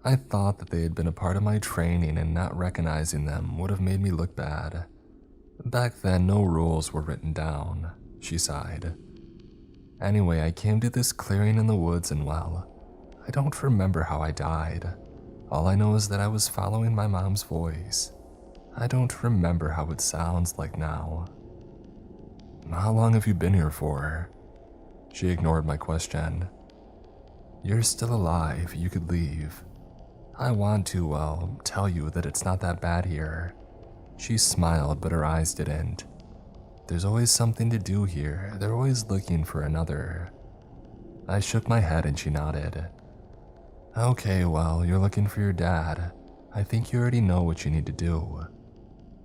I thought that they had been a part of my training and not recognizing them would have made me look bad. Back then, no rules were written down, she sighed. Anyway, I came to this clearing in the woods and well, I don't remember how I died. All I know is that I was following my mom's voice. I don't remember how it sounds like now. How long have you been here for? She ignored my question. You're still alive, you could leave. I want to, well, tell you that it's not that bad here. She smiled, but her eyes didn't. There's always something to do here. They're always looking for another. I shook my head and she nodded. Okay, well, you're looking for your dad. I think you already know what you need to do.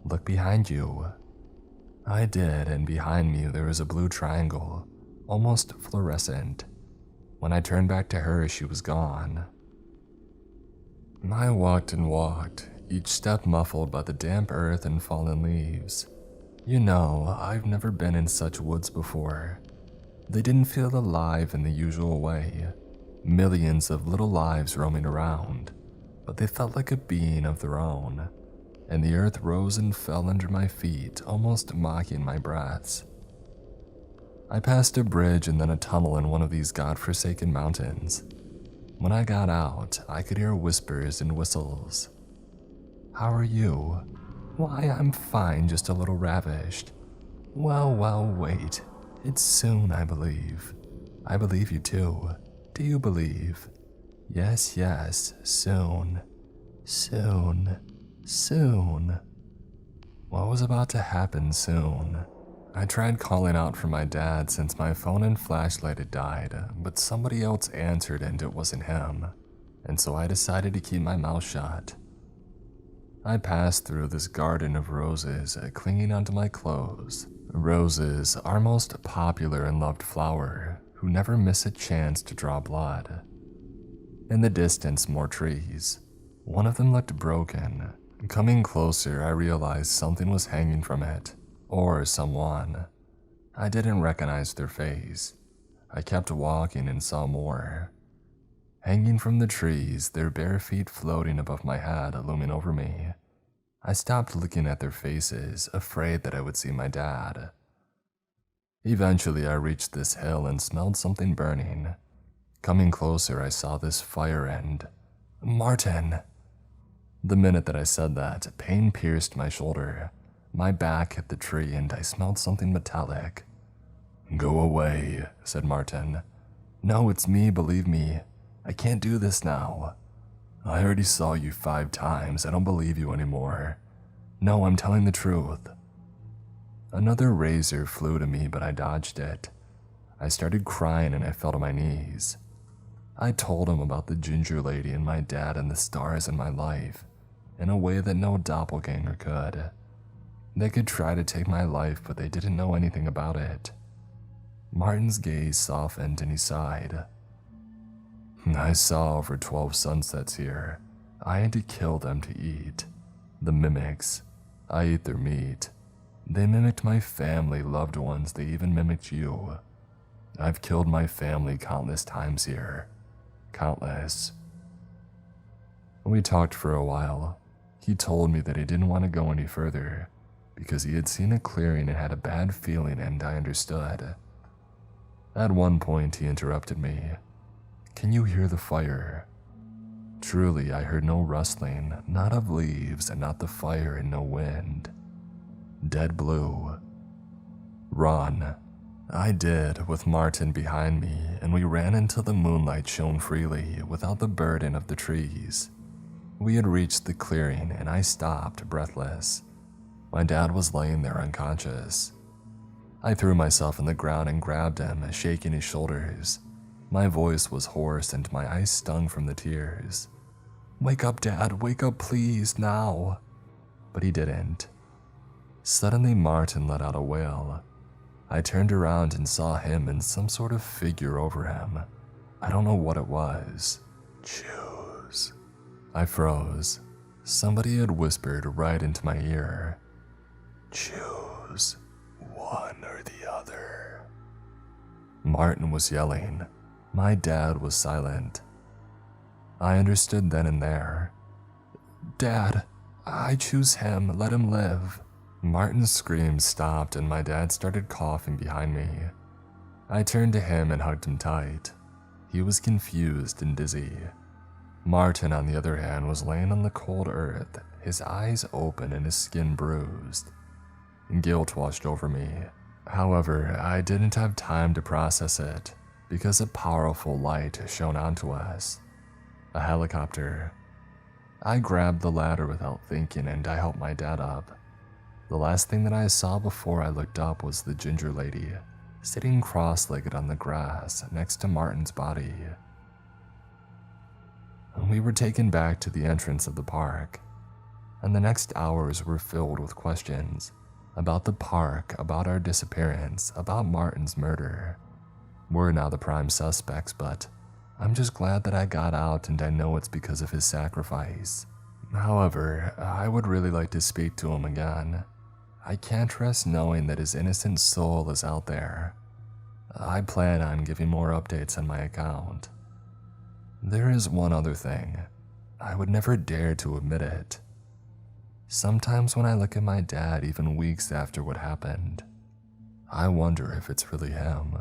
Look behind you. I did, and behind me there was a blue triangle, almost fluorescent. When I turned back to her, she was gone. I walked and walked, each step muffled by the damp earth and fallen leaves. You know, I've never been in such woods before. They didn't feel alive in the usual way. Millions of little lives roaming around, but they felt like a being of their own, and the earth rose and fell under my feet, almost mocking my breaths. I passed a bridge and then a tunnel in one of these godforsaken mountains. When I got out, I could hear whispers and whistles. How are you? Why, I'm fine, just a little ravished. Well, wait. It's soon, I believe. I believe you too. Do you believe? Yes, soon. Soon. What was about to happen soon? I tried calling out for my dad since my phone and flashlight had died, but somebody else answered and it wasn't him, and so I decided to keep my mouth shut. I passed through this garden of roses clinging onto my clothes. Roses, our most popular and loved flower, who never miss a chance to draw blood. In the distance, more trees. One of them looked broken. Coming closer, I realized something was hanging from it, or someone. I didn't recognize their face. I kept walking and saw more. Hanging from the trees, their bare feet floating above my head, looming over me. I stopped looking at their faces, afraid that I would see my dad. Eventually, I reached this hill and smelled something burning. Coming closer, I saw this fire and... Martin! The minute that I said that, pain pierced my shoulder. My back hit the tree and I smelled something metallic. Go away, said Martin. No, it's me, believe me. I can't do this now. I already saw you 5 times. I don't believe you anymore. No, I'm telling the truth. Another razor flew to me, but I dodged it. I started crying and I fell to my knees. I told him about the ginger lady and my dad and the stars in my life, in a way that no doppelganger could. They could try to take my life, but they didn't know anything about it. Martin's gaze softened and he sighed. I saw over 12 sunsets here. I had to kill them to eat. The mimics. I ate their meat. They mimicked my family, loved ones, they even mimicked you. I've killed my family countless times here. Countless. We talked for a while. He told me that he didn't want to go any further, because he had seen a clearing and had a bad feeling, and I understood. At one point he interrupted me. Can you hear the fire? Truly, I heard no rustling, not of leaves, and not the fire and no wind. Dead blue. Run. I did, with Martin behind me, and we ran until the moonlight shone freely, without the burden of the trees. We had reached the clearing, and I stopped, breathless. My dad was laying there unconscious. I threw myself on the ground and grabbed him, shaking his shoulders. My voice was hoarse and my eyes stung from the tears. Wake up, Dad, wake up please, now. But he didn't. Suddenly Martin let out a wail. I turned around and saw him and some sort of figure over him. I don't know what it was. Choose. I froze. Somebody had whispered right into my ear. Choose one or the other. Martin was yelling. My dad was silent. I understood then and there. "Dad, I choose him. Let him live." Martin's screams stopped and my dad started coughing behind me. I turned to him and hugged him tight. He was confused and dizzy. Martin, on the other hand, was laying on the cold earth, his eyes open and his skin bruised. Guilt washed over me. However, I didn't have time to process it because a powerful light shone onto us. A helicopter. I grabbed the ladder without thinking and I helped my dad up. The last thing that I saw before I looked up was the ginger lady, sitting cross-legged on the grass next to Martin's body. We were taken back to the entrance of the park, and the next hours were filled with questions about the park, about our disappearance, about Martin's murder. We're now the prime suspects, but I'm just glad that I got out and I know it's because of his sacrifice. However, I would really like to speak to him again. I can't rest knowing that his innocent soul is out there. I plan on giving more updates on my account. There is one other thing. I would never dare to admit it. Sometimes when I look at my dad, even weeks after what happened, I wonder if it's really him.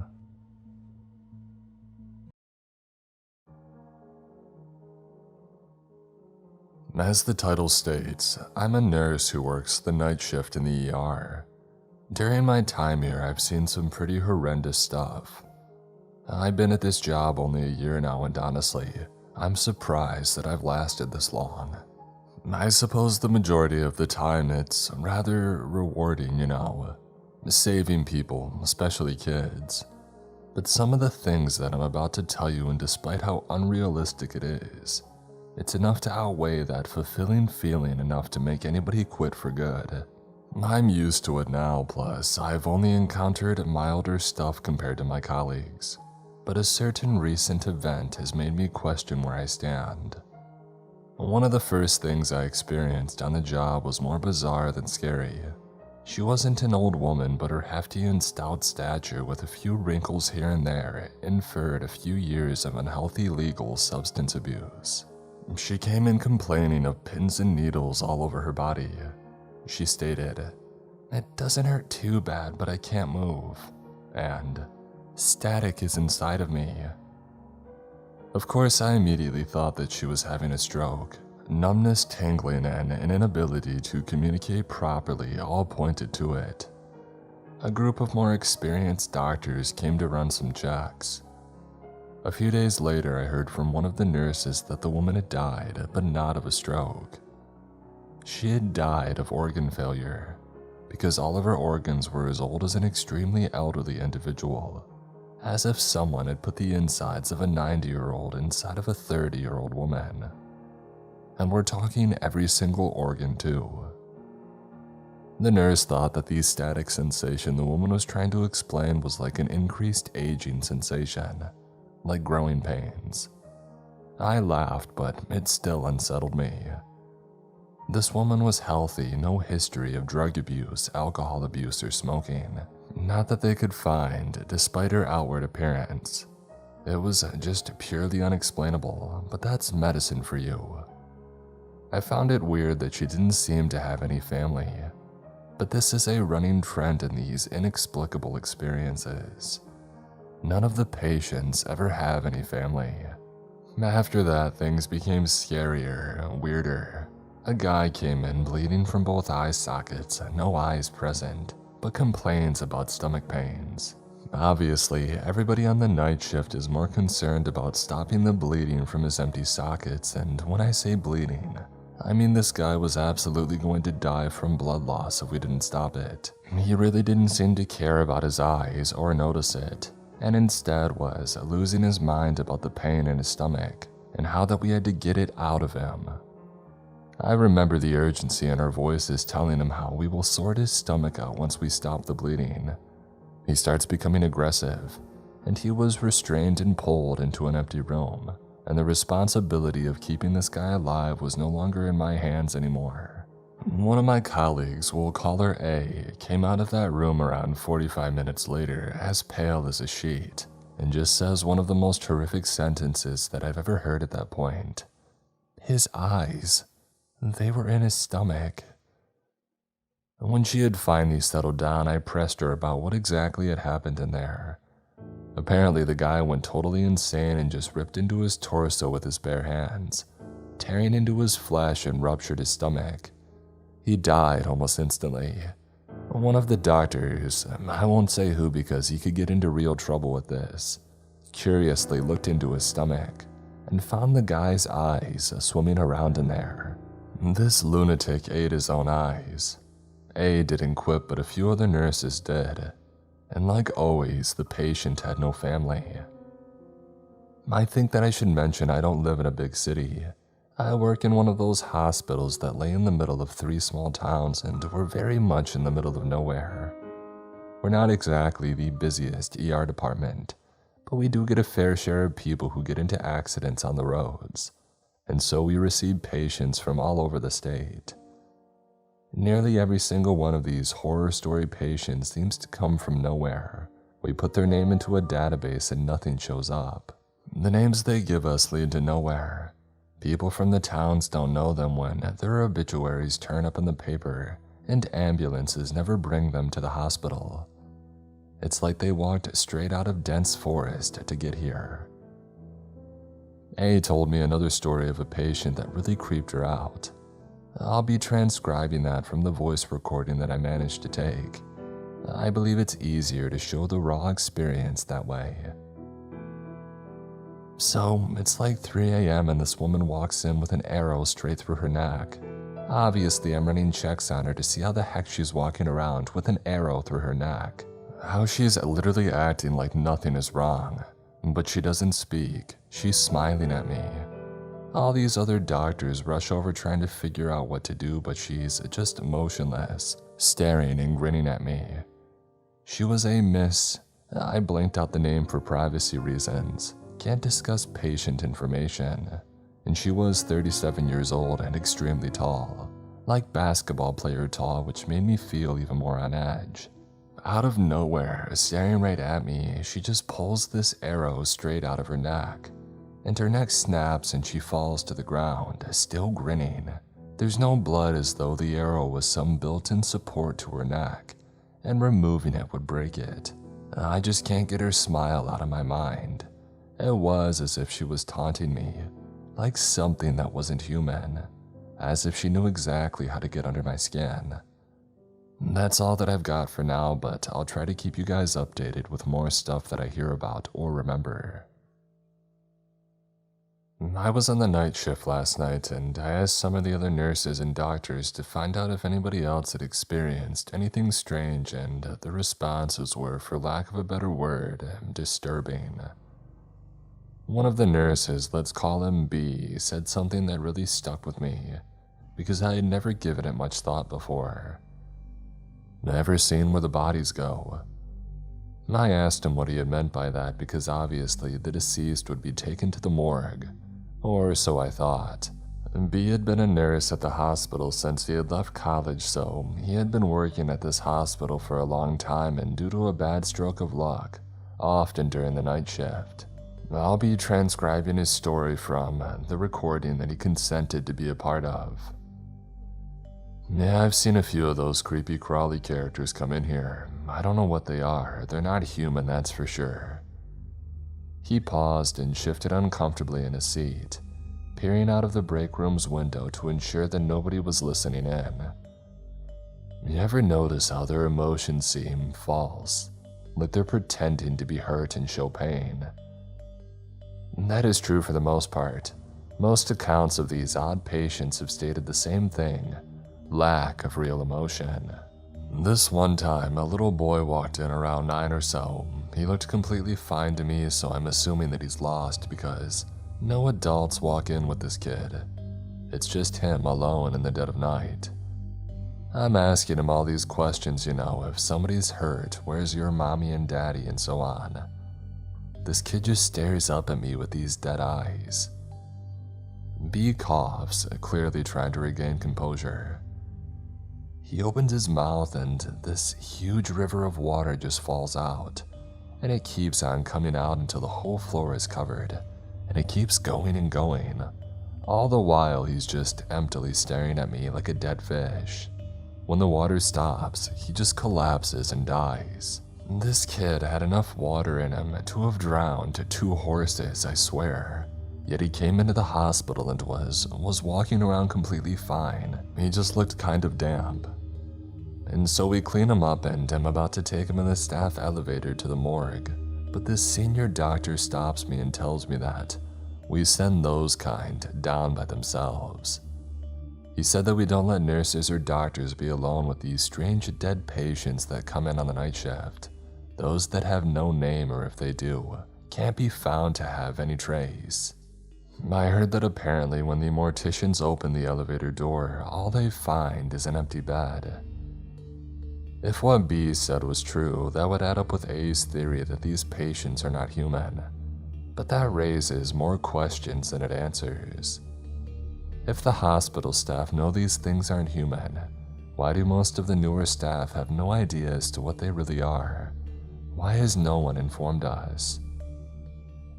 As the title states, I'm a nurse who works the night shift in the ER. During my time here, I've seen some pretty horrendous stuff. I've been at this job only a year now, and honestly, I'm surprised that I've lasted this long. I suppose the majority of the time it's rather rewarding, saving people, especially kids. But some of the things that I'm about to tell you, and despite how unrealistic it is, it's enough to outweigh that fulfilling feeling enough to make anybody quit for good. I'm used to it now, plus I've only encountered milder stuff compared to my colleagues. But a certain recent event has made me question where I stand. One of the first things I experienced on the job was more bizarre than scary. She wasn't an old woman, but her hefty and stout stature with a few wrinkles here and there inferred a few years of unhealthy legal substance abuse. She came in complaining of pins and needles all over her body. She stated, "It doesn't hurt too bad, but I can't move," and "static is inside of me." Of course, I immediately thought that she was having a stroke. Numbness, tingling, and an inability to communicate properly all pointed to it. A group of more experienced doctors came to run some checks. A few days later, I heard from one of the nurses that the woman had died, but not of a stroke. She had died of organ failure, because all of her organs were as old as an extremely elderly individual, as if someone had put the insides of a 90-year-old inside of a 30-year-old woman. And we're talking every single organ too. The nurse thought that the static sensation the woman was trying to explain was like an increased aging sensation, like growing pains. I laughed, but it still unsettled me. This woman was healthy, no history of drug abuse, alcohol abuse, or smoking. Not that they could find, despite her outward appearance. It was just purely unexplainable, but that's medicine for you. I found it weird that she didn't seem to have any family, but this is a running trend in these inexplicable experiences. None of the patients ever have any family. After that, things became scarier, weirder. A guy came in bleeding from both eye sockets, no eyes present, but complains about stomach pains. Obviously, everybody on the night shift is more concerned about stopping the bleeding from his empty sockets, and when I say bleeding, I mean this guy was absolutely going to die from blood loss if we didn't stop it. He really didn't seem to care about his eyes or notice it, and instead was losing his mind about the pain in his stomach and how that we had to get it out of him. I remember the urgency in our voices telling him how we will sort his stomach out once we stop the bleeding. He starts becoming aggressive, and he was restrained and pulled into an empty room, and the responsibility of keeping this guy alive was no longer in my hands anymore. One of my colleagues, we'll call her A, came out of that room around 45 minutes later, as pale as a sheet, and just says one of the most horrific sentences that I've ever heard at that point. His eyes, they were in his stomach. When she had finally settled down, I pressed her about what exactly had happened in there. Apparently, the guy went totally insane and just ripped into his torso with his bare hands, tearing into his flesh and ruptured his stomach. He died almost instantly. One of the doctors, I won't say who because he could get into real trouble with this, curiously looked into his stomach and found the guy's eyes swimming around in there. This lunatic ate his own eyes. A didn't quit, but a few other nurses did. And like always, the patient had no family. I think that I should mention I don't live in a big city. I work in one of those hospitals that lay in the middle of 3 small towns, and we're very much in the middle of nowhere. We're not exactly the busiest ER department, but we do get a fair share of people who get into accidents on the roads, and so we receive patients from all over the state. Nearly every single one of these horror story patients seems to come from nowhere. We put their name into a database and nothing shows up. The names they give us lead to nowhere. People from the towns don't know them when their obituaries turn up in the paper and ambulances never bring them to the hospital. It's like they walked straight out of dense forest to get here. A told me another story of a patient that really creeped her out. I'll be transcribing that from the voice recording that I managed to take. I believe it's easier to show the raw experience that way. So, it's like 3 a.m. and this woman walks in with an arrow straight through her neck. Obviously, I'm running checks on her to see how the heck she's walking around with an arrow through her neck. How she's literally acting like nothing is wrong. But she doesn't speak. She's smiling at me. All these other doctors rush over trying to figure out what to do, but she's just motionless, staring and grinning at me. She was a Miss... I blanked out the name for privacy reasons. Can't discuss patient information. And she was 37 years old and extremely tall. Like basketball player tall, which made me feel even more on edge. Out of nowhere, staring right at me, she just pulls this arrow straight out of her neck. And her neck snaps and she falls to the ground, still grinning. There's no blood, as though the arrow was some built-in support to her neck, and removing it would break it. I just can't get her smile out of my mind. It was as if she was taunting me, like something that wasn't human, as if she knew exactly how to get under my skin. That's all that I've got for now, but I'll try to keep you guys updated with more stuff that I hear about or remember. I was on the night shift last night, and I asked some of the other nurses and doctors to find out if anybody else had experienced anything strange, and the responses were, for lack of a better word, disturbing. One of the nurses, let's call him B, said something that really stuck with me, because I had never given it much thought before. Never seen where the bodies go. I asked him what he had meant by that, because obviously the deceased would be taken to the morgue. Or so I thought. B had been a nurse at the hospital since he had left college, so he had been working at this hospital for a long time, and due to a bad stroke of luck, often during the night shift. I'll be transcribing his story from the recording that he consented to be a part of. Yeah, I've seen a few of those creepy crawly characters come in here. I don't know what they are. They're not human, that's for sure. He paused and shifted uncomfortably in his seat, peering out of the break room's window to ensure that nobody was listening in. You ever notice how their emotions seem false, like they're pretending to be hurt and show pain? That is true for the most part. Most accounts of these odd patients have stated the same thing: lack of real emotion. This one time, a little boy walked in around 9 or so. He looked completely fine to me, so I'm assuming that he's lost because no adults walk in with this kid. It's just him alone in the dead of night. I'm asking him all these questions, if somebody's hurt, where's your mommy and daddy, and so on. This kid just stares up at me with these dead eyes. B coughs, clearly trying to regain composure. He opens his mouth and this huge river of water just falls out, and it keeps on coming out until the whole floor is covered, and it keeps going and going. All the while, he's just emptily staring at me like a dead fish. When the water stops, he just collapses and dies. This kid had enough water in him to have drowned 2 horses, I swear. Yet he came into the hospital and was walking around completely fine. He just looked kind of damp. And so we clean him up and I'm about to take him in the staff elevator to the morgue. But this senior doctor stops me and tells me that we send those kind down by themselves. He said that we don't let nurses or doctors be alone with these strange dead patients that come in on the night shift. Those that have no name, or if they do, can't be found to have any trace. I heard that apparently when the morticians open the elevator door, all they find is an empty bed. If what B said was true, that would add up with A's theory that these patients are not human. But that raises more questions than it answers. If the hospital staff know these things aren't human, why do most of the newer staff have no idea as to what they really are? Why has no one informed us?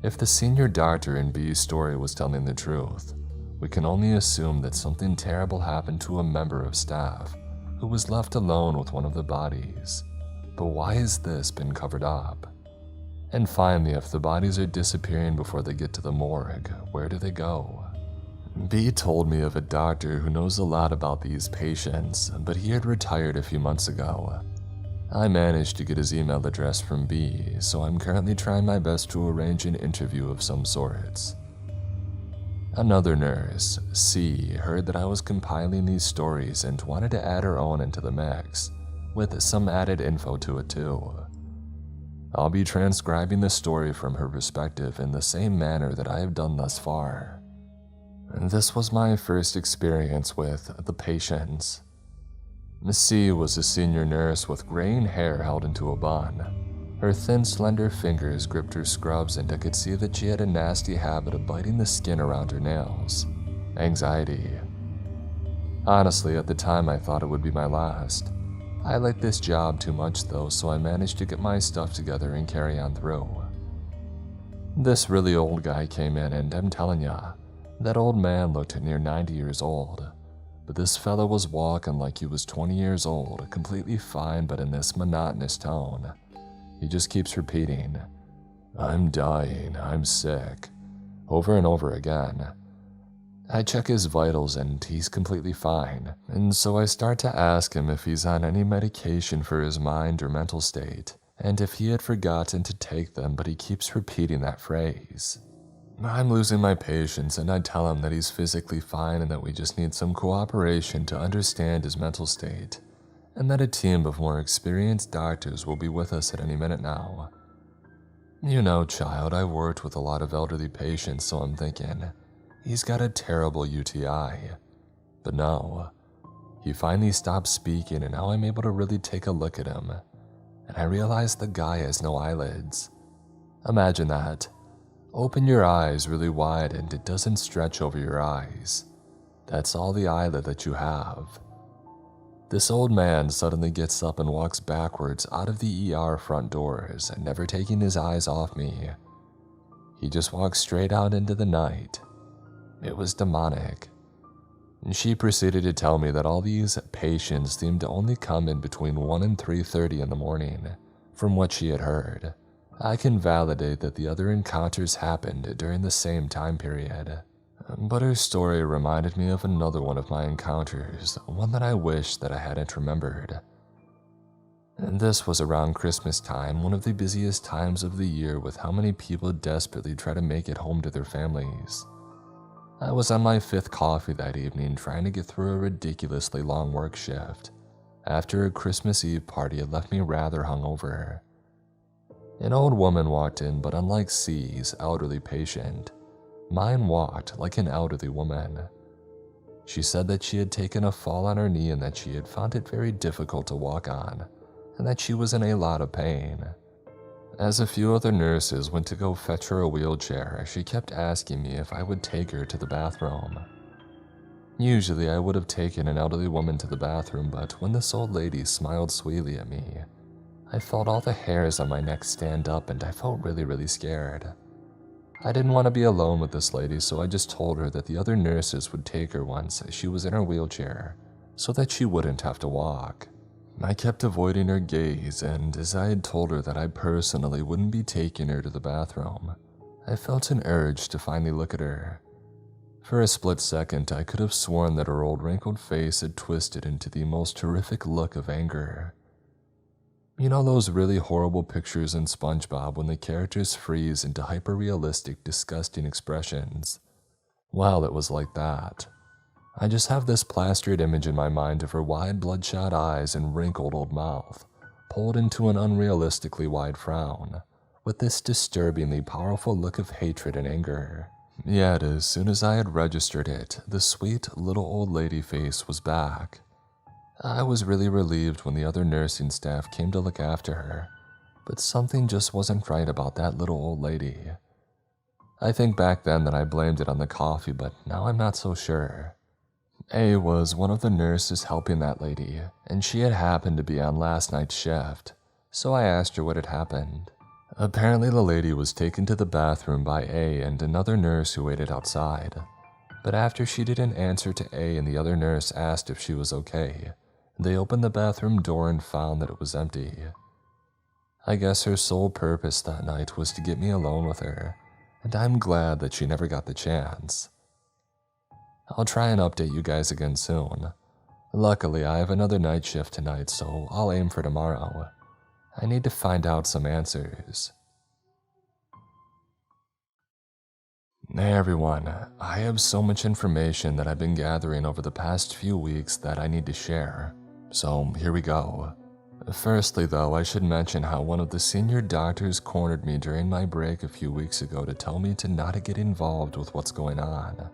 If the senior doctor in B's story was telling the truth, we can only assume that something terrible happened to a member of staff who was left alone with one of the bodies. But why has this been covered up? And finally, if the bodies are disappearing before they get to the morgue, where do they go? B told me of a doctor who knows a lot about these patients, but he had retired a few months ago. I managed to get his email address from B, so I'm currently trying my best to arrange an interview of some sorts. Another nurse, C, heard that I was compiling these stories and wanted to add her own into the mix, with some added info to it too. I'll be transcribing the story from her perspective in the same manner that I have done thus far. This was my first experience with the patients. Miss C was a senior nurse with graying hair held into a bun. Her thin, slender fingers gripped her scrubs, and I could see that she had a nasty habit of biting the skin around her nails. Anxiety. Honestly, at the time I thought it would be my last. I liked this job too much though, so I managed to get my stuff together and carry on through. This really old guy came in, and I'm telling ya, that old man looked near 90 years old. But this fellow was walking like he was 20 years old, completely fine but in this monotonous tone. He just keeps repeating, "I'm dying, I'm sick," over and over again. I check his vitals and he's completely fine, and so I start to ask him if he's on any medication for his mind or mental state, and if he had forgotten to take them, but he keeps repeating that phrase. I'm losing my patience, and I tell him that he's physically fine and that we just need some cooperation to understand his mental state, and that a team of more experienced doctors will be with us at any minute now. You know, child, I worked with a lot of elderly patients, so I'm thinking, he's got a terrible UTI. But no, he finally stopped speaking, and now I'm able to really take a look at him, and I realize the guy has no eyelids. Imagine that. Open your eyes really wide and it doesn't stretch over your eyes. That's all the eyelid that you have. This old man suddenly gets up and walks backwards out of the ER front doors, never taking his eyes off me. He just walks straight out into the night. It was demonic. She proceeded to tell me that all these patients seemed to only come in between 1 and 3:30 in the morning, from what she had heard. I can validate that the other encounters happened during the same time period. But her story reminded me of another one of my encounters, one that I wish that I hadn't remembered. And this was around Christmas time, one of the busiest times of the year, with how many people desperately try to make it home to their families. I was on my 5th coffee that evening, trying to get through a ridiculously long work shift, after a Christmas Eve party had left me rather hungover. An old woman walked in, but unlike C's elderly patient, mine walked like an elderly woman. She said that she had taken a fall on her knee and that she had found it very difficult to walk on, and that she was in a lot of pain. As a few other nurses went to go fetch her a wheelchair, she kept asking me if I would take her to the bathroom. Usually I would have taken an elderly woman to the bathroom, but when this old lady smiled sweetly at me, I felt all the hairs on my neck stand up and I felt really scared. I didn't want to be alone with this lady, so I just told her that the other nurses would take her once she was in her wheelchair, so that she wouldn't have to walk. I kept avoiding her gaze, and as I had told her that I personally wouldn't be taking her to the bathroom, I felt an urge to finally look at her. For a split second, I could have sworn that her old wrinkled face had twisted into the most horrific look of anger. You know those really horrible pictures in SpongeBob when the characters freeze into hyper-realistic, disgusting expressions? Well, it was like that. I just have this plastered image in my mind of her wide, bloodshot eyes and wrinkled old mouth, pulled into an unrealistically wide frown, with this disturbingly powerful look of hatred and anger. Yet, as soon as I had registered it, the sweet little old lady face was back. I was really relieved when the other nursing staff came to look after her, but something just wasn't right about that little old lady. I think back then that I blamed it on the coffee, but now I'm not so sure. A was one of the nurses helping that lady, and she had happened to be on last night's shift, so I asked her what had happened. Apparently the lady was taken to the bathroom by A and another nurse who waited outside, but after she didn't answer to A and the other nurse asked if she was okay, they opened the bathroom door and found that it was empty. I guess her sole purpose that night was to get me alone with her, and I'm glad that she never got the chance. I'll try and update you guys again soon. Luckily, I have another night shift tonight, so I'll aim for tomorrow. I need to find out some answers. Hey everyone, I have so much information that I've been gathering over the past few weeks that I need to share. So here we go. Firstly though, I should mention how one of the senior doctors cornered me during my break a few weeks ago to tell me to not get involved with what's going on.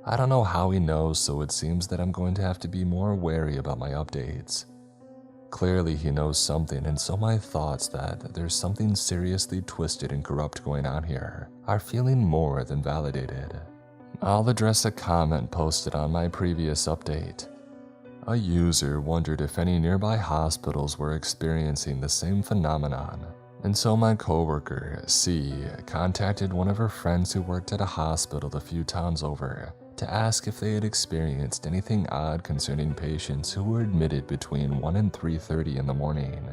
I don't know how he knows, so it seems that I'm going to have to be more wary about my updates. Clearly he knows something, and so my thoughts that there's something seriously twisted and corrupt going on here are feeling more than validated. I'll address a comment posted on my previous update. A user wondered if any nearby hospitals were experiencing the same phenomenon, and so my coworker, C, contacted one of her friends who worked at a hospital a few towns over to ask if they had experienced anything odd concerning patients who were admitted between 1 and 3:30 in the morning.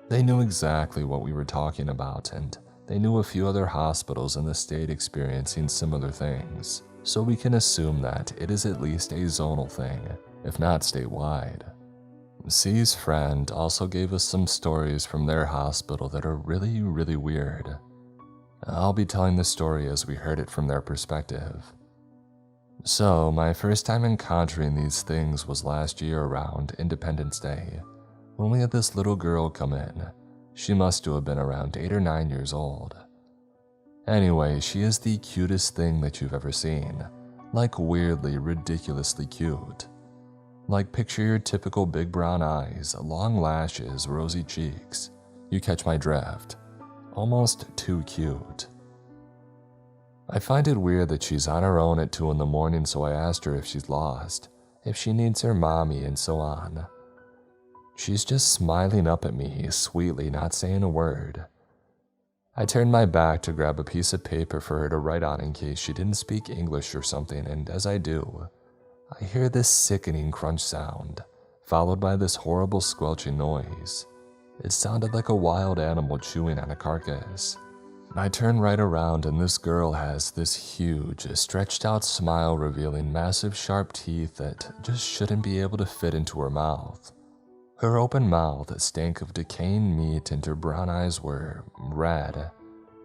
They knew exactly what we were talking about, and they knew a few other hospitals in the state experiencing similar things, so we can assume that it is at least a zonal thing, if not statewide. C's friend also gave us some stories from their hospital that are really weird. I'll be telling the story as we heard it from their perspective. So, my first time encountering these things was last year around Independence Day, when we had this little girl come in. She must have been around 8 or 9 years old. Anyway, she is the cutest thing that you've ever seen, like weirdly, ridiculously cute. Like picture your typical big brown eyes, long lashes, rosy cheeks. You catch my drift. Almost too cute. I find it weird that she's on her own at 2 in the morning, so I asked her if she's lost, if she needs her mommy, and so on. She's just smiling up at me, sweetly, not saying a word. I turned my back to grab a piece of paper for her to write on in case she didn't speak English or something, and as I do, I hear this sickening crunch sound, followed by this horrible squelching noise. It sounded like a wild animal chewing on a carcass. I turn right around and this girl has this huge, stretched out smile revealing massive sharp teeth that just shouldn't be able to fit into her mouth. Her open mouth stank of decaying meat and her brown eyes were red.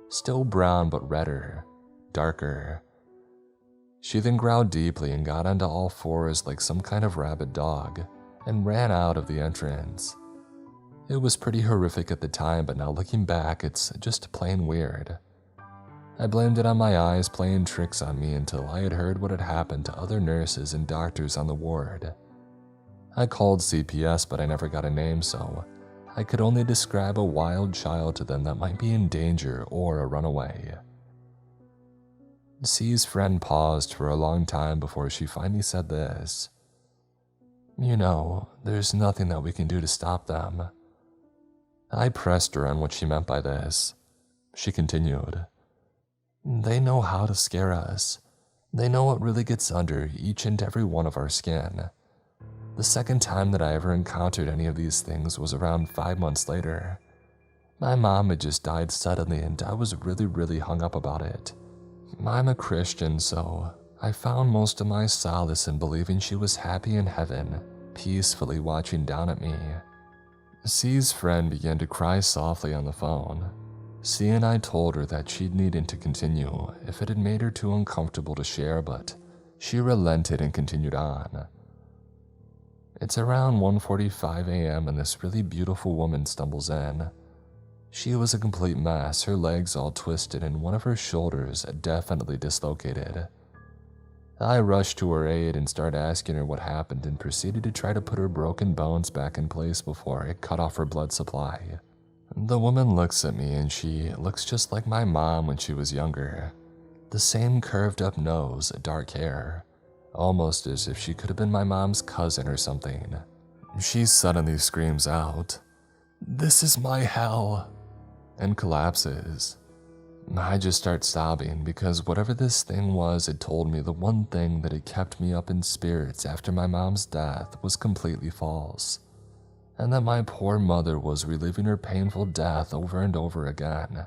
Still brown but redder, darker. She then growled deeply and got onto all fours like some kind of rabid dog and ran out of the entrance. It was pretty horrific at the time, but now looking back, it's just plain weird. I blamed it on my eyes playing tricks on me until I had heard what had happened to other nurses and doctors on the ward. I called CPS, but I never got a name, so I could only describe a wild child to them that might be in danger or a runaway. C's friend paused for a long time before she finally said this. You know, there's nothing that we can do to stop them. I pressed her on what she meant by this. She continued, "They know how to scare us. They know what really gets under each and every one of our skin. The second time that I ever encountered any of these things was around 5 months later. My mom had just died suddenly and I was really hung up about it. I'm a Christian, so I found most of my solace in believing she was happy in heaven, peacefully watching down at me." C's friend began to cry softly on the phone. C and I told her that she'd need to continue if it had made her too uncomfortable to share, but she relented and continued on. It's around 1:45 a.m. and this really beautiful woman stumbles in. She was a complete mess, her legs all twisted and one of her shoulders definitely dislocated. I rushed to her aid and started asking her what happened and proceeded to try to put her broken bones back in place before it cut off her blood supply. The woman looks at me and she looks just like my mom when she was younger. The same curved up nose, dark hair, almost as if she could have been my mom's cousin or something. She suddenly screams out, "This is my hell," and collapses. I just start sobbing because whatever this thing was, it told me the one thing that had kept me up in spirits after my mom's death was completely false, and that my poor mother was reliving her painful death over and over again.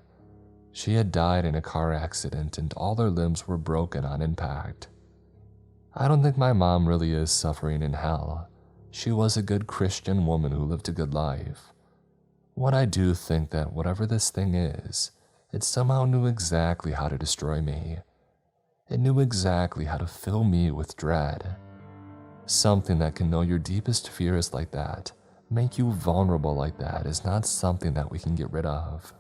She had died in a car accident and all her limbs were broken on impact. I don't think my mom really is suffering in hell. She was a good Christian woman who lived a good life. What I do think that whatever this thing is, it somehow knew exactly how to destroy me. It knew exactly how to fill me with dread. Something that can know your deepest fears like that, make you vulnerable like that, is not something that we can get rid of.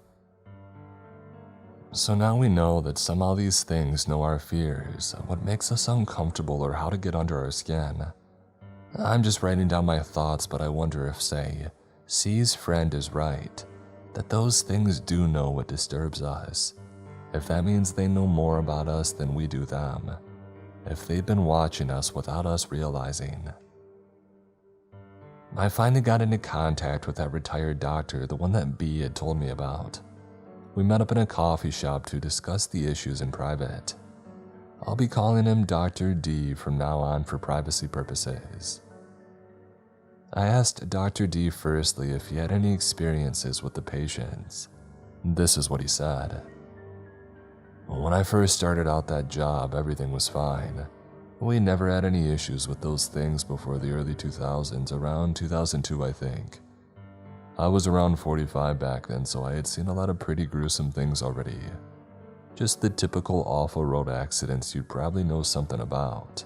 So now we know that somehow these things know our fears, what makes us uncomfortable, or how to get under our skin. I'm just writing down my thoughts, but I wonder if, say, C's friend is right, that those things do know what disturbs us. If that means they know more about us than we do them. If they've been watching us without us realizing. I finally got into contact with that retired doctor, the one that B had told me about. We met up in a coffee shop to discuss the issues in private. I'll be calling him Dr. D from now on for privacy purposes. I asked Dr. D firstly if he had any experiences with the patients. This is what he said. "When I first started out that job, everything was fine. We never had any issues with those things before the early 2000s, around 2002 I think. I was around 45 back then, so I had seen a lot of pretty gruesome things already. Just the typical awful road accidents you'd probably know something about."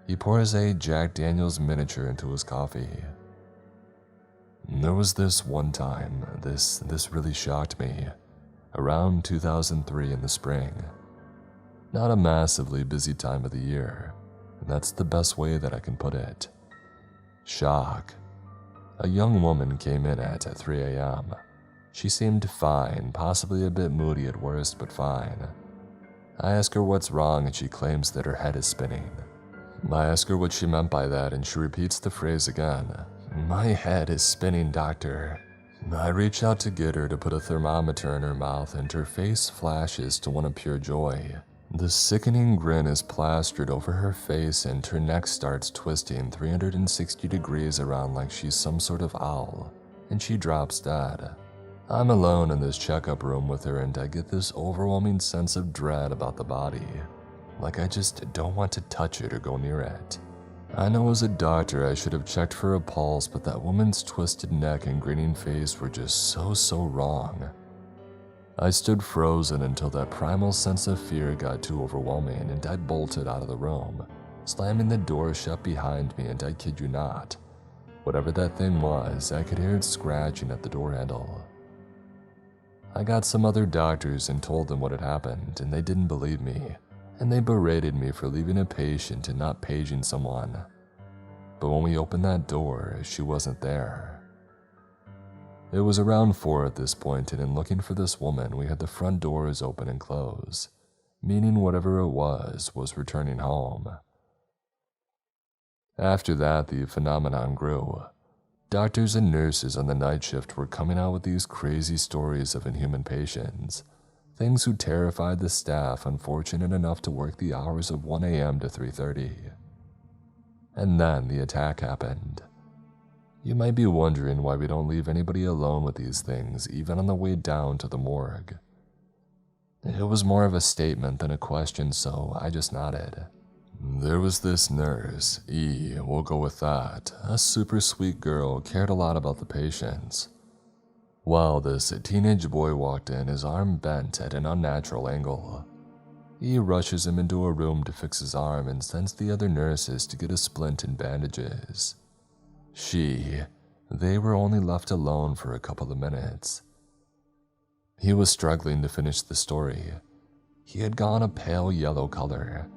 He pours a Jack Daniels miniature into his coffee. "There was this one time, this really shocked me, around 2003 in the spring. Not a massively busy time of the year, and that's the best way that I can put it. Shock. A young woman came in at 3 a.m. She seemed fine, possibly a bit moody at worst, but fine. I ask her what's wrong and she claims that her head is spinning. I ask her what she meant by that and she repeats the phrase again. "My head is spinning, doctor." I reach out to get her to put a thermometer in her mouth and her face flashes to one of pure joy. The sickening grin is plastered over her face and her neck starts twisting 360 degrees around like she's some sort of owl, and she drops dead. I'm alone in this checkup room with her and I get this overwhelming sense of dread about the body. Like I just don't want to touch it or go near it. I know as a doctor I should have checked for a pulse, but that woman's twisted neck and grinning face were just so wrong. I stood frozen until that primal sense of fear got too overwhelming and I bolted out of the room, slamming the door shut behind me, and I kid you not, whatever that thing was, I could hear it scratching at the door handle. I got some other doctors and told them what had happened, and they didn't believe me, and they berated me for leaving a patient and not paging someone. But when we opened that door, she wasn't there. It was around 4 at this point, and in looking for this woman, we had the front doors open and close, meaning whatever it was returning home. After that, the phenomenon grew. Doctors and nurses on the night shift were coming out with these crazy stories of inhuman patients, things who terrified the staff unfortunate enough to work the hours of 1 a.m. to 3:30. And then the attack happened. You might be wondering why we don't leave anybody alone with these things, even on the way down to the morgue. It was more of a statement than a question, so I just nodded. There was this nurse, E, we'll go with that, a super sweet girl, cared a lot about the patients. While this teenage boy walked in, his arm bent at an unnatural angle. E rushes him into a room to fix his arm and sends the other nurses to get a splint and bandages. They were only left alone for a couple of minutes. He was struggling to finish the story. He had gone a pale yellow color.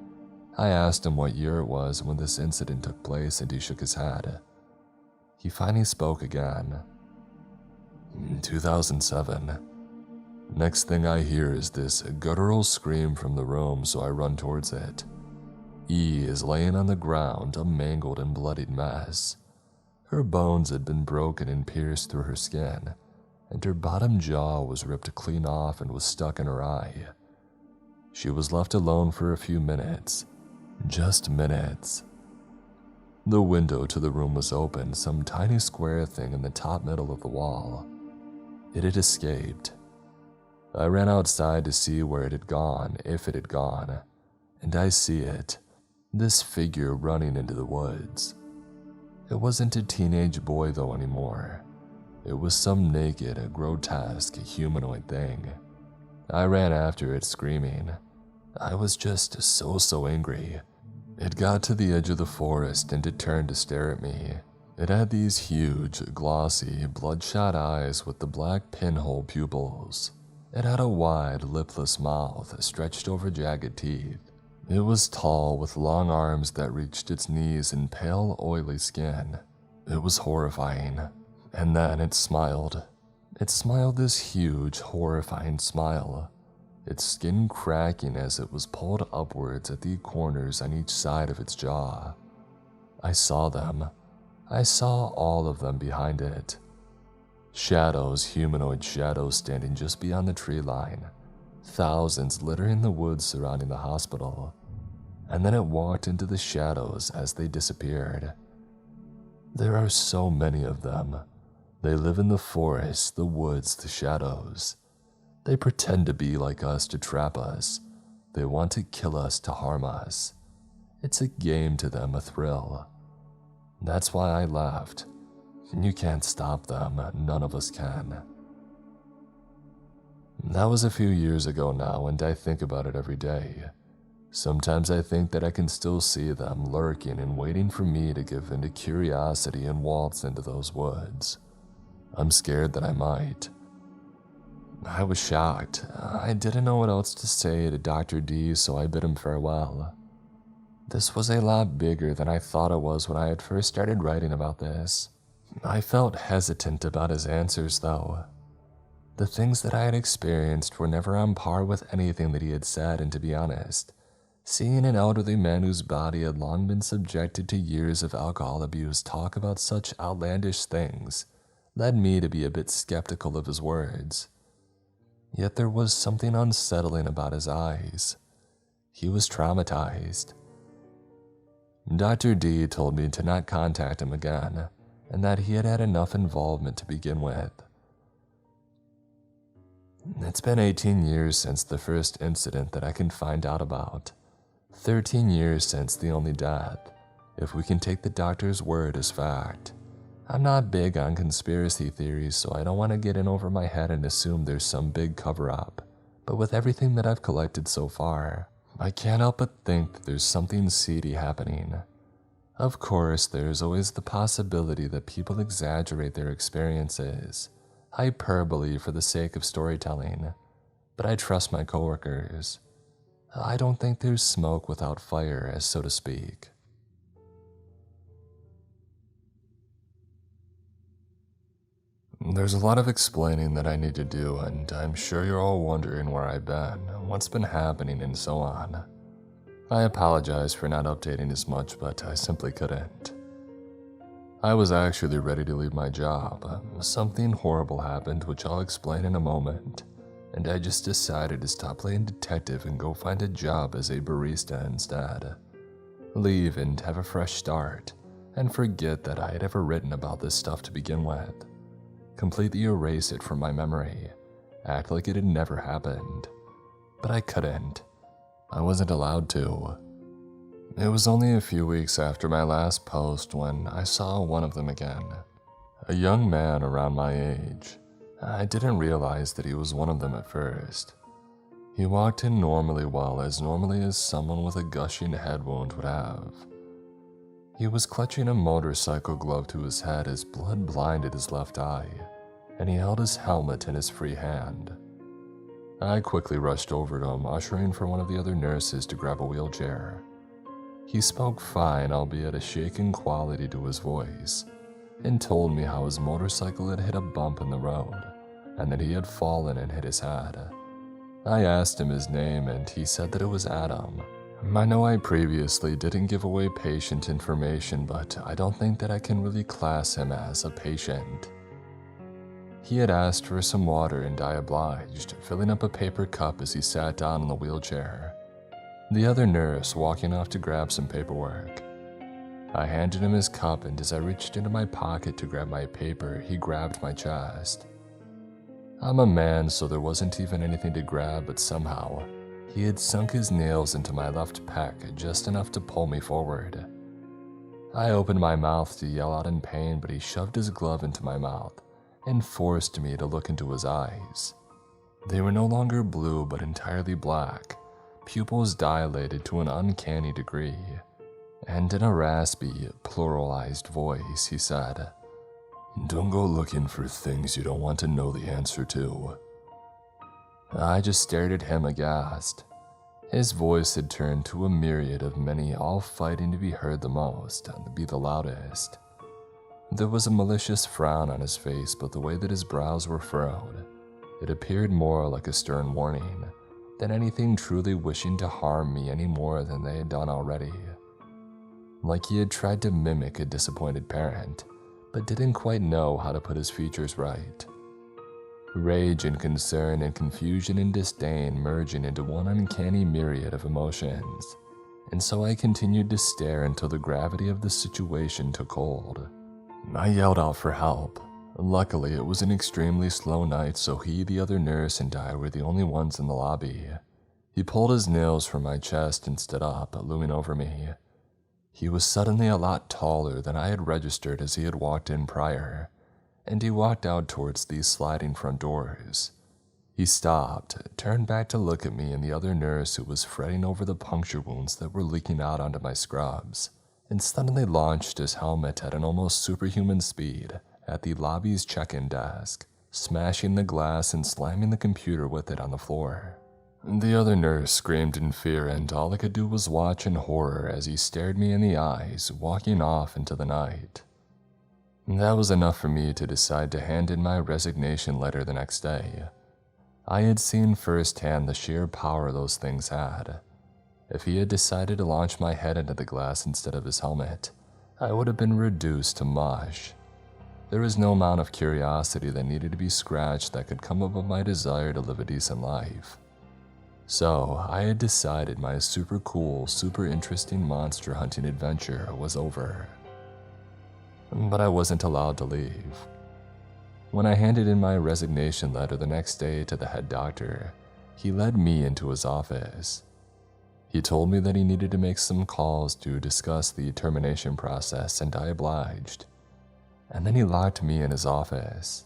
I asked him what year it was when this incident took place, and he shook his head. He finally spoke again. 2007. Next thing I hear is this guttural scream from the room, so I run towards it. E is laying on the ground, a mangled and bloodied mess. Her bones had been broken and pierced through her skin, and her bottom jaw was ripped clean off and was stuck in her eye. She was left alone for a few minutes. Just minutes. The window to the room was open, some tiny square thing in the top middle of the wall. It had escaped. I ran outside to see where it had gone, if it had gone, and I see it, this figure running into the woods. It wasn't a teenage boy though anymore. It was some naked, grotesque, humanoid thing. I ran after it screaming. I was just so angry. It got to the edge of the forest and it turned to stare at me. It had these huge, glossy, bloodshot eyes with the black pinhole pupils. It had a wide, lipless mouth stretched over jagged teeth. It was tall with long arms that reached its knees and pale, oily skin. It was horrifying. And then it smiled. It smiled this huge, horrifying smile. Its skin cracking as it was pulled upwards at the corners on each side of its jaw. I saw them. I saw all of them behind it. Shadows, humanoid shadows standing just beyond the tree line. Thousands littering the woods surrounding the hospital. And then it walked into the shadows as they disappeared. There are so many of them. They live in the forest, the woods, the shadows. They pretend to be like us to trap us. They want to kill us to harm us. It's a game to them, a thrill. That's why I left. You can't stop them, none of us can. That was a few years ago now, and I think about it every day. Sometimes I think that I can still see them lurking and waiting for me to give in to curiosity and waltz into those woods. I'm scared that I might. I was shocked. I didn't know what else to say to Dr. D, so I bid him farewell. This was a lot bigger than I thought it was when I had first started writing about this. I felt hesitant about his answers, though. The things that I had experienced were never on par with anything that he had said, and to be honest, seeing an elderly man whose body had long been subjected to years of alcohol abuse talk about such outlandish things led me to be a bit skeptical of his words. Yet there was something unsettling about his eyes. He was traumatized. Dr. D told me to not contact him again, and that he had had enough involvement to begin with. It's been 18 years since the first incident that I can find out about. 13 years since the only death, if we can take the doctor's word as fact. I'm not big on conspiracy theories, so I don't want to get in over my head and assume there's some big cover-up. But with everything that I've collected so far, I can't help but think that there's something seedy happening. Of course, there's always the possibility that people exaggerate their experiences, hyperbole for the sake of storytelling, but I trust my coworkers. I don't think there's smoke without fire, as so to speak. There's a lot of explaining that I need to do, and I'm sure you're all wondering where I've been, what's been happening, and so on. I apologize for not updating as much, but I simply couldn't. I was actually ready to leave my job. Something horrible happened, which I'll explain in a moment, and I just decided to stop playing detective and go find a job as a barista instead. Leave and have a fresh start, and forget that I had ever written about this stuff to begin with. Completely erase it from my memory, act like it had never happened. But I couldn't. I wasn't allowed to. It was only a few weeks after my last post when I saw one of them again. A young man around my age. I didn't realize that he was one of them at first. He walked in normally as someone with a gushing head wound would have. He was clutching a motorcycle glove to his head as blood blinded his left eye, and he held his helmet in his free hand. I quickly rushed over to him, ushering for one of the other nurses to grab a wheelchair. He spoke fine, albeit a shaken quality to his voice, and told me how his motorcycle had hit a bump in the road, and that he had fallen and hit his head. I asked him his name, and he said that it was Adam. I know I previously didn't give away patient information, but I don't think that I can really class him as a patient. He had asked for some water and I obliged, filling up a paper cup as he sat down in the wheelchair. The other nurse walking off to grab some paperwork. I handed him his cup, and as I reached into my pocket to grab my paper, he grabbed my chest. I'm a man, so there wasn't even anything to grab, but somehow, he had sunk his nails into my left pec just enough to pull me forward. I opened my mouth to yell out in pain, but he shoved his glove into my mouth and forced me to look into his eyes. They were no longer blue, but entirely black, pupils dilated to an uncanny degree, and in a raspy, pluralized voice, he said, "Don't go looking for things you don't want to know the answer to." I just stared at him aghast. His voice had turned to a myriad of many, all fighting to be heard the most and to be the loudest. There was a malicious frown on his face, but the way that his brows were furrowed, it appeared more like a stern warning than anything truly wishing to harm me any more than they had done already. Like he had tried to mimic a disappointed parent, but didn't quite know how to put his features right. Rage and concern and confusion and disdain merging into one uncanny myriad of emotions, and so I continued to stare until the gravity of the situation took hold. I yelled out for help. Luckily, it was an extremely slow night, so he, the other nurse, and I were the only ones in the lobby. He pulled his nails from my chest and stood up, looming over me. He was suddenly a lot taller than I had registered as he had walked in prior, and he walked out towards these sliding front doors. He stopped, turned back to look at me and the other nurse who was fretting over the puncture wounds that were leaking out onto my scrubs, and suddenly launched his helmet at an almost superhuman speed at the lobby's check-in desk, smashing the glass and slamming the computer with it on the floor. The other nurse screamed in fear, and all I could do was watch in horror as he stared me in the eyes, walking off into the night. That was enough for me to decide to hand in my resignation letter the next day. I had seen firsthand the sheer power those things had. If he had decided to launch my head into the glass instead of his helmet, I would have been reduced to mush. There was no amount of curiosity that needed to be scratched that could come above my desire to live a decent life. So, I had decided my super cool, super interesting monster hunting adventure was over. But I wasn't allowed to leave. When I handed in my resignation letter the next day to the head doctor, he led me into his office. He told me that he needed to make some calls to discuss the termination process, and I obliged. And then he locked me in his office.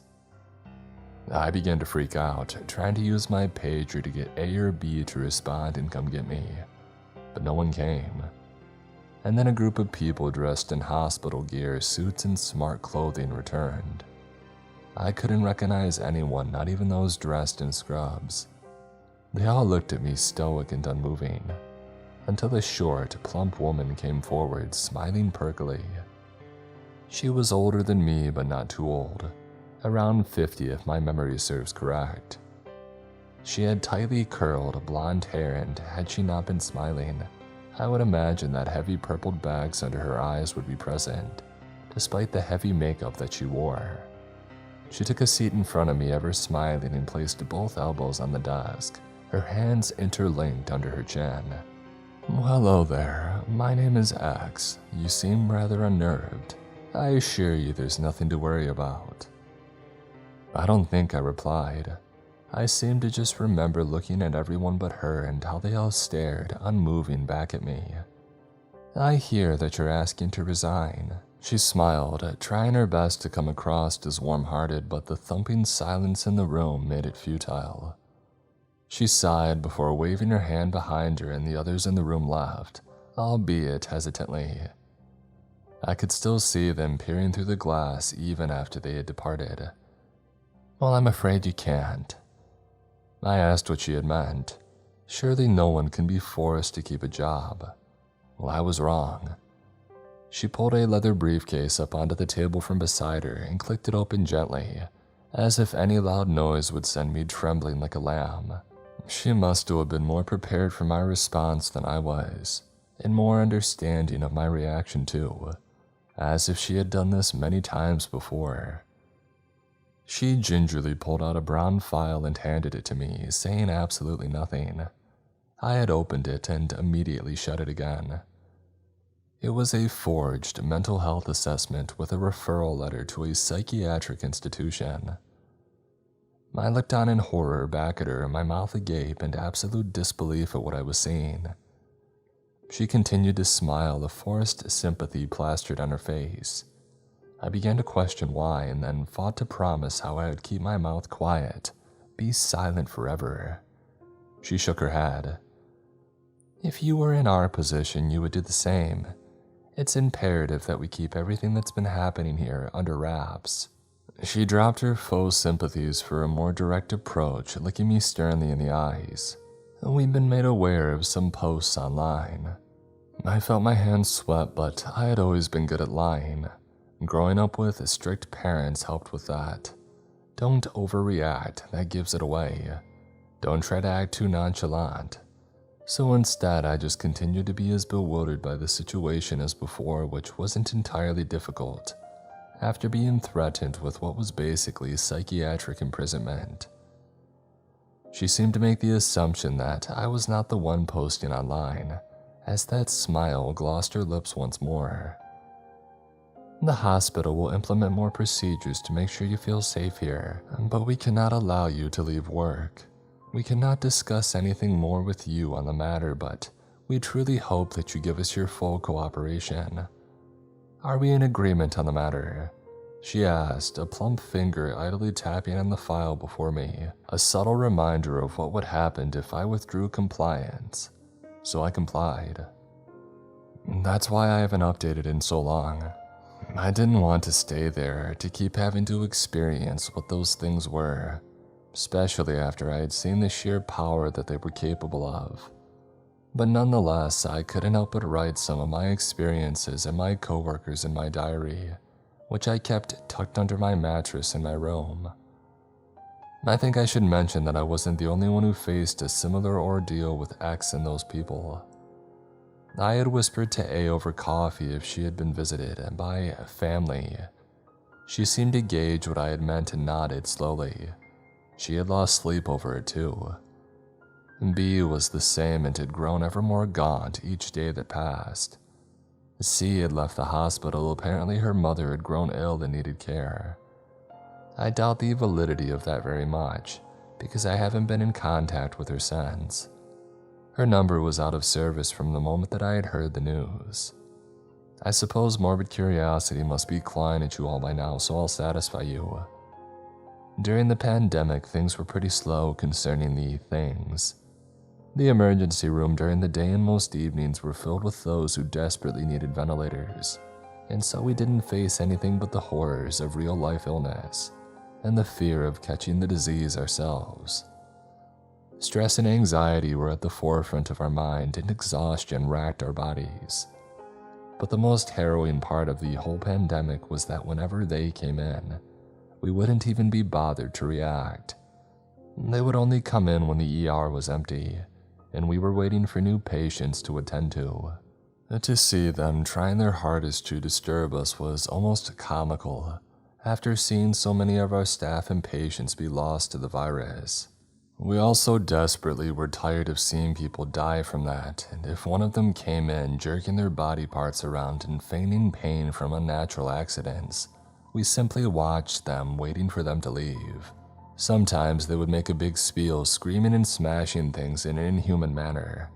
I began to freak out, trying to use my pager to get A or B to respond and come get me, but no one came. And then a group of people dressed in hospital gear, suits, and smart clothing returned. I couldn't recognize anyone, not even those dressed in scrubs. They all looked at me stoic and unmoving, until a short, plump woman came forward, smiling perkily. She was older than me, but not too old, around 50 if my memory serves correct. She had tightly curled blonde hair, and had she not been smiling, I would imagine that heavy purpled bags under her eyes would be present, despite the heavy makeup that she wore. She took a seat in front of me, ever smiling, and placed both elbows on the desk, her hands interlinked under her chin. "Hello there, my name is X. You seem rather unnerved. I assure you there's nothing to worry about." I don't think I replied. I seemed to just remember looking at everyone but her and how they all stared, unmoving, back at me. "I hear that you're asking to resign." She smiled, trying her best to come across as warm-hearted, but the thumping silence in the room made it futile. She sighed before waving her hand behind her, and the others in the room laughed, albeit hesitantly. I could still see them peering through the glass even after they had departed. "Well, I'm afraid you can't." I asked what she had meant. Surely no one can be forced to keep a job. Well, I was wrong. She pulled a leather briefcase up onto the table from beside her and clicked it open gently, as if any loud noise would send me trembling like a lamb. She must have been more prepared for my response than I was, and more understanding of my reaction too, as if she had done this many times before. She gingerly pulled out a brown file and handed it to me, saying absolutely nothing. I had opened it and immediately shut it again. It was a forged mental health assessment with a referral letter to a psychiatric institution. I looked on in horror back at her, my mouth agape in absolute disbelief at what I was seeing. She continued to smile, a forced sympathy plastered on her face. I began to question why, and then fought to promise how I would keep my mouth quiet, be silent forever. She shook her head. "If you were in our position, you would do the same. It's imperative that we keep everything that's been happening here under wraps." She dropped her faux sympathies for a more direct approach, looking me sternly in the eyes. "We've been made aware of some posts online." I felt my hands sweat, but I had always been good at lying. Growing up with strict parents helped with that. Don't overreact, that gives it away. Don't try to act too nonchalant. So instead, I just continued to be as bewildered by the situation as before, which wasn't entirely difficult, after being threatened with what was basically psychiatric imprisonment. She seemed to make the assumption that I was not the one posting online, as that smile glossed her lips once more. "The hospital will implement more procedures to make sure you feel safe here, but we cannot allow you to leave work. We cannot discuss anything more with you on the matter, but we truly hope that you give us your full cooperation. Are we in agreement on the matter?" she asked, a plump finger idly tapping on the file before me, a subtle reminder of what would happen if I withdrew compliance. So I complied. "That's why I haven't updated in so long. I didn't want to stay there to keep having to experience what those things were, especially after I had seen the sheer power that they were capable of. But nonetheless, I couldn't help but write some of my experiences and my coworkers in my diary, which I kept tucked under my mattress in my room. I think I should mention that I wasn't the only one who faced a similar ordeal with X and those people. I had whispered to A over coffee if she had been visited, and by family, she seemed to gauge what I had meant and nodded slowly. She had lost sleep over it too. B was the same and had grown ever more gaunt each day that passed. C had left the hospital. Apparently her mother had grown ill and needed care. I doubt the validity of that very much, because I haven't been in contact with her since. Her number was out of service from the moment that I had heard the news. I suppose morbid curiosity must be clawing at you all by now, so I'll satisfy you. During the pandemic, things were pretty slow concerning the things. The emergency room during the day and most evenings were filled with those who desperately needed ventilators, and so we didn't face anything but the horrors of real-life illness and the fear of catching the disease ourselves. Stress and anxiety were at the forefront of our mind, and exhaustion racked our bodies. But the most harrowing part of the whole pandemic was that whenever they came in, we wouldn't even be bothered to react. They would only come in when the ER was empty, and we were waiting for new patients to attend to. To see them trying their hardest to disturb us was almost comical, after seeing so many of our staff and patients be lost to the virus. We also desperately were tired of seeing people die from that, and if one of them came in jerking their body parts around and feigning pain from unnatural accidents, we simply watched them, waiting for them to leave. Sometimes they would make a big spiel, screaming and smashing things in an inhuman manner.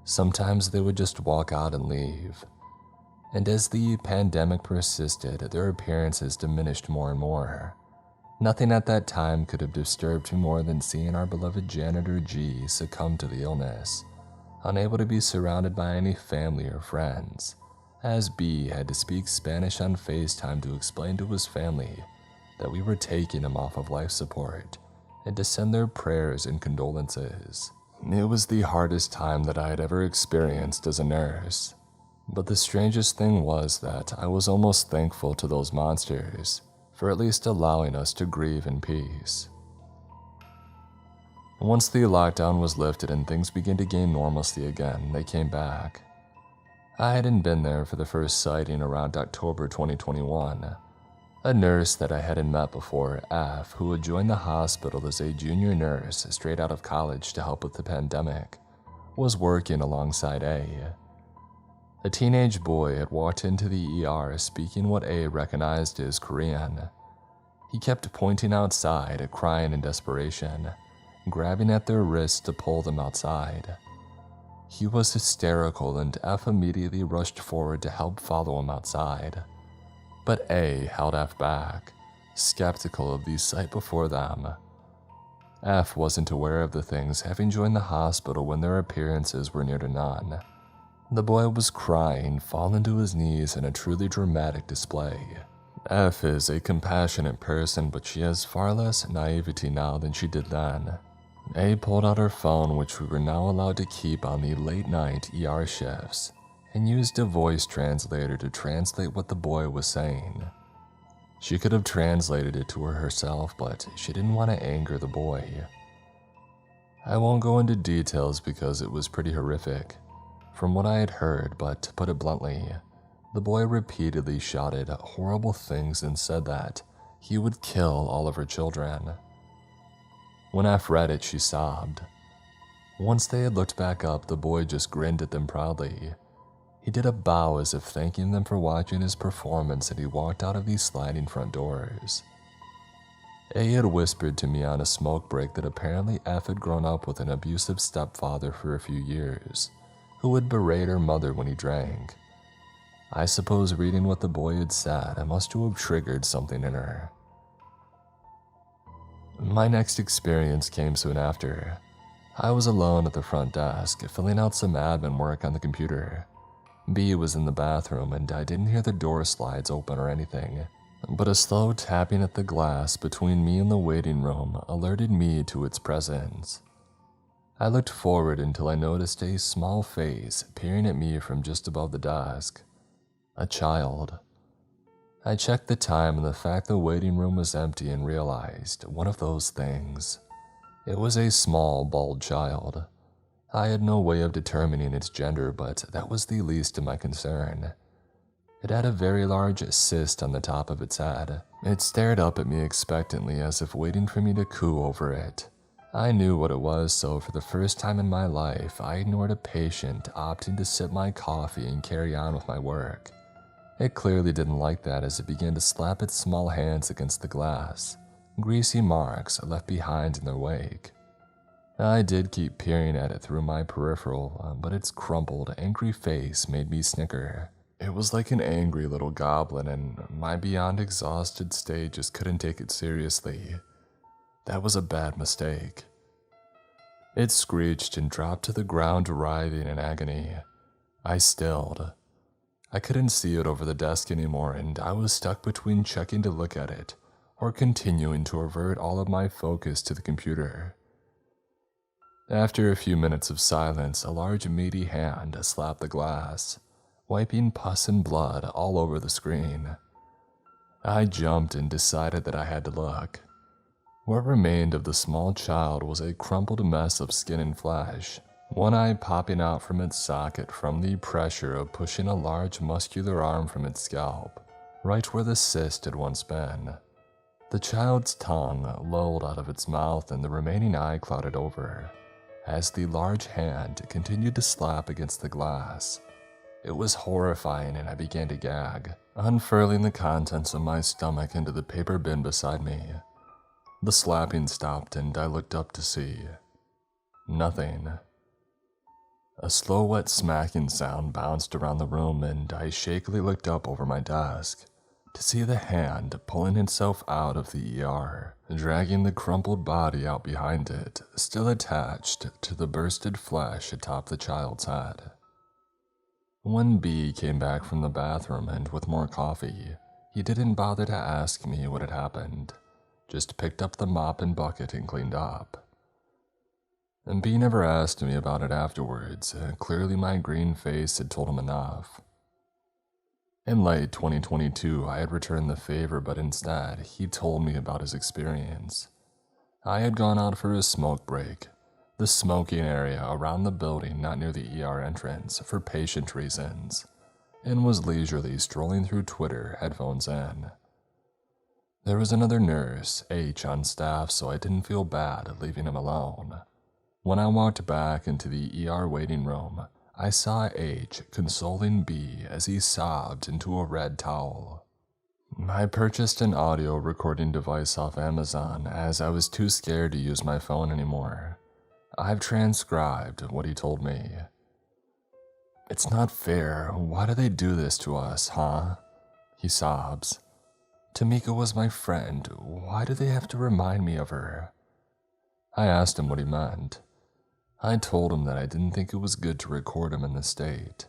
Sometimes they would just walk out and leave. And as the pandemic persisted, their appearances diminished more and more. Nothing at that time could have disturbed me more than seeing our beloved janitor G succumb to the illness, unable to be surrounded by any family or friends, as B had to speak Spanish on FaceTime to explain to his family that we were taking him off of life support and to send their prayers and condolences. It was the hardest time that I had ever experienced as a nurse, but the strangest thing was that I was almost thankful to those monsters for at least allowing us to grieve in peace. Once the lockdown was lifted and things began to gain normalcy again, they came back. I hadn't been there for the first sighting around October 2021. A nurse that I hadn't met before, F, who had joined the hospital as a junior nurse straight out of college to help with the pandemic, was working alongside A. A teenage boy had walked into the ER speaking what A recognized as Korean. He kept pointing outside, crying in desperation, grabbing at their wrists to pull them outside. He was hysterical and F immediately rushed forward to help follow him outside. But A held F back, skeptical of the sight before them. F wasn't aware of the things, having joined the hospital when their appearances were near to none. The boy was crying, falling to his knees in a truly dramatic display. F is a compassionate person, but she has far less naivety now than she did then. A pulled out her phone, which we were now allowed to keep on the late-night ER shifts, and used a voice translator to translate what the boy was saying. She could have translated it to her herself, but she didn't want to anger the boy. I won't go into details because it was pretty horrific from what I had heard, but to put it bluntly, the boy repeatedly shouted horrible things and said that he would kill all of her children. When F read it, she sobbed. Once they had looked back up, the boy just grinned at them proudly. He did a bow as if thanking them for watching his performance, and he walked out of these sliding front doors. A had whispered to me on a smoke break that apparently F had grown up with an abusive stepfather for a few years, who would berate her mother when he drank. I suppose reading what the boy had said, I must have triggered something in her. My next experience came soon after. I was alone at the front desk, filling out some admin work on the computer. B was in the bathroom, and I didn't hear the door slides open or anything, but a slow tapping at the glass between me and the waiting room alerted me to its presence. I looked forward until I noticed a small face peering at me from just above the desk. A child. I checked the time and the fact the waiting room was empty and realized one of those things. It was a small, bald child. I had no way of determining its gender, but that was the least of my concern. It had a very large cyst on the top of its head. It stared up at me expectantly as if waiting for me to coo over it. I knew what it was, so for the first time in my life, I ignored a patient opting to sip my coffee and carry on with my work. It clearly didn't like that as it began to slap its small hands against the glass, greasy marks left behind in their wake. I did keep peering at it through my peripheral, but its crumpled, angry face made me snicker. It was like an angry little goblin, and my beyond exhausted state just couldn't take it seriously. That was a bad mistake. It screeched and dropped to the ground, writhing in agony. I stilled. I couldn't see it over the desk anymore, and I was stuck between checking to look at it or continuing to avert all of my focus to the computer. After a few minutes of silence, a large meaty hand slapped the glass, wiping pus and blood all over the screen. I jumped and decided that I had to look. What remained of the small child was a crumpled mess of skin and flesh, one eye popping out from its socket from the pressure of pushing a large muscular arm from its scalp, right where the cyst had once been. The child's tongue lolled out of its mouth and the remaining eye clouded over, as the large hand continued to slap against the glass. It was horrifying and I began to gag, unfurling the contents of my stomach into the paper bin beside me. The slapping stopped and I looked up to see nothing. A slow wet smacking sound bounced around the room and I shakily looked up over my desk to see the hand pulling itself out of the ER, dragging the crumpled body out behind it, still attached to the bursted flesh atop the child's head. When B came back from the bathroom and with more coffee, he didn't bother to ask me what had happened, just picked up the mop and bucket and cleaned up. And B never asked me about it afterwards, clearly my green face had told him enough. In late 2022, I had returned the favor, but instead, he told me about his experience. I had gone out for a smoke break, the smoking area around the building not near the ER entrance for patient reasons, and was leisurely strolling through Twitter, headphones in. There was another nurse, H, on staff, so I didn't feel bad leaving him alone. When I walked back into the ER waiting room, I saw H consoling B as he sobbed into a red towel. I purchased an audio recording device off Amazon as I was too scared to use my phone anymore. I've transcribed what he told me. "It's not fair. Why do they do this to us, huh?" He sobs. "Tamika was my friend. Why do they have to remind me of her?" I asked him what he meant. I told him that I didn't think it was good to record him in this state.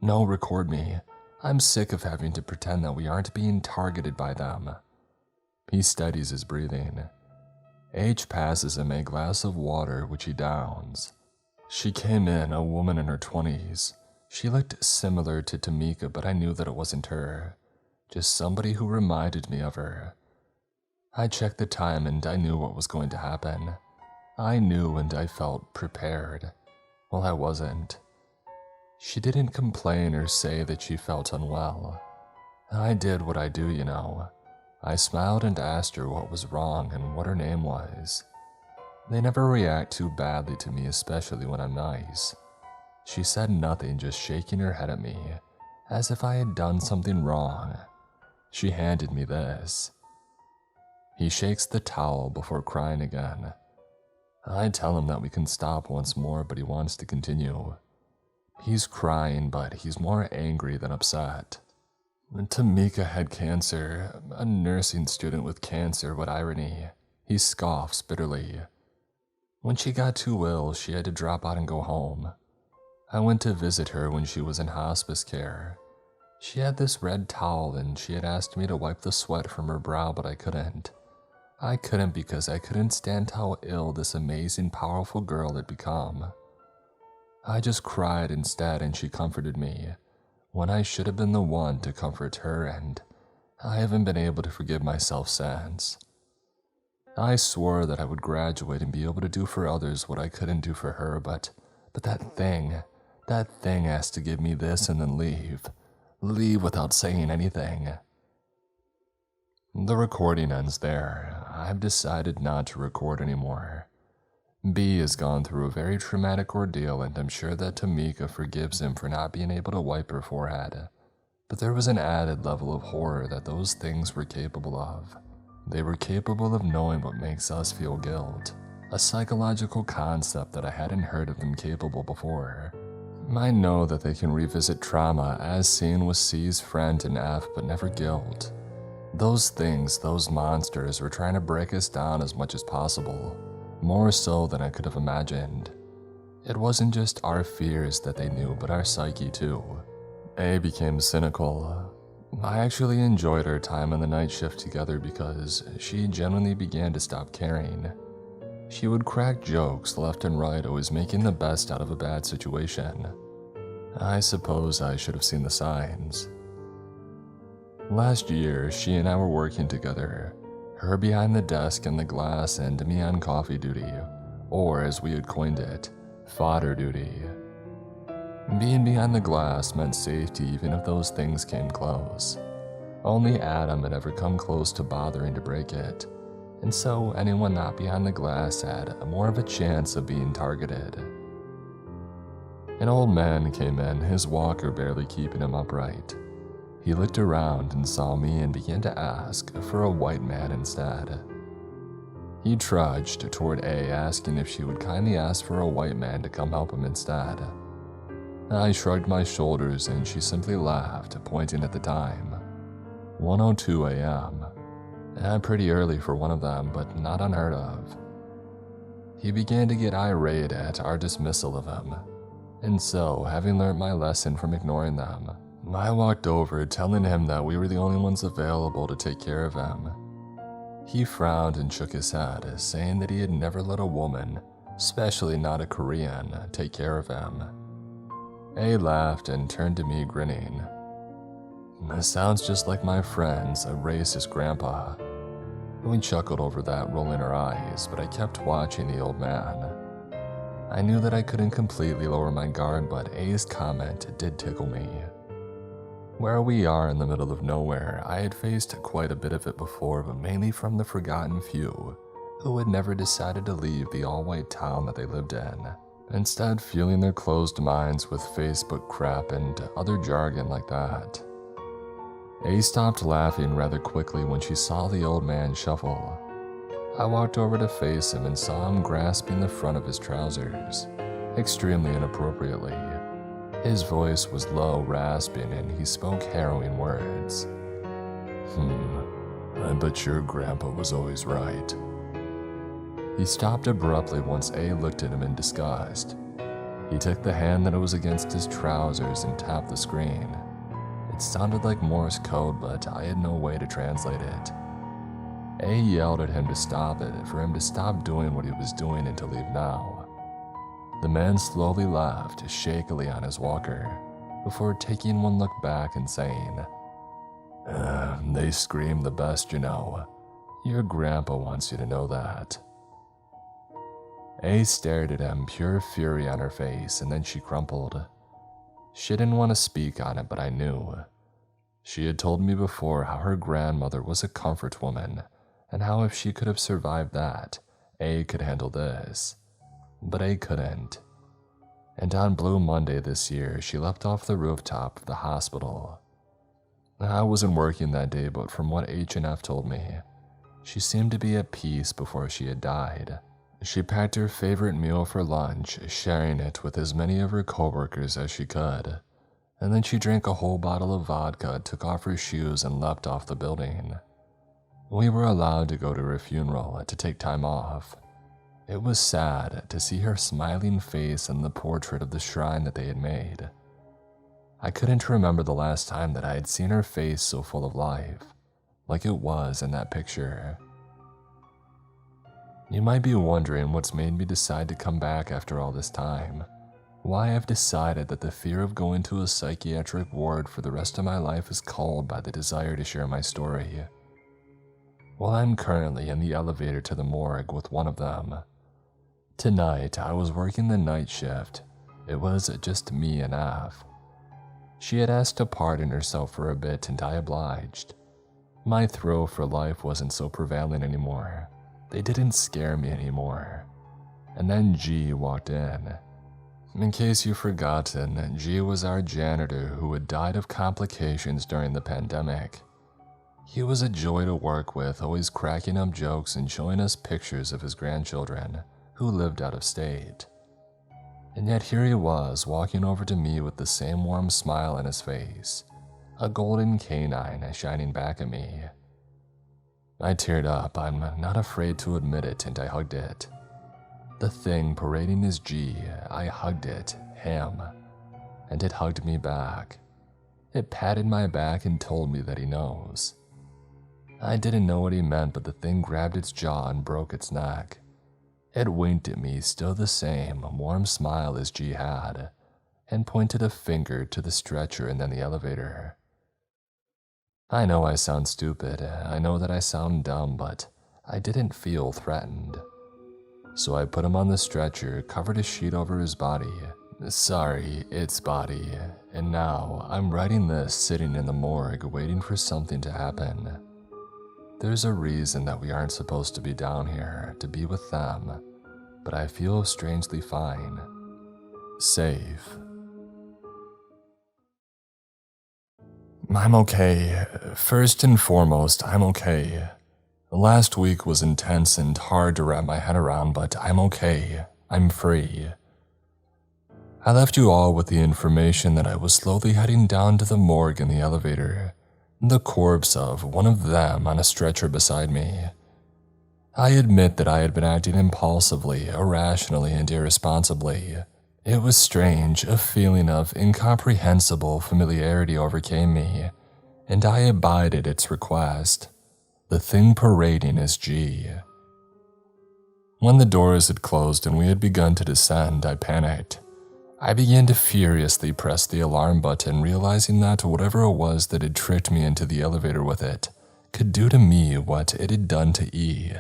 "No, record me. I'm sick of having to pretend that we aren't being targeted by them." He steadies his breathing. H passes him a glass of water, which he downs. She came in, a woman in her 20s. She looked similar to Tamika, but I knew that it wasn't her. Just somebody who reminded me of her. I checked the time and I knew what was going to happen. I knew and I felt prepared. Well, I wasn't. She didn't complain or say that she felt unwell. I did what I do, you know. I smiled and asked her what was wrong and what her name was. They never react too badly to me, especially when I'm nice. She said nothing, just shaking her head at me, as if I had done something wrong. She handed me this. He shakes the towel before crying again. I tell him that we can stop once more, but he wants to continue. He's crying, but he's more angry than upset. Tamika had cancer, a nursing student with cancer, what irony. He scoffs bitterly. When she got too ill, she had to drop out and go home. I went to visit her when she was in hospice care. She had this red towel and she had asked me to wipe the sweat from her brow, but I couldn't. I couldn't because I couldn't stand how ill this amazing, powerful girl had become. I just cried instead and she comforted me, when I should have been the one to comfort her, and I haven't been able to forgive myself since. I swore that I would graduate and be able to do for others what I couldn't do for her, but that thing asked to give me this and then leave without saying anything. The recording ends there. I've decided not to record anymore. B has gone through a very traumatic ordeal, and I'm sure that Tamika forgives him for not being able to wipe her forehead. But there was an added level of horror that those things were capable of. They were capable of knowing what makes us feel guilt, a psychological concept that I hadn't heard of them capable before. I know that they can revisit trauma as seen with C's friend in F, but never guilt. Those things, those monsters, were trying to break us down as much as possible, more so than I could have imagined. It wasn't just our fears that they knew, but our psyche too. A became cynical. I actually enjoyed our time on the night shift together because she genuinely began to stop caring. She would crack jokes left and right, always making the best out of a bad situation. I suppose I should have seen the signs. Last year, she and I were working together, her behind the desk and the glass and me on coffee duty, or as we had coined it, Fodder duty. Being behind the glass meant safety even if those things came close. Only Adam had ever come close to bothering to break it, and so anyone not behind the glass had more of a chance of being targeted. An old man came in, his walker barely keeping him upright. He looked around and saw me and began to ask for a white man instead. He trudged toward A, asking if she would kindly ask for a white man to come help him instead. I shrugged my shoulders and she simply laughed, pointing at the time. 1:02 a.m. Pretty early for one of them, but not unheard of. He began to get irate at our dismissal of him, and so, having learned my lesson from ignoring them, I walked over, telling him that we were the only ones available to take care of him. He frowned and shook his head, saying that he had never let a woman, especially not a Korean, take care of him. A laughed and turned to me grinning. "This sounds just like my friend's, a racist grandpa." We chuckled over that, rolling our eyes, but I kept watching the old man. I knew that I couldn't completely lower my guard, but A's comment did tickle me. Where we are in the middle of nowhere, I had faced quite a bit of it before, but mainly from the forgotten few who had never decided to leave the all-white town that they lived in, instead fueling their closed minds with Facebook crap and other jargon like that. A stopped laughing rather quickly when she saw the old man shuffle. I walked over to face him and saw him grasping the front of his trousers, extremely inappropriately. His voice was low, rasping, and he spoke harrowing words. I bet your grandpa was always right." He stopped abruptly once A looked at him in disgust. He took the hand that was against his trousers and tapped the screen. It sounded like Morse code, but I had no way to translate it. A yelled at him to stop it, for him to stop doing what he was doing and to leave now. The man slowly laughed, shakily on his walker, before taking one look back and saying, "They scream the best, you know. Your grandpa wants you to know that." A stared at him, pure fury on her face, and then she crumpled. She didn't want to speak on it, but I knew. She had told me before how her grandmother was a comfort woman, and how if she could have survived that, A could handle this. But A couldn't. And on Blue Monday this year, she leapt off the rooftop of the hospital. I wasn't working that day, but from what H&F told me, she seemed to be at peace before she had died. She packed her favorite meal for lunch, sharing it with as many of her coworkers as she could, and then she drank a whole bottle of vodka, took off her shoes, and leapt off the building. We were allowed to go to her funeral to take time off. It was sad to see her smiling face and the portrait of the shrine that they had made. I couldn't remember the last time that I had seen her face so full of life, like it was in that picture. You might be wondering what's made me decide to come back after all this time, why I've decided that the fear of going to a psychiatric ward for the rest of my life is culled by the desire to share my story. Well, I'm currently in the elevator to the morgue with one of them. Tonight, I was working the night shift. It was just me and Av. She had asked to pardon herself for a bit, and I obliged. My throw for life wasn't so prevalent anymore. They didn't scare me anymore. And then G walked in. In case you've forgotten, G was our janitor who had died of complications during the pandemic. He was a joy to work with, always cracking up jokes and showing us pictures of his grandchildren who lived out of state. And yet here he was, walking over to me with the same warm smile on his face, a golden canine shining back at me. I teared up, I'm not afraid to admit it, and I hugged it. The thing parading his G, I hugged it, him, and it hugged me back. It patted my back and told me that he knows. I didn't know what he meant, but the thing grabbed its jaw and broke its neck. It winked at me, still the same warm smile as G had, and pointed a finger to the stretcher and then the elevator. I know I sound stupid, I know that I sound dumb, but I didn't feel threatened. so I put him on the stretcher, covered a sheet over his body. Sorry, its body. And now I'm writing this sitting in the morgue waiting for something to happen. There's a reason that we aren't supposed to be down here, to be with them, but I feel strangely fine. Safe. I'm okay. First and foremost, I'm okay. Last week was intense and hard to wrap my head around, but I'm okay. I'm free. I left you all with the information that I was slowly heading down to the morgue in the elevator, the corpse of one of them on a stretcher beside me. I admit that I had been acting impulsively, irrationally, and irresponsibly. It was strange, a feeling of incomprehensible familiarity overcame me, and I abided its request. The thing parading is G. When the doors had closed and we had begun to descend, I panicked. I began to furiously press the alarm button, realizing that whatever it was that had tricked me into the elevator with it could do to me what it had done to E,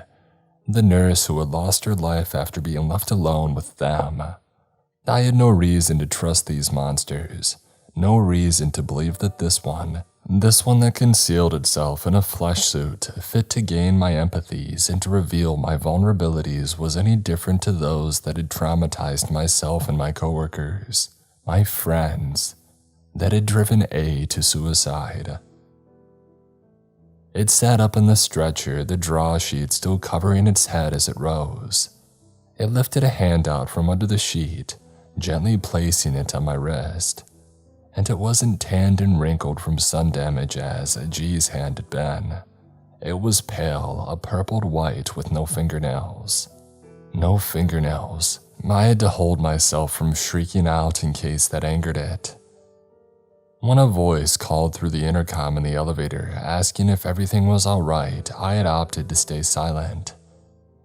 the nurse who had lost her life after being left alone with them. I had no reason to trust these monsters, no reason to believe that this one that concealed itself in a flesh suit fit to gain my empathies and to reveal my vulnerabilities was any different to those that had traumatized myself and my coworkers, my friends, that had driven A to suicide. It sat up in the stretcher, the draw sheet still covering its head as it rose. It lifted a hand out from under the sheet, gently placing it on my wrist. And it wasn't tanned and wrinkled from sun damage as G's hand had been. It was pale, a purpled white with no fingernails. No fingernails. I had to hold myself from shrieking out in case that angered it. When a voice called through the intercom in the elevator asking if everything was alright, I had opted to stay silent.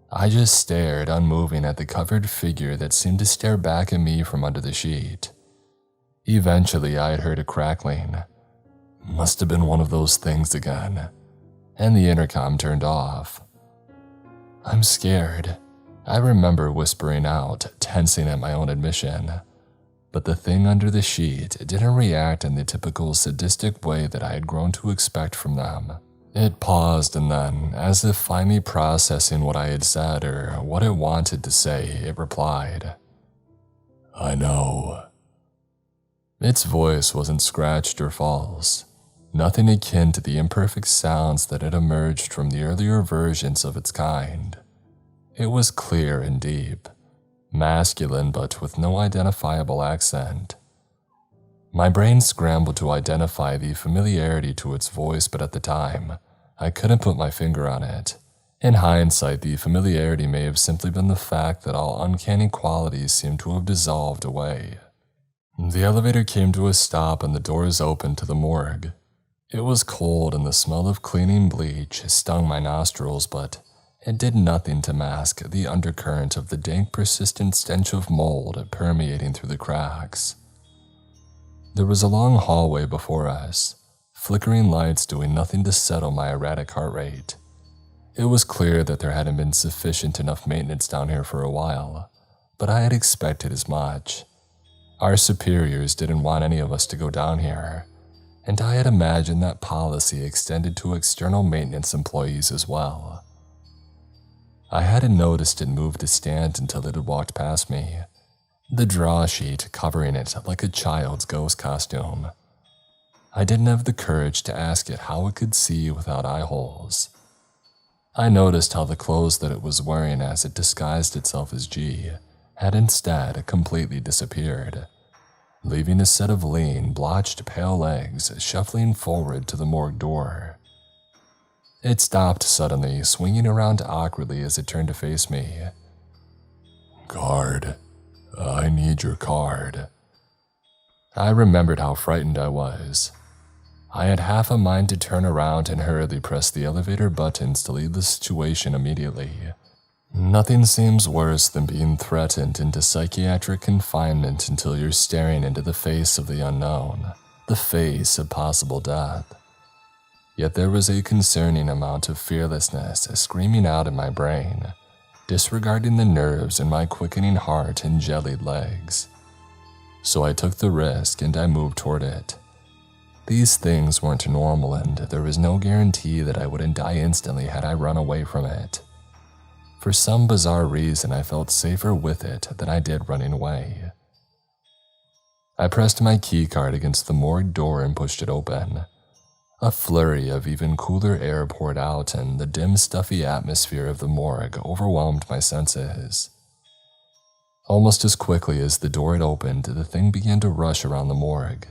I just stared, unmoving, at the covered figure that seemed to stare back at me from under the sheet. Eventually, I had heard a crackling. Must have been one of those things again. And the intercom turned off. I'm scared. I remember whispering out, tensing at my own admission. But the thing under the sheet didn't react in the typical sadistic way that I had grown to expect from them. It paused and then, as if finally processing what I had said or what it wanted to say, it replied, I know. Its voice wasn't scratched or false, nothing akin to the imperfect sounds that had emerged from the earlier versions of its kind. It was clear and deep, masculine but with no identifiable accent. My brain scrambled to identify the familiarity to its voice, but at the time, I couldn't put my finger on it. In hindsight, the familiarity may have simply been the fact that all uncanny qualities seemed to have dissolved away. The elevator came to a stop and the doors opened to the morgue. It was cold and the smell of cleaning bleach stung my nostrils, but it did nothing to mask the undercurrent of the dank, persistent stench of mold permeating through the cracks. There was a long hallway before us, flickering lights doing nothing to settle my erratic heart rate. It was clear that there hadn't been sufficient enough maintenance down here for a while, but I had expected as much. Our superiors didn't want any of us to go down here, and I had imagined that policy extended to external maintenance employees as well. I hadn't noticed it move to stand until it had walked past me, the draw sheet covering it like a child's ghost costume. I didn't have the courage to ask it how it could see without eye holes. I noticed how the clothes that it was wearing as it disguised itself as G had instead completely disappeared, leaving a set of lean, blotched pale legs shuffling forward to the morgue door. It stopped suddenly, swinging around awkwardly as it turned to face me. Card. I need your card. I remembered how frightened I was. I had half a mind to turn around and hurriedly press the elevator buttons to leave the situation immediately. Nothing seems worse than being threatened into psychiatric confinement until you're staring into the face of the unknown, the face of possible death. Yet there was a concerning amount of fearlessness screaming out in my brain, disregarding the nerves in my quickening heart and jellied legs. So I took the risk and I moved toward it. These things weren't normal, and there was no guarantee that I wouldn't die instantly had I run away from it. For some bizarre reason, I felt safer with it than I did running away. I pressed my keycard against the morgue door and pushed it open. A flurry of even cooler air poured out, and the dim, stuffy atmosphere of the morgue overwhelmed my senses. Almost as quickly as the door had opened, the thing began to rush around the morgue,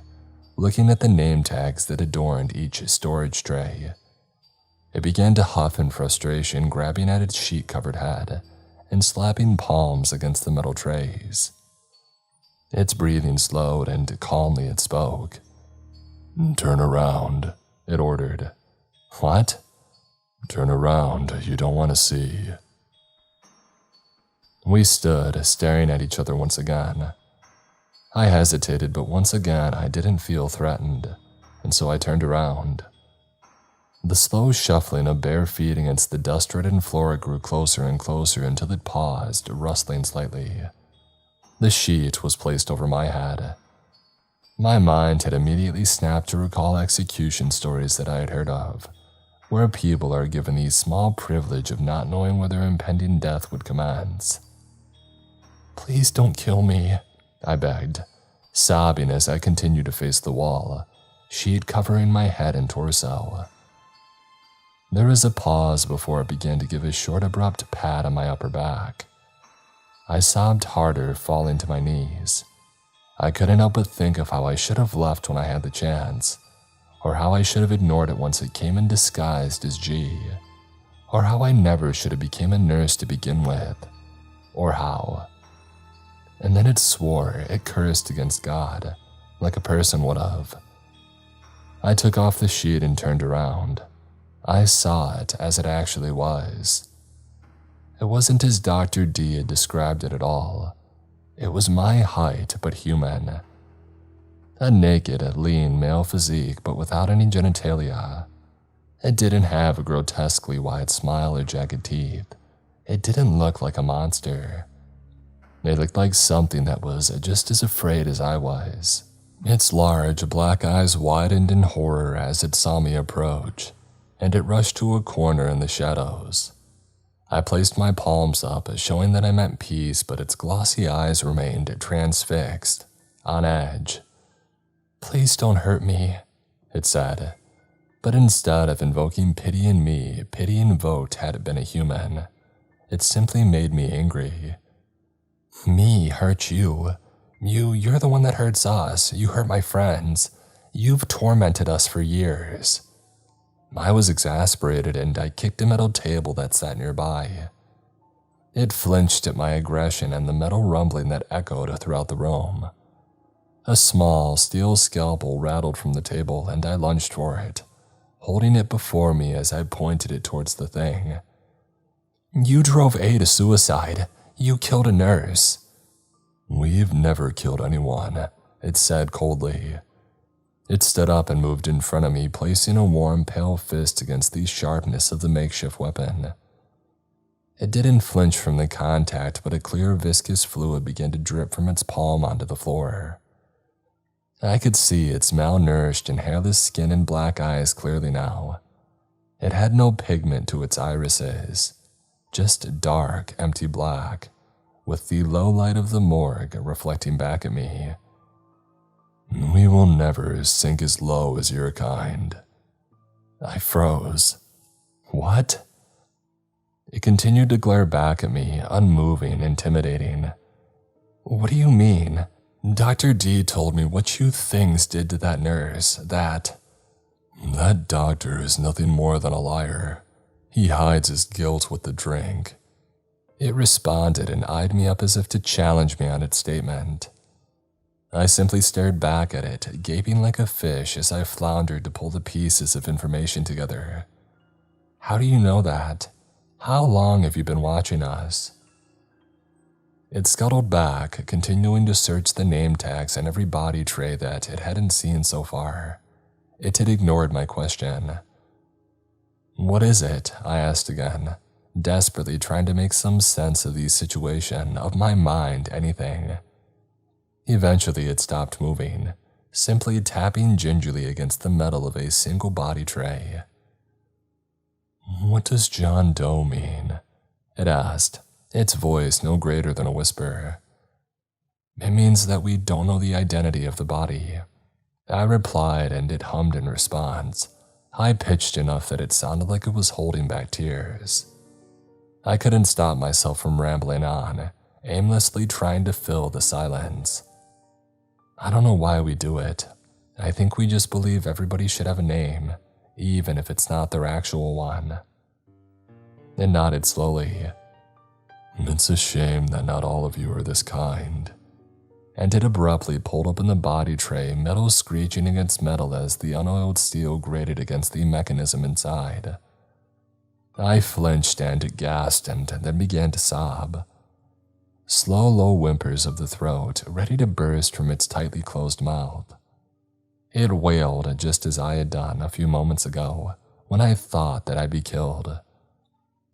looking at the name tags that adorned each storage tray. It began to huff in frustration, grabbing at its sheet-covered head and slapping palms against the metal trays. Its breathing slowed, and calmly it spoke. "Turn around," it ordered. "What?" "Turn around, you don't want to see." We stood, staring at each other once again. I hesitated, but once again I didn't feel threatened, and so I turned around. The slow shuffling of bare feet against the dust-ridden floor grew closer and closer until it paused, rustling slightly. The sheet was placed over my head. My mind had immediately snapped to recall execution stories that I had heard of, where people are given the small privilege of not knowing where their impending death would commence. "Please don't kill me," I begged, sobbing as I continued to face the wall, sheet covering my head and torso. There was a pause before it began to give a short, abrupt pat on my upper back. I sobbed harder, falling to my knees. I couldn't help but think of how I should have left when I had the chance, or how I should have ignored it once it came in disguised as G, or how I never should have become a nurse to begin with, or how. And then it swore, it cursed against God, like a person would have. I took off the sheet and turned around. I saw it as it actually was. It wasn't as Dr. D had described it at all. It was my height, but human. A naked, lean male physique, but without any genitalia. It didn't have a grotesquely wide smile or jagged teeth. It didn't look like a monster. It looked like something that was just as afraid as I was. Its large, black eyes widened in horror as it saw me approach, and it rushed to a corner in the shadows. I placed my palms up, showing that I meant peace, but its glossy eyes remained transfixed, on edge. "Please don't hurt me," it said. But instead of invoking pity in me, pity invoked had it been a human. It simply made me angry. "Me hurt you? You're the one that hurts us. You hurt my friends. You've tormented us for years." I was exasperated, and I kicked a metal table that sat nearby. It flinched at my aggression and the metal rumbling that echoed throughout the room. A small steel scalpel rattled from the table, and I lunged for it, holding it before me as I pointed it towards the thing. "You drove A to suicide. You killed a nurse." "We've never killed anyone," it said coldly. It stood up and moved in front of me, placing a warm, pale fist against the sharpness of the makeshift weapon. It didn't flinch from the contact, but a clear, viscous fluid began to drip from its palm onto the floor. I could see its malnourished and hairless skin and black eyes clearly now. It had no pigment to its irises, just dark, empty black, with the low light of the morgue reflecting back at me. "We will never sink as low as your kind." I froze. "What?" It continued to glare back at me, unmoving, intimidating. "What do you mean? Dr. D told me what you things did to that nurse, that doctor is nothing more than a liar. He hides his guilt with the drink." It responded and eyed me up as if to challenge me on its statement. I simply stared back at it, gaping like a fish as I floundered to pull the pieces of information together. "How do you know that? How long have you been watching us?" It scuttled back, continuing to search the name tags on every body tray that it hadn't seen so far. It had ignored my question. "What is it?" I asked again, desperately trying to make some sense of the situation, of my mind, anything. Eventually it stopped moving, simply tapping gingerly against the metal of a single body tray. "What does John Doe mean?" it asked, its voice no greater than a whisper. "It means that we don't know the identity of the body," I replied, and it hummed in response, high-pitched enough that it sounded like it was holding back tears. I couldn't stop myself from rambling on, aimlessly trying to fill the silence. "I don't know why we do it. I think we just believe everybody should have a name, even if it's not their actual one." It nodded slowly. "It's a shame that not all of you are this kind." And it abruptly pulled open the body tray, metal screeching against metal as the unoiled steel grated against the mechanism inside. I flinched and gasped and then began to sob. Slow, low whimpers of the throat, ready to burst from its tightly closed mouth. It wailed just as I had done a few moments ago, when I thought that I'd be killed.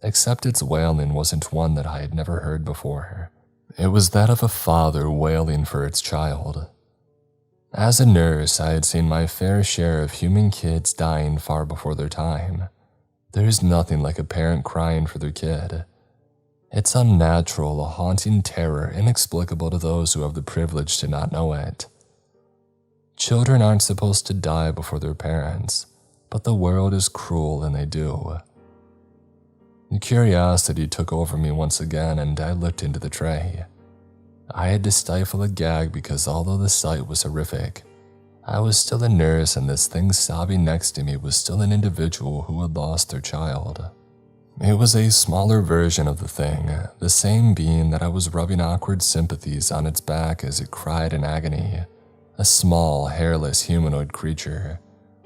Except its wailing wasn't one that I had never heard before. It was that of a father wailing for its child. As a nurse, I had seen my fair share of human kids dying far before their time. There's nothing like a parent crying for their kid. It's unnatural, a haunting terror inexplicable to those who have the privilege to not know it. Children aren't supposed to die before their parents, but the world is cruel and they do. Curiosity took over me once again, and I looked into the tray. I had to stifle a gag because although the sight was horrific, I was still a nurse and this thing sobbing next to me was still an individual who had lost their child. It was a smaller version of the thing, the same being that I was rubbing awkward sympathies on its back as it cried in agony, a small, hairless humanoid creature,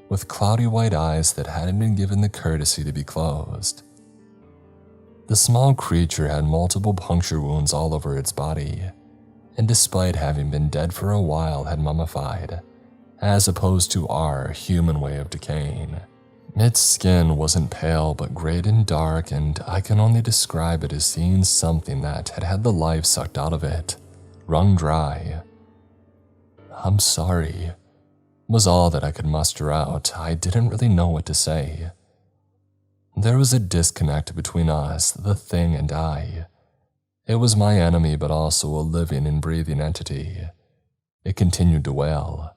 with cloudy white eyes that hadn't been given the courtesy to be closed. The small creature had multiple puncture wounds all over its body, and despite having been dead for a while had mummified, as opposed to our human way of decaying. Its skin wasn't pale but grayed and dark, and I can only describe it as seeing something that had had the life sucked out of it, wrung dry. "I'm sorry," was all that I could muster out. I didn't really know what to say. There was a disconnect between us, the thing and I. It was my enemy but also a living and breathing entity. It continued to wail.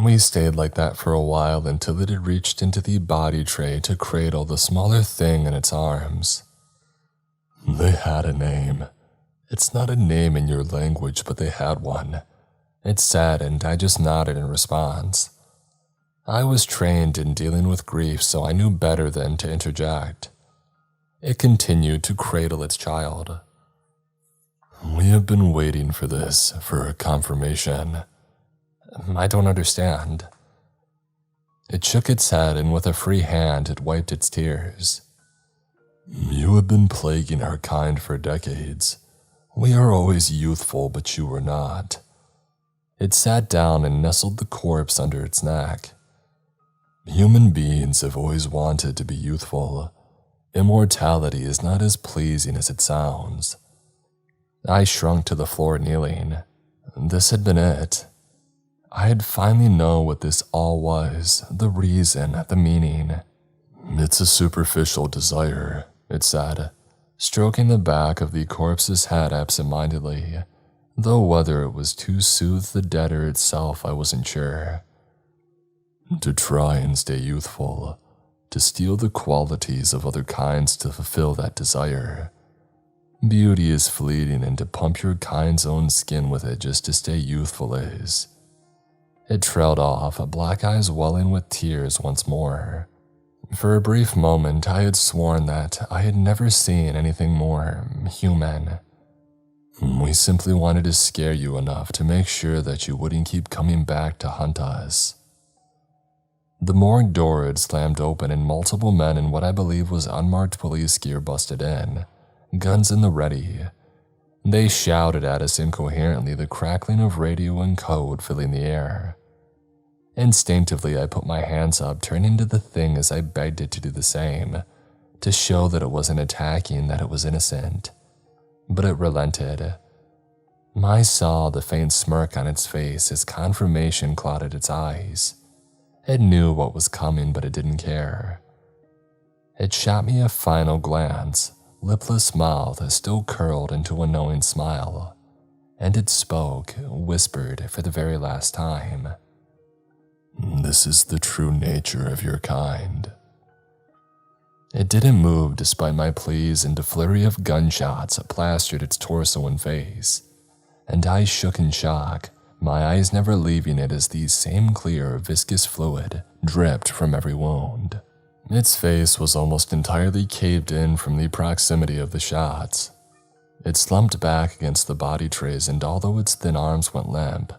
We stayed like that for a while until it had reached into the body tray to cradle the smaller thing in its arms. They had a name. It's not a name in your language, but they had one. It said, and I just nodded in response. I was trained in dealing with grief, so I knew better than to interject. It continued to cradle its child. "We have been waiting for this, for a confirmation." "I don't understand." It shook its head, and with a free hand it wiped its tears. "You have been plaguing our kind for decades. We are always youthful, but you were not." It sat down and nestled the corpse under its neck. "Human beings have always wanted to be youthful. Immortality is not as pleasing as it sounds." I shrunk to the floor, kneeling. This had been it. I had finally known what this all was, the reason, the meaning. "It's a superficial desire," it said, stroking the back of the corpse's head absent-mindedly, though whether it was to soothe the dead or itself I wasn't sure. "To try and stay youthful, to steal the qualities of other kinds to fulfill that desire. Beauty is fleeting, and to pump your kind's own skin with it just to stay youthful is." It trailed off, black eyes welling with tears once more. For a brief moment, I had sworn that I had never seen anything more human. "We simply wanted to scare you enough to make sure that you wouldn't keep coming back to hunt us." The morgue door had slammed open and multiple men in what I believe was unmarked police gear busted in, guns in the ready. They shouted at us incoherently, the crackling of radio and code filling the air. Instinctively, I put my hands up, turning to the thing as I begged it to do the same, to show that it wasn't attacking, that it was innocent. But it relented. I saw the faint smirk on its face as confirmation clouded its eyes. It knew what was coming, but it didn't care. It shot me a final glance, lipless mouth still curled into a knowing smile, and it spoke, whispered for the very last time. "This is the true nature of your kind." It didn't move despite my pleas, and a flurry of gunshots plastered its torso and face, and I shook in shock, my eyes never leaving it as the same clear, viscous fluid dripped from every wound. Its face was almost entirely caved in from the proximity of the shots. It slumped back against the body trays, and although its thin arms went limp,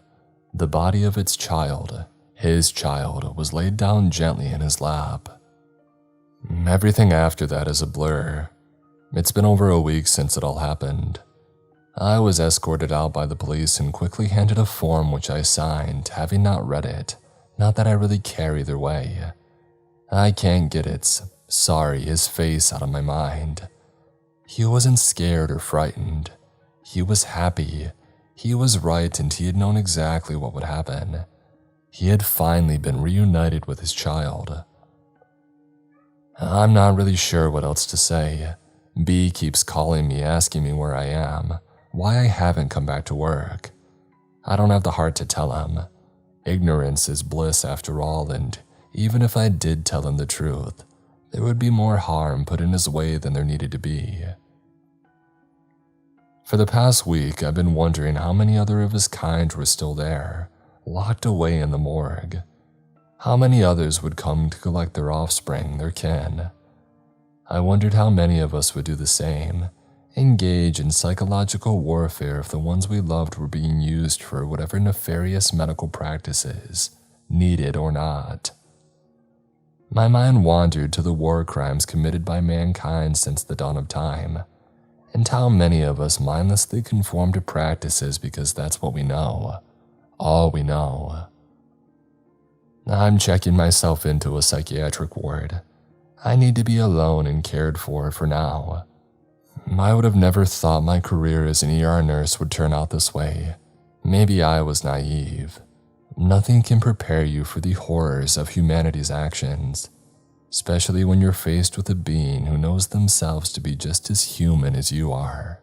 the body of its child, his child, was laid down gently in his lap. Everything after that is a blur. It's been over a week since it all happened. I was escorted out by the police and quickly handed a form which I signed, having not read it. Not that I really care either way. I can't get its "sorry" his face out of my mind. He wasn't scared or frightened. He was happy. He was right, and he had known exactly what would happen. He had finally been reunited with his child. I'm not really sure what else to say. B keeps calling me, asking me where I am, why I haven't come back to work. I don't have the heart to tell him. Ignorance is bliss after all, and even if I did tell him the truth, there would be more harm put in his way than there needed to be. For the past week, I've been wondering how many other of his kind were still there, locked away in the morgue. How many others would come to collect their offspring, their kin? I wondered how many of us would do the same, engage in psychological warfare if the ones we loved were being used for whatever nefarious medical practices, needed or not. My mind wandered to the war crimes committed by mankind since the dawn of time, and how many of us mindlessly conform to practices because that's what we know, all we know. I'm checking myself into a psychiatric ward. I need to be alone and cared for now. I would have never thought my career as an ER nurse would turn out this way. Maybe I was naive. Nothing can prepare you for the horrors of humanity's actions, especially when you're faced with a being who knows themselves to be just as human as you are.